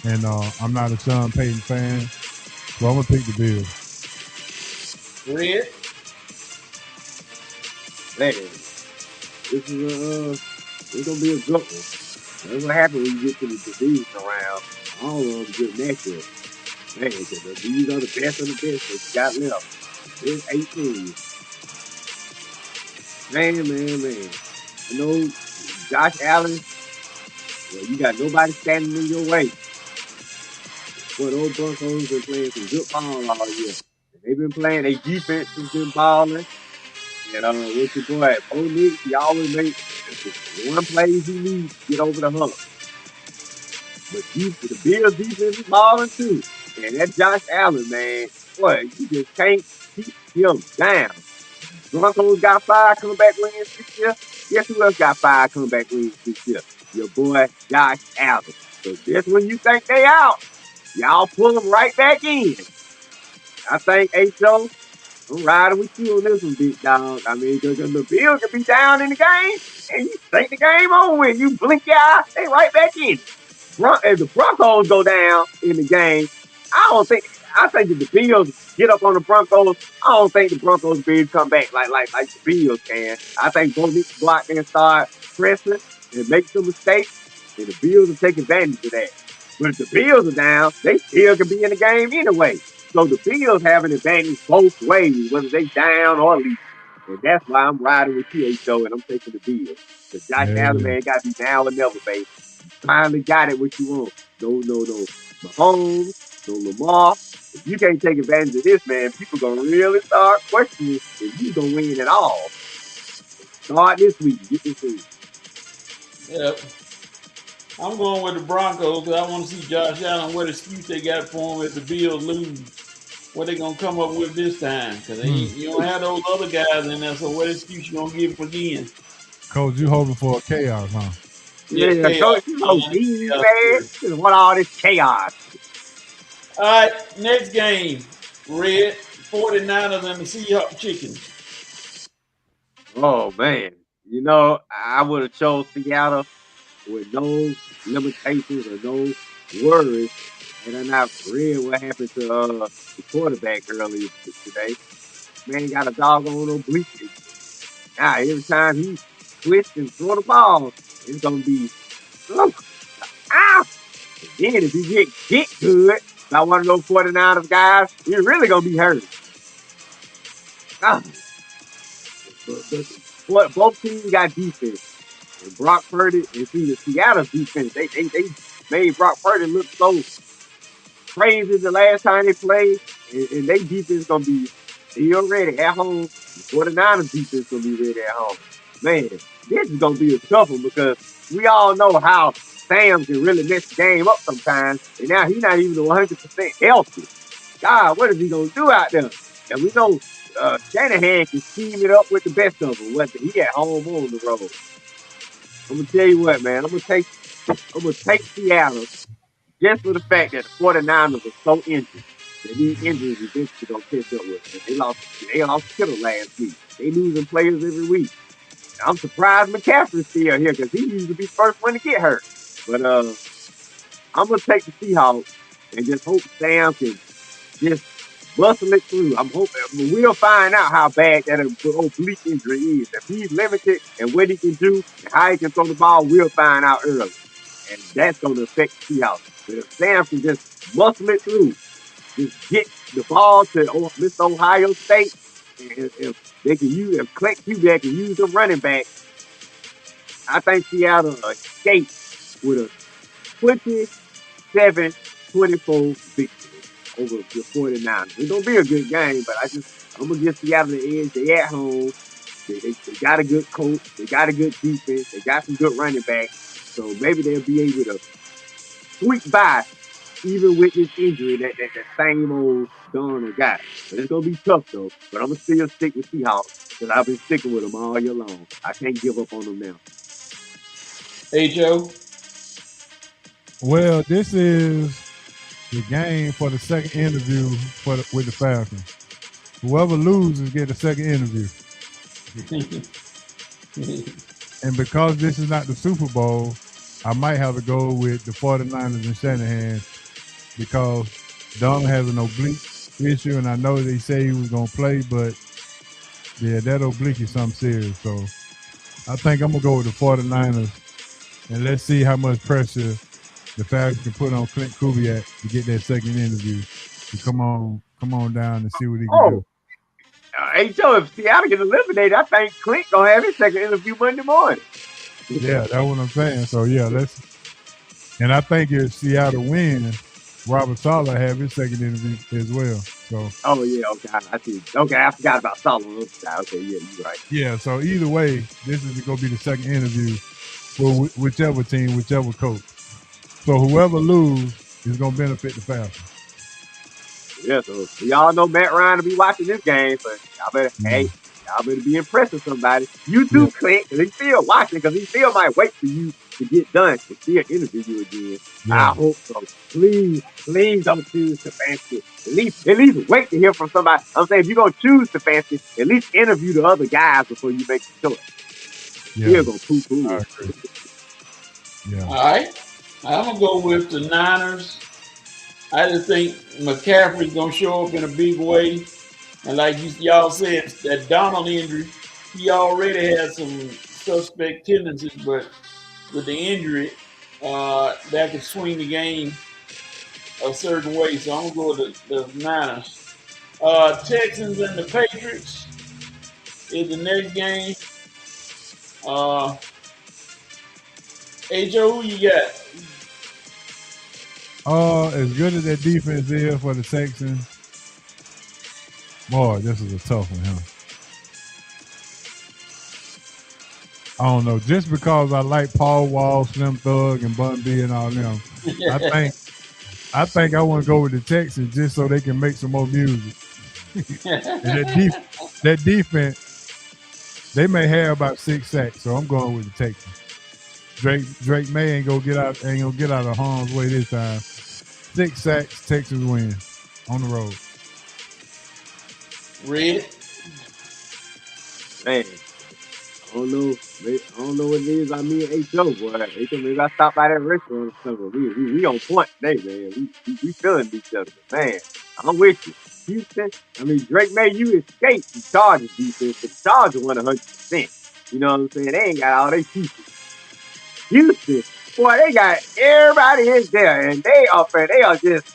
[SPEAKER 4] And I'm not a Sean Payton fan, so I'm going to pick the Bills.
[SPEAKER 3] Red?
[SPEAKER 2] Man, it's going to be a good one. That's what happens when you get to the division round. All of them good matchups. Man, because these are the best of the best that you got left. There's 18. Man. I know Josh Allen, well, you got nobody standing in your way. But those Broncos been playing some good ball all year. They've been playing, their defense has been balling. And with your boy, Bo Nix, he always makes one play he needs to get over the hump. But the Bills defense is balling too. And that Josh Allen, man, boy, you just can't keep him down. Broncos got 5 comeback wins this year. Guess who else got 5 comeback wins this year? Your boy, Josh Allen. So just when you think they out, y'all pull them right back in. I think H.O., I'm riding with you on this one, big dog. I mean, because the Bills can be down in the game, and you think the game on when you blink your eye, they right back in. If the Broncos go down in the game, I think if the Bills get up on the Broncos, I don't think the Broncos Bills come back like the Bills can. I think Bo Nix go out there and start pressing and make some mistakes, and the Bills will take advantage of that. But if the Bills are down, they still can be in the game anyway. So the Bills have an advantage both ways, whether they down or lead. And that's why I'm riding with you, H.O., and I'm taking the Bills. Because Josh Allen,
[SPEAKER 4] Yeah.
[SPEAKER 2] man, got to be now or never, baby. Finally got it what you want. No Mahomes, no Lamar. If you can't take advantage of this, man, people gonna really start questioning if you gonna win at all. Start this week. Get this thing.
[SPEAKER 3] Yep. I'm going with the Broncos because I want to see Josh Allen what excuse they got for him if the Bills lose. What they gonna come up with this time? Because you don't have those other guys in there. So what excuse you gonna give him again?
[SPEAKER 4] Coach, you hoping for a chaos, huh?
[SPEAKER 3] Yes,
[SPEAKER 2] Yeah,
[SPEAKER 3] chaos.
[SPEAKER 2] coach, you know, geez, man. Just want all this chaos.
[SPEAKER 3] All right, next game. Red 49ers and the Seahawks Chickens.
[SPEAKER 2] Oh man. You know, I would have chose Seattle with no limitations or no worries. And then I read what happened to the quarterback earlier today. Man got a doggone oblique injury. Now every time he twists and throw the ball, it's gonna be oh, ow. And then if he get hit good by one of those 49ers guys, you're really gonna be hurt. Ah, but what both teams got defense. And Brock Purdy and see the Seattle defense, they made Brock Purdy look so crazy the last time they played. And they defense gonna be still ready at home. The 49ers defense gonna be ready at home. Man, this is gonna be a tough one because we all know how Sam can really mess the game up sometimes. And now he's not even 100% healthy. God, what is he gonna do out there? And we know Shanahan can scheme it up with the best of them, whether he at home or on the road. I'm gonna tell you what, man. I'm gonna take Seattle just for the fact that the 49ers are so injured. That these injuries eventually gonna catch up with them. They lost Kittle last week. They losing players every week. And I'm surprised McCaffrey's still here because he used to be the first one to get hurt. But I'm gonna take the Seahawks and just hope Sam can just bustle it through. I'm hoping we'll find out how bad that oblique injury is. If he's limited and what he can do and how he can throw the ball, we'll find out early. And that's going to affect the Seahawks. But if Sam can just muscle it through, just get the ball to Mr. Ohio State, and if they can use, if Clint Kubiak can use the running back, I think Seattle escape with a 27-24 victory over the 49ers. It's going to be a good game, but I'm going to give Seattle the edge. They at home. They got a good coach. They got a good defense. They got some good running backs. So maybe they'll be able to squeak by even with this injury that same old Darnold got. But it's gonna be tough though. But I'm gonna still stick with Seahawks because I've been sticking with them all year long. I can't give up on them now.
[SPEAKER 3] Hey Joe.
[SPEAKER 4] Well, this is the game for the second interview with the Falcons. Whoever loses get the second interview. And because this is not the Super Bowl, I might have to go with the 49ers and Shanahan because Donald has an oblique issue, and I know they say he was going to play, but yeah, that oblique is something serious. So I think I'm going to go with the 49ers, and let's see how much pressure the Falcons can put on Clint Kubiak to get that second interview. So come on down and see what he can do.
[SPEAKER 2] Hey Joe, if Seattle get eliminated, I think Clint gonna have his second interview Monday morning.
[SPEAKER 4] Yeah, that's what I'm saying. So yeah, and I think if Seattle wins, Robert Saleh have his second interview as well. So
[SPEAKER 2] oh yeah, okay, I see. Okay, I forgot about Saleh. Okay, yeah, you're right.
[SPEAKER 4] Yeah, so either way, this is gonna be the second interview for whichever team, whichever coach. So whoever loses is gonna benefit the Falcons.
[SPEAKER 2] Yeah, so y'all know Matt Ryan will be watching this game, so y'all better be impressed with somebody. You too, Clint, because he's still watching, because he still might wait for you to get done to still interview you again. Yeah. I hope so. Please don't choose Stefanski. At least wait to hear from somebody. I'm saying if you're gonna choose Stefanski, at least interview the other guys before you make the choice.
[SPEAKER 4] Yeah.
[SPEAKER 2] Go poo-poo.
[SPEAKER 4] I agree. Yeah.
[SPEAKER 3] All right. I'm gonna go with the Niners. I just think McCaffrey's gonna show up in a big way, and like y'all said, that Donald injury, he already had some suspect tendencies, but with the injury, that could swing the game a certain way. So I'm gonna go with the Niners. Texans and the Patriots. is the next game. Ho, who you got?
[SPEAKER 4] As good as that defense is for the Texans, boy, this is a tough one, huh? I don't know. Just because I like Paul Wall, Slim Thug, and Bun B and all them, I think I want to go with the Texans just so they can make some more music. And that defense, they may have about 6 sacks, so I'm going with the Texans. Drake May ain't gonna get out of harm's way this time. 6 sacks, Texas win on the road.
[SPEAKER 3] Red.
[SPEAKER 2] Man, I don't know what it is about me and H.O., boy. Maybe I stop by that restaurant or something. We on point today, man. We feeling each other. Man, I'm with you. Houston, I mean, Drake May, you escaped the Chargers defense, but the Chargers won 100%. You know what I'm saying? They ain't got all they pieces. Houston, boy, they got everybody in there, and they are just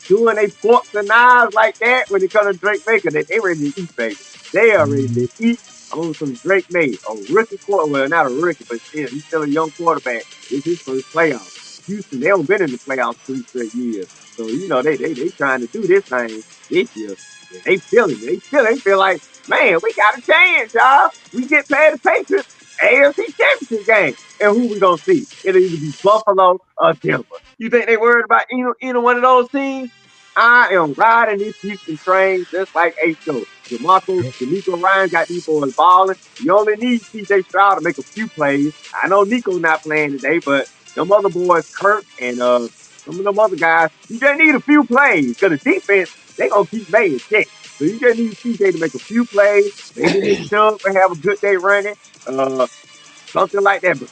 [SPEAKER 2] doing they forks and knives like that when it comes to Drake May, because they ready to eat, baby. They are ready to eat on some Drake May, a rookie quarterback. Well, not a rookie, but he's still a young quarterback. It's his first playoffs. Houston, they haven't been in the playoffs 3 straight years. So, you know, they trying to do this thing this year. And they feeling it. They feel like, man, we got a chance, y'all. We get past the Patriots, AFC Championship game. And who we gonna see? It'll either be Buffalo or Denver. You think they worried about either one of those teams? I am riding this Houston train just like H.O. DeMeco Ryan got these boys balling. You only need C.J. Stroud to make a few plays. I know Nico not playing today, but them other boys, Kirk and some of them other guys, you just need a few plays because the defense, they gonna keep May in check. So you just need C.J. to make a few plays. Maybe Nick Chubb will have a good day running. Something like that, but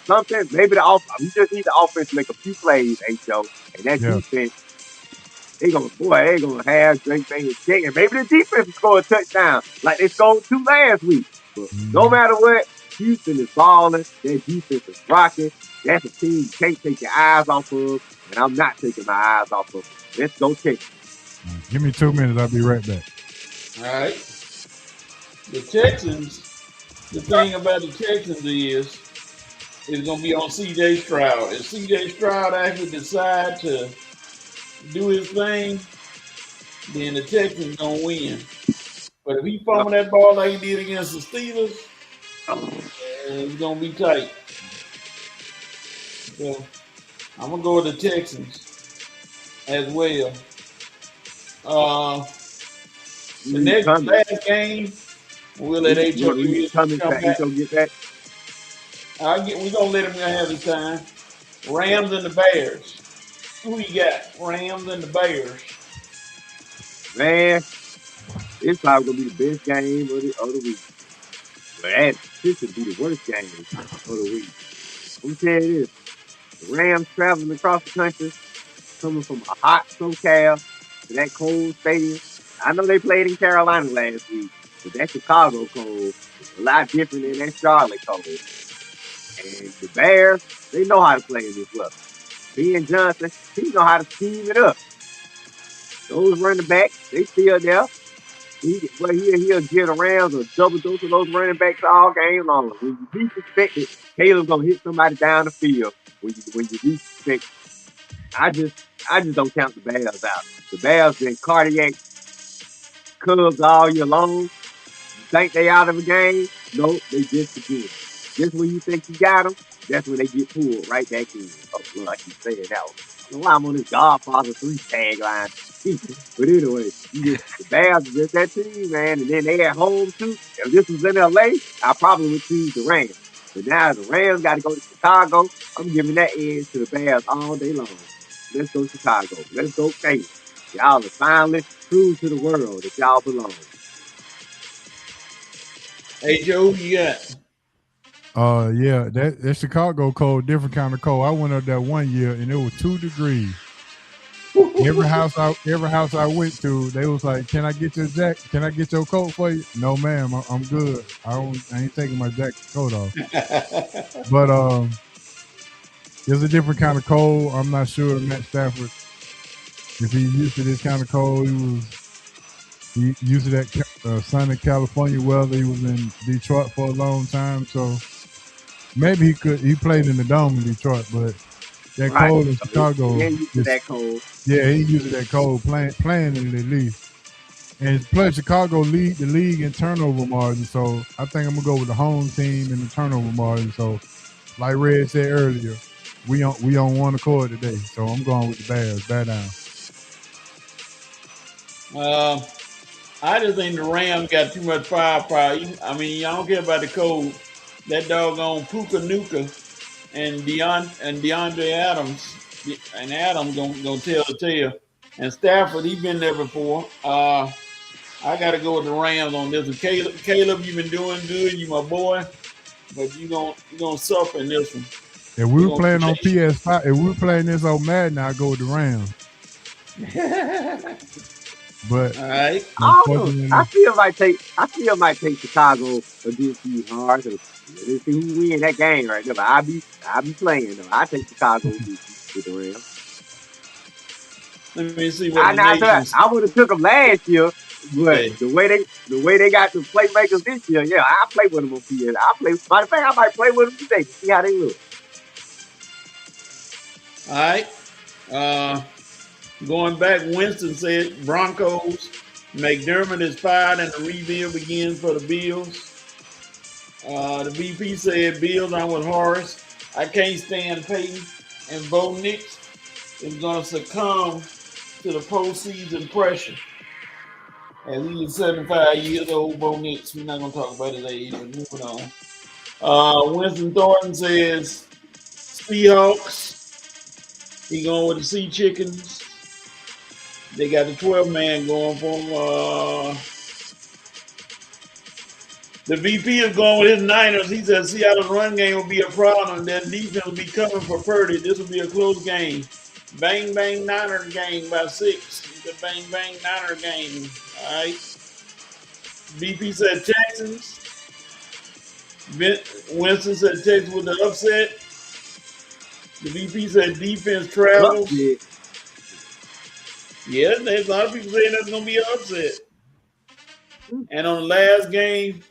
[SPEAKER 2] maybe you just need the offense to make a few plays, H.O. And that defense, they gonna have Drake May in check, and maybe the defense will score a touchdown like they scored 2 last week. But no matter what, Houston is balling. Their defense is rocking. That's a team you can't take your eyes off of, and I'm not taking my eyes off of them. Let's go Texans.
[SPEAKER 4] Give me 2 minutes. I'll be right back.
[SPEAKER 3] All right. The Texans, the thing about the Texans is it's going to be on C.J. Stroud. If C.J. Stroud actually decide to do his thing, then the Texans going to win. But if he fumble that ball like he did against the Steelers, it's going to be tight. So I'm going to go with the Texans as well. The last game, we'll let H.O. come back.
[SPEAKER 2] Get back.
[SPEAKER 3] We're going to let him have his time. Rams and the Bears. Who you got? Rams and the Bears.
[SPEAKER 2] Man, it's probably going to be the best game of the week. But this would be the worst game of the week. I'm telling you this. The Rams traveling across the country, coming from a hot SoCal to that cold stadium. I know they played in Carolina last week, but that Chicago cold is a lot different than that Charlotte cold. And the Bears, they know how to play in this weather. Ben Johnson, he know how to scheme it up. Those running backs, they still there. He'll get around a double dose of those running backs all game long. When you least expect it, Caleb's gonna hit somebody down the field. When you least expect it. I just don't count the Bears out. The Bears been cardiac Cubs all year long. You think they out of a game? No, they just begin. Just when you think you got them, that's when they get pulled right back in. Oh, Lord, I keep saying that one. I don't know why I'm on this Godfather 3 tagline. But anyway, the Bears is just that team, man. And then they at home, too. If this was in L.A., I probably would choose the Rams. But now the Rams got to go to Chicago. I'm giving that edge to the Bears all day long. Let's go Chicago. Let's go Caleb. Y'all are finally prove to the world that y'all belong.
[SPEAKER 3] Hey, Joe, you got?
[SPEAKER 4] Yeah, that Chicago cold, different kind of cold. I went up there one year and it was 2 degrees. Every house I went to, they was like, "Can I get your jacket? Can I get your coat for you?" No, ma'am, I'm good. I ain't taking my coat off. But it's a different kind of cold. I'm not sure Matt Stafford, if he's used to this kind of cold, He used to that sunny California weather. He was in Detroit for a long time, so maybe he played in the dome in Detroit, but that
[SPEAKER 2] Right.
[SPEAKER 4] cold in Chicago.
[SPEAKER 2] Yeah, used to that cold.
[SPEAKER 4] Yeah, he used that cold playing in it at least. And plus Chicago lead the league in turnover margin, so I think I'm gonna go with the home team in the turnover margin. So, like Red said earlier, we on one accord today. So I'm going with the Bears. Bear down.
[SPEAKER 3] I just think the Rams got too much firepower. I mean, I don't care about the cold. That doggone Puka Nuka and DeAndre Adams, and Adams gonna tell the tale. And Stafford, he's been there before. I got to go with the Rams on this one. Caleb, you've been doing good. You my boy, but you gonna suffer in this one.
[SPEAKER 4] If we were playing on PS5, if we were playing this on Madden, I'd go with the Rams. But
[SPEAKER 3] all right,
[SPEAKER 2] I still might take Chicago against these hard. Let's see who win that game right there. But I'll be playing though. I take Chicago with the Rams.
[SPEAKER 3] Let me see what
[SPEAKER 2] I would have took them last year, but the way they got the playmakers this year, yeah, I play with them on PS. Matter of fact, I might play with them today to see how they look.
[SPEAKER 3] All right. Going back, Winston said Broncos. McDermott is fired and the rebuild begins for the Bills. The VP said Bills. I'm with Horace. I can't stand Peyton, and Bo Nix is going to succumb to the postseason pressure. And he is 75 years old, Bo Nix. We're not going to talk about his age, but moving on. Winston Thornton says Seahawks. He going with the Sea Chickens. They got the 12-man going for him. The VP is going with his Niners. He said Seattle's run game will be a problem. Their defense will be coming for Purdy. This will be a close game. Bang, bang, Niner game by 6. It's a bang, bang, Niner game. All right. VP said Texans. Winston said Texans with the upset. The VP said defense travels. Yeah, there's a lot of people saying that's going to be an upset. And on the last game,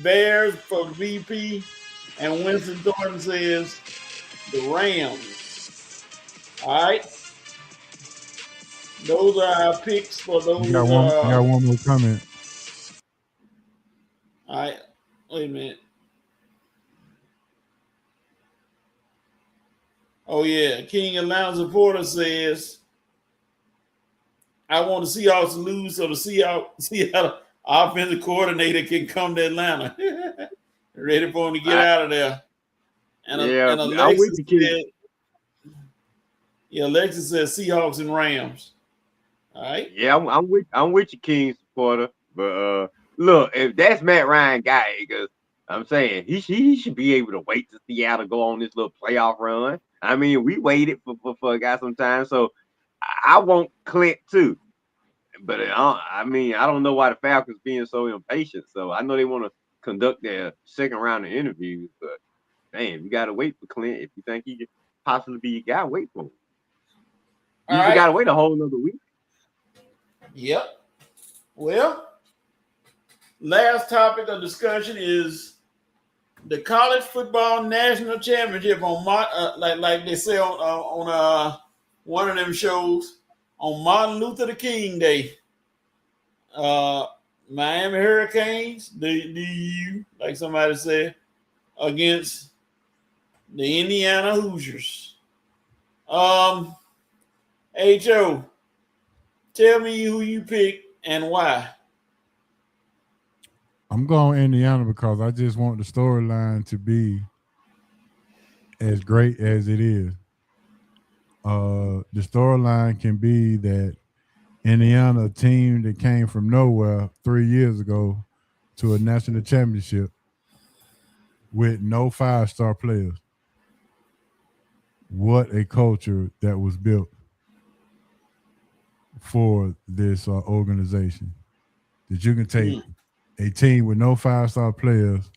[SPEAKER 3] Bears for VP, and Winston Thornton says the Rams. All right. Those are our picks for those.
[SPEAKER 4] I got one more comment.
[SPEAKER 3] All right. Wait a minute. Oh, yeah. King Alonzo Porter says, I want the Seahawks to lose so the Seattle offensive coordinator can come to Atlanta. Ready for him to get out of there. And Alexis says Seahawks and Rams. All right.
[SPEAKER 2] Yeah, I'm with you, King supporter. But look, if that's Matt Ryan guy, because I'm saying he should be able to wait to Seattle go on this little playoff run. I mean, we waited for a guy sometimes, so I want Clint too. But I don't know why the Falcons being so impatient. So I know they want to conduct their second round of interviews, but man, you got to wait for Clint. If you think he could possibly be your guy, wait for him. You got to wait a whole another week.
[SPEAKER 3] Yep. Well, last topic of discussion is the college football national championship on like they say on one of them shows on Martin Luther King Day. Miami Hurricanes, the like somebody said, against the Indiana Hoosiers. Ho, tell me who you pick and why.
[SPEAKER 4] I'm going Indiana because I just want the storyline to be as great as it is. The storyline can be that Indiana, a team that came from nowhere 3 years ago to a national championship with no 5-star players. What a culture that was built for this organization. That you can take a team with no 5-star players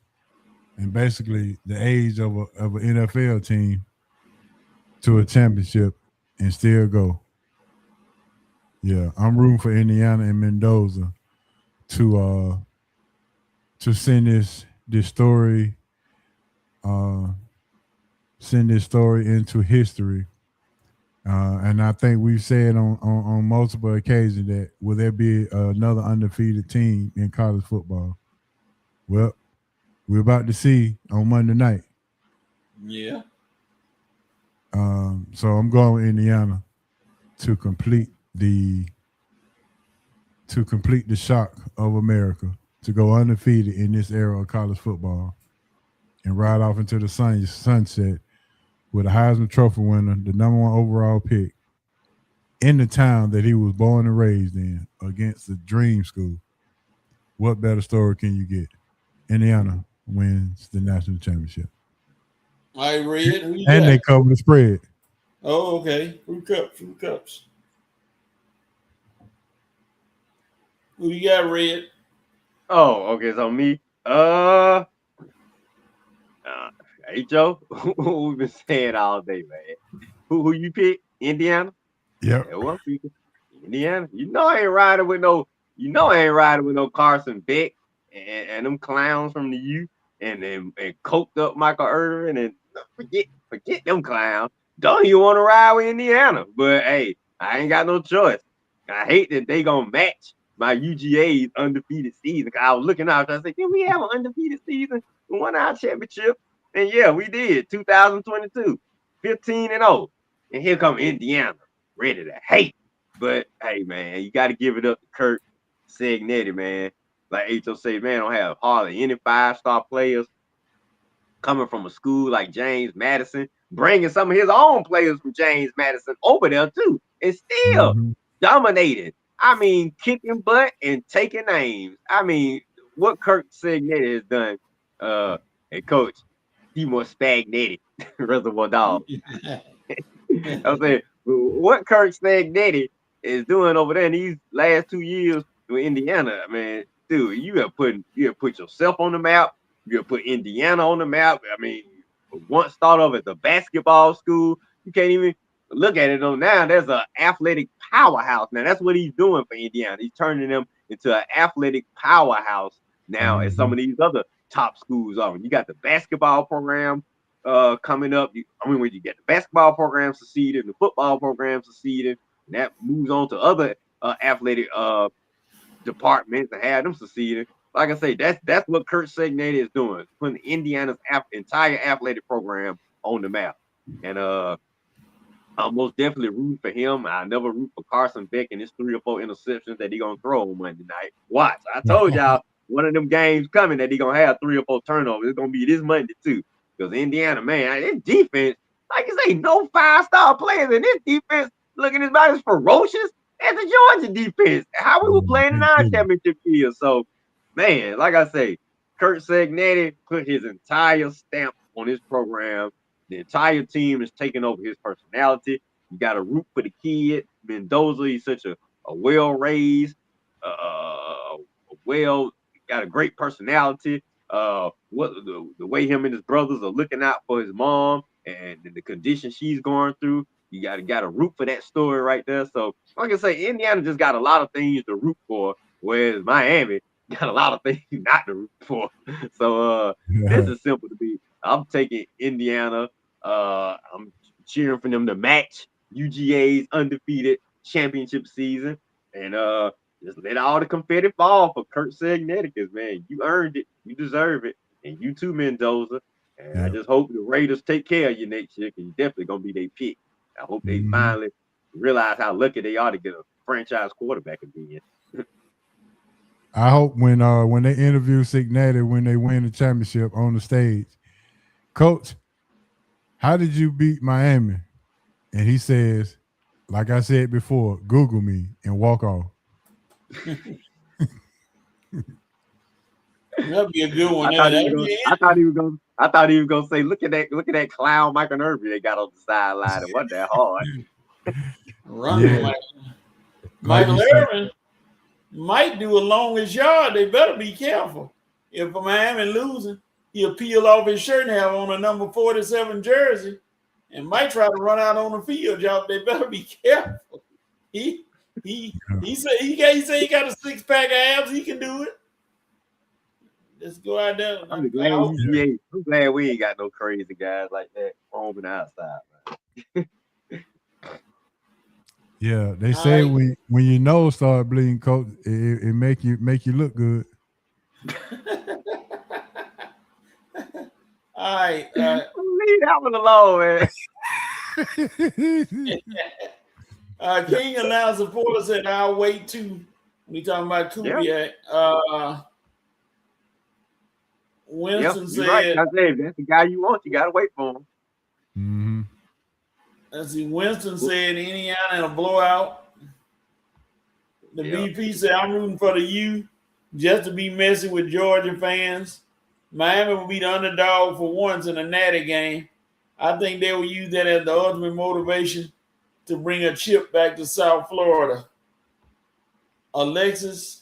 [SPEAKER 4] and basically the age of an NFL team to a championship and still go. Yeah, I'm rooting for Indiana and Mendoza to send this story into history. And I think we've said on multiple occasions that will there be another undefeated team in college football? Well, we're about to see on Monday night.
[SPEAKER 3] Yeah.
[SPEAKER 4] So I'm going with Indiana to complete the shock of America, to go undefeated in this era of college football and ride off into the sunset with a Heisman Trophy winner, the number 1 overall pick in the town that he was born and raised in, against the dream school. What better story can you get? Indiana wins the national championship.
[SPEAKER 3] I read.
[SPEAKER 4] And they cover the spread.
[SPEAKER 3] Oh, okay. Fruit cups. Who you got, Red?
[SPEAKER 2] Oh, okay. So me, hey Joe, we've been saying all day, man. Who you pick? Indiana.
[SPEAKER 4] Yep.
[SPEAKER 2] Yeah, well, Indiana. You know I ain't riding with no Carson Beck and them clowns from the U and coked up Michael Irvin and forget them clowns. Don't you want to ride with Indiana? But hey, I ain't got no choice. I hate that they gonna match my UGA's undefeated season. I was looking out, I said, can we have an undefeated season? We won our championship. And yeah, we did. 2022, 15-0. And here come Indiana, ready to hate. But hey, man, you got to give it up to Kirk Cignetti, man. Like H.O. said, man, don't have hardly any 5-star players coming from a school like James Madison, bringing some of his own players from James Madison over there too, and still dominated. I mean, kicking butt and taking names. I mean, what Kirk Cignetti has done, and Coach Seymour Spagnetti, Reservoir Dogs. I'm saying, what Kirk Cignetti is doing over there in these last 2 years with Indiana, man, dude, you have put yourself on the map. You have put Indiana on the map. I mean, once thought of as a basketball school, you can't even look at it on now. There's an athletic powerhouse. Now that's what he's doing for Indiana. He's turning them into an athletic powerhouse now as some of these other top schools are. You got the basketball program coming up. When you get the basketball program succeeded, the football program succeeded, and that moves on to other athletic departments and have them succeeding. Like I say, that's what Kirk Cignetti is doing, putting Indiana's entire athletic program on the map. And I'm most definitely rooting for him. I never root for Carson Beck and his 3 or 4 interceptions that he gonna throw on Monday night. Watch, I told y'all one of them games coming that he gonna have 3 or 4 turnovers. It's gonna be this Monday too. Because Indiana, man, his defense, like you say, no 5-star players in this defense. Looking about as ferocious as the Georgia defense. How we were playing in our championship year. So, man, like I say, Kirk Cignetti put his entire stamp on his program. The entire team is taking over his personality. You got to root for the kid. Mendoza, he's such a well-raised, got a great personality. The way him and his brothers are looking out for his mom and the condition she's going through. You got to root for that story right there. So, like I say, Indiana just got a lot of things to root for, whereas Miami got a lot of things not to root for. So, this is simple to be. I'm taking Indiana. I'm cheering for them to match UGA's undefeated championship season, and just let all the confetti fall for Kirk Cignetti, because, man, you earned it, you deserve it, and you too, Mendoza. And I just hope the Raiders take care of you next year, because you're definitely gonna be their pick. I hope they finally realize how lucky they are to get a franchise quarterback again.
[SPEAKER 4] I hope when they interview Cignetti when they win the championship on the stage, Coach, how did you beat Miami? And he says, like I said before, Google me and walk off.
[SPEAKER 3] That'd be a good one.
[SPEAKER 2] I thought he was gonna say, look at that clown Michael Irvin they got on the sideline. It wasn't that hard.
[SPEAKER 3] Michael Irvin might do a longest yard. They better be careful. If Miami losing, he'll peel off his shirt and have on a number 47 jersey and might try to run out on the field, y'all. They better be careful. He said he got a 6-pack of abs. He can do it. Let's go out there.
[SPEAKER 2] I'm glad we ain't got no crazy guys like that roaming outside, man.
[SPEAKER 4] Yeah, they say when your nose start bleeding, coach, it make you look good.
[SPEAKER 3] All right.
[SPEAKER 2] Leave that one alone, man.
[SPEAKER 3] King allows supporters said, I'll wait too. We talking about Kubiak. Winston said,
[SPEAKER 2] right. I said, that's the guy you want. You got to wait for him.
[SPEAKER 4] Mm-hmm.
[SPEAKER 3] Let's see. Winston said, Indiana in a blowout. The BP said, I'm rooting for the U just to be messy with Georgia fans. Miami will be the underdog for once in a Natty game. I think they will use that as the ultimate motivation to bring a chip back to South Florida. Alexis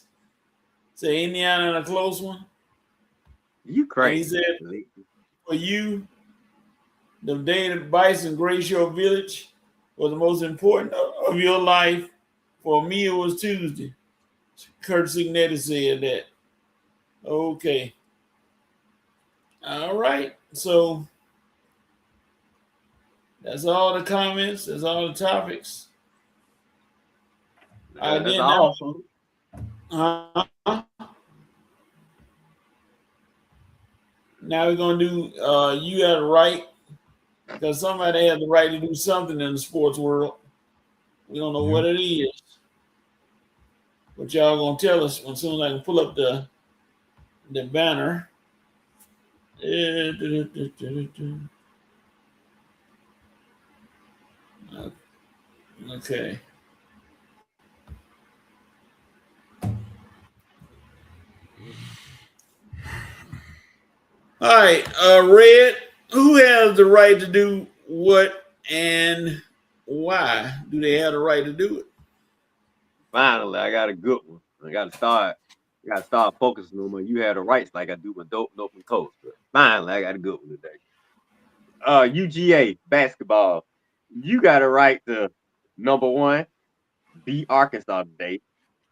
[SPEAKER 3] said Indiana in a close one.
[SPEAKER 2] You crazy.
[SPEAKER 3] And he said, for you, the day that Bison Glacier Village was the most important of your life. For me, it was Tuesday. Kurt Signetti said that. Okay. All right. So that's all the comments. That's all the topics.
[SPEAKER 2] That's awesome.
[SPEAKER 3] Now we're going to do you had a right, because somebody had the right to do something in the sports world. We don't know what it is. But y'all going to tell us as soon as I can pull up the banner. Okay. All right, Red, who has the right to do what and why do they have the right to do it?
[SPEAKER 2] Finally, I got a good one. I got to start focusing on my you had the rights like I do with Dope and Coast. But finally, I got a good one today. UGA basketball, you got a right to, number one, beat Arkansas today,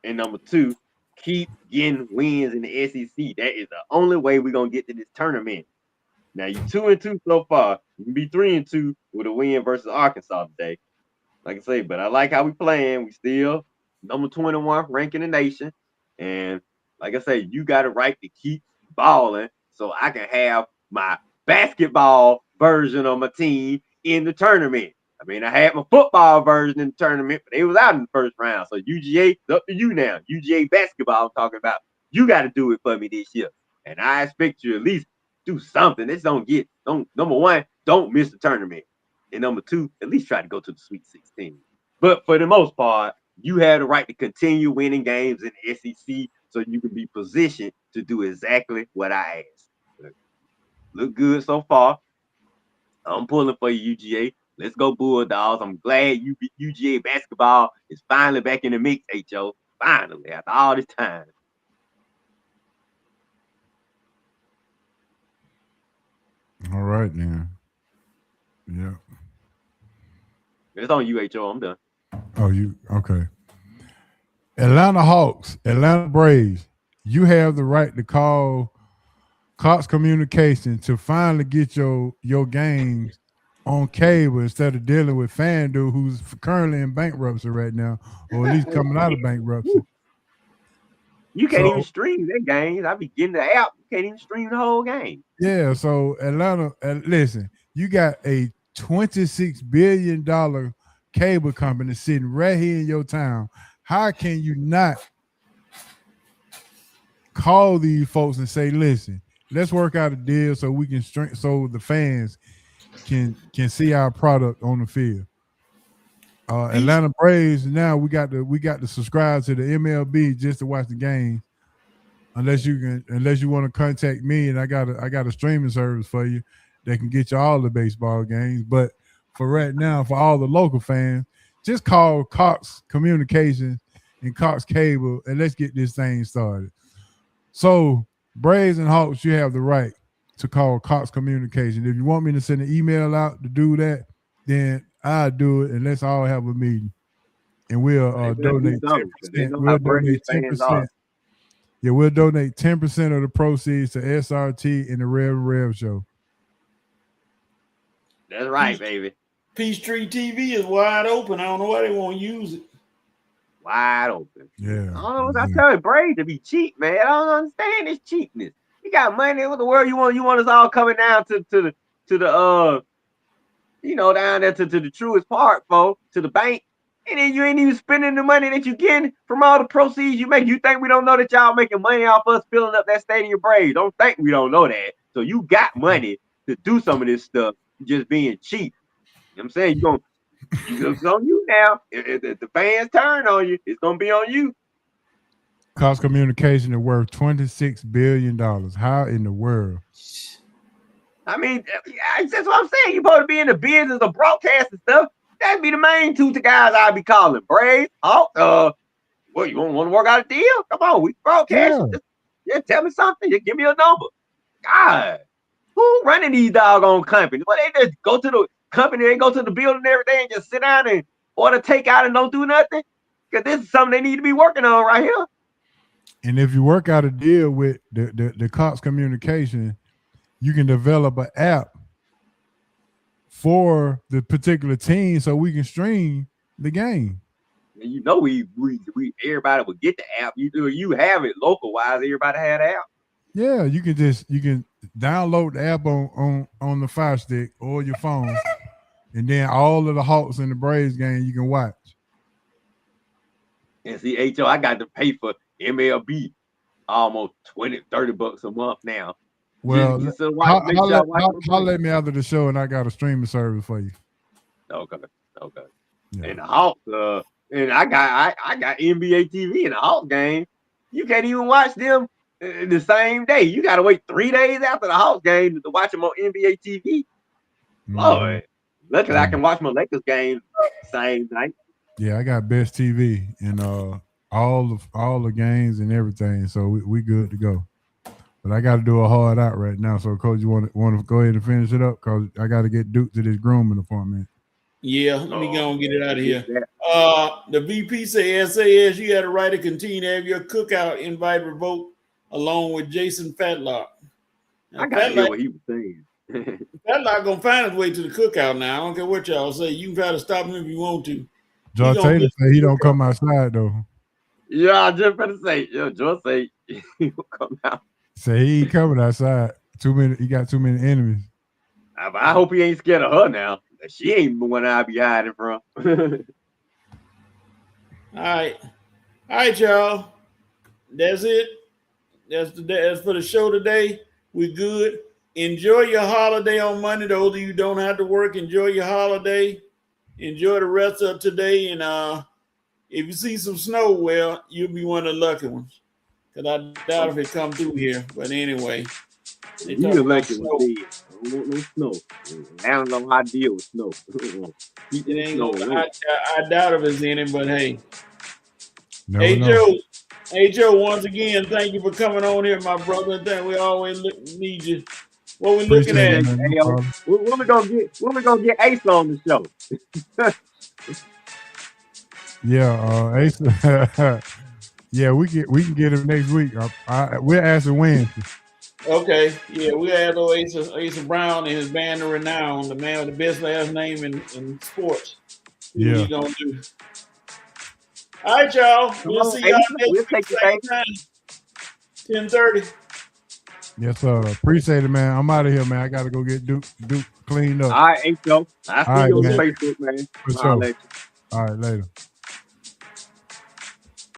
[SPEAKER 2] and number two, keep getting wins in the SEC. That is the only way we're gonna get to this tournament. Now you 2-2 so far. You can be 3-2 with a win versus Arkansas today. Like I say, but I like how we playing. We still number 21 rank in the nation, and like I say, you got a right to keep balling so I can have my basketball version of my team in the tournament. I mean, I had my football version in the tournament, but they was out in the first round. So UGA, it's up to you now. UGA basketball, I'm talking about. You got to do it for me this year. And I expect you at least do something. Number one, don't miss the tournament. And number two, at least try to go to the Sweet 16. But for the most part, you had the right to continue winning games in the SEC so you can be positioned to do exactly what I asked. Look good so far. I'm pulling for you, UGA. Let's go Bulldogs. I'm glad UGA basketball is finally back in the mix, HO. Finally, after all this time.
[SPEAKER 4] All right, then. Yeah.
[SPEAKER 2] It's on you, HO. I'm done.
[SPEAKER 4] Oh, you okay. Atlanta Hawks, Atlanta Braves, you have the right to call Cox Communication to finally get your games on cable instead of dealing with FanDuel, who's currently in bankruptcy right now, or at least coming out of bankruptcy.
[SPEAKER 2] You can't even stream that game. I be getting the app. You can't even stream the whole game.
[SPEAKER 4] Yeah, so Atlanta, listen, you got a $26 billion cable company sitting right here in your town. How can you not call these folks and say, listen, let's work out a deal so we can so the fans can see our product on the field. Atlanta Braves, now we got to subscribe to the MLB just to watch the game. Unless you want to contact me, and I got a streaming service for you that can get you all the baseball games. But for right now, for all the local fans, just call Cox Communications and Cox Cable, and let's get this thing started. So, Braves and Hawks, you have the right to call Cox Communications. If you want me to send an email out to do that, then I'll do it, and let's all have a meeting and we'll
[SPEAKER 2] They better do
[SPEAKER 4] donate
[SPEAKER 2] something, 'cause they
[SPEAKER 4] 10%.
[SPEAKER 2] know
[SPEAKER 4] We'll
[SPEAKER 2] how brave
[SPEAKER 4] donate
[SPEAKER 2] these fans are.
[SPEAKER 4] 10%. Yeah, we'll donate 10% of the proceeds to SRT and the Rev Show.
[SPEAKER 2] That's right, baby.
[SPEAKER 3] Peachtree TV is wide open. I don't know why they won't use it.
[SPEAKER 2] Wide open.
[SPEAKER 4] Yeah.
[SPEAKER 2] I don't know what I tell Brave to be cheap, man. I don't understand this cheapness. You got money. What the world you want? You want us all coming down to the down there to the Truist Park, folks, to the bank, and then you ain't even spending the money that you getting from all the proceeds you make. You think we don't know that y'all making money off us filling up that stadium, Brave? Don't think we don't know that. So you got money to do some of this stuff, just being cheap. You know what I'm saying? It's on you now. If the fans turn on you, it's gonna be on you.
[SPEAKER 4] Cox Communication is worth $26 billion. How in the world?
[SPEAKER 2] I mean, that's what I'm saying. You're supposed to be in the business of broadcasting stuff. That'd be the main two guys I'd be calling. Brave, Hawk, what, you want to work out a deal? Come on, we broadcast. Yeah. Just tell me something. Just give me a number. God, who running these doggone companies? Well, they just go to the company, they go to the building every day and just sit down and order takeout and don't do nothing? Because this is something they need to be working on right here.
[SPEAKER 4] And if you work out a deal with the Cox Communication, you can develop an app for the particular team so we can stream the game.
[SPEAKER 2] And you know we everybody would get the app. You have it local wise, everybody had the app.
[SPEAKER 4] Yeah, you can download the app on the Fire Stick or your phone, and then all of the Hawks and the Braves game you can watch.
[SPEAKER 2] And see, HO, I got to pay for MLB almost $20-$30 a month now.
[SPEAKER 4] Well, holler at me after the show, and I got a streaming service for you.
[SPEAKER 2] Okay.
[SPEAKER 4] Yeah.
[SPEAKER 2] And the Hawks, and I got NBA TV in the Hawks game. You can't even watch them the same day. You got to wait 3 days after the Hawks game to watch them on NBA TV. Lord, luckily I can watch my Lakers game same night.
[SPEAKER 4] Yeah, I got Best TV and all the games and everything, so we good to go. But I got to do a hard out right now. So, Coach, you want to go ahead and finish it up? Because I got to get Duke to this grooming appointment.
[SPEAKER 3] Yeah, let me go and get it out of here. The VP say SAS, you had a right to continue to have your cookout invite revoked along with Jason Fatlock.
[SPEAKER 2] Now, I got to hear what he was saying.
[SPEAKER 3] Fatlock going to find his way to the cookout now. I don't care what y'all say. You can try to stop him if you want to.
[SPEAKER 4] George Taylor said he don't come outside, though.
[SPEAKER 2] Yeah, I just better say, George say he will come out.
[SPEAKER 4] Say he ain't coming outside. He got too many enemies.
[SPEAKER 2] I hope he ain't scared of her now. She ain't the one I'll be hiding from. All
[SPEAKER 3] right, y'all. That's it. That's for the show today. We good. Enjoy your holiday on Monday. Those of you who don't have to work, enjoy your holiday. Enjoy the rest of today. And if you see some snow, well, you'll be one of the lucky ones. Because I doubt if it come through here. But anyway.
[SPEAKER 2] You lucky one. I don't want no snow. I don't know how to deal with snow.
[SPEAKER 3] It ain't gonna, I doubt if it's in it, but hey. Hey, Joe, once again, thank you for coming on here, my brother. We always need you. What we looking at?
[SPEAKER 2] When we gonna get Ace on the show?
[SPEAKER 4] Yeah, Ace. Yeah, we can get him next week. We're asking Wednesday.
[SPEAKER 3] Okay, yeah, we had Asa Brown and his band of renown, the man with the best last name in sports.
[SPEAKER 4] Yeah.
[SPEAKER 3] What you gonna do? All right, y'all. We'll see y'all next week, same time, 10:30.
[SPEAKER 4] Yes, sir. Appreciate it, man. I'm out of here, man. I got to go get Duke cleaned up.
[SPEAKER 2] All right, Joe. I'll see you on Facebook, man.
[SPEAKER 4] For sure. All right, later.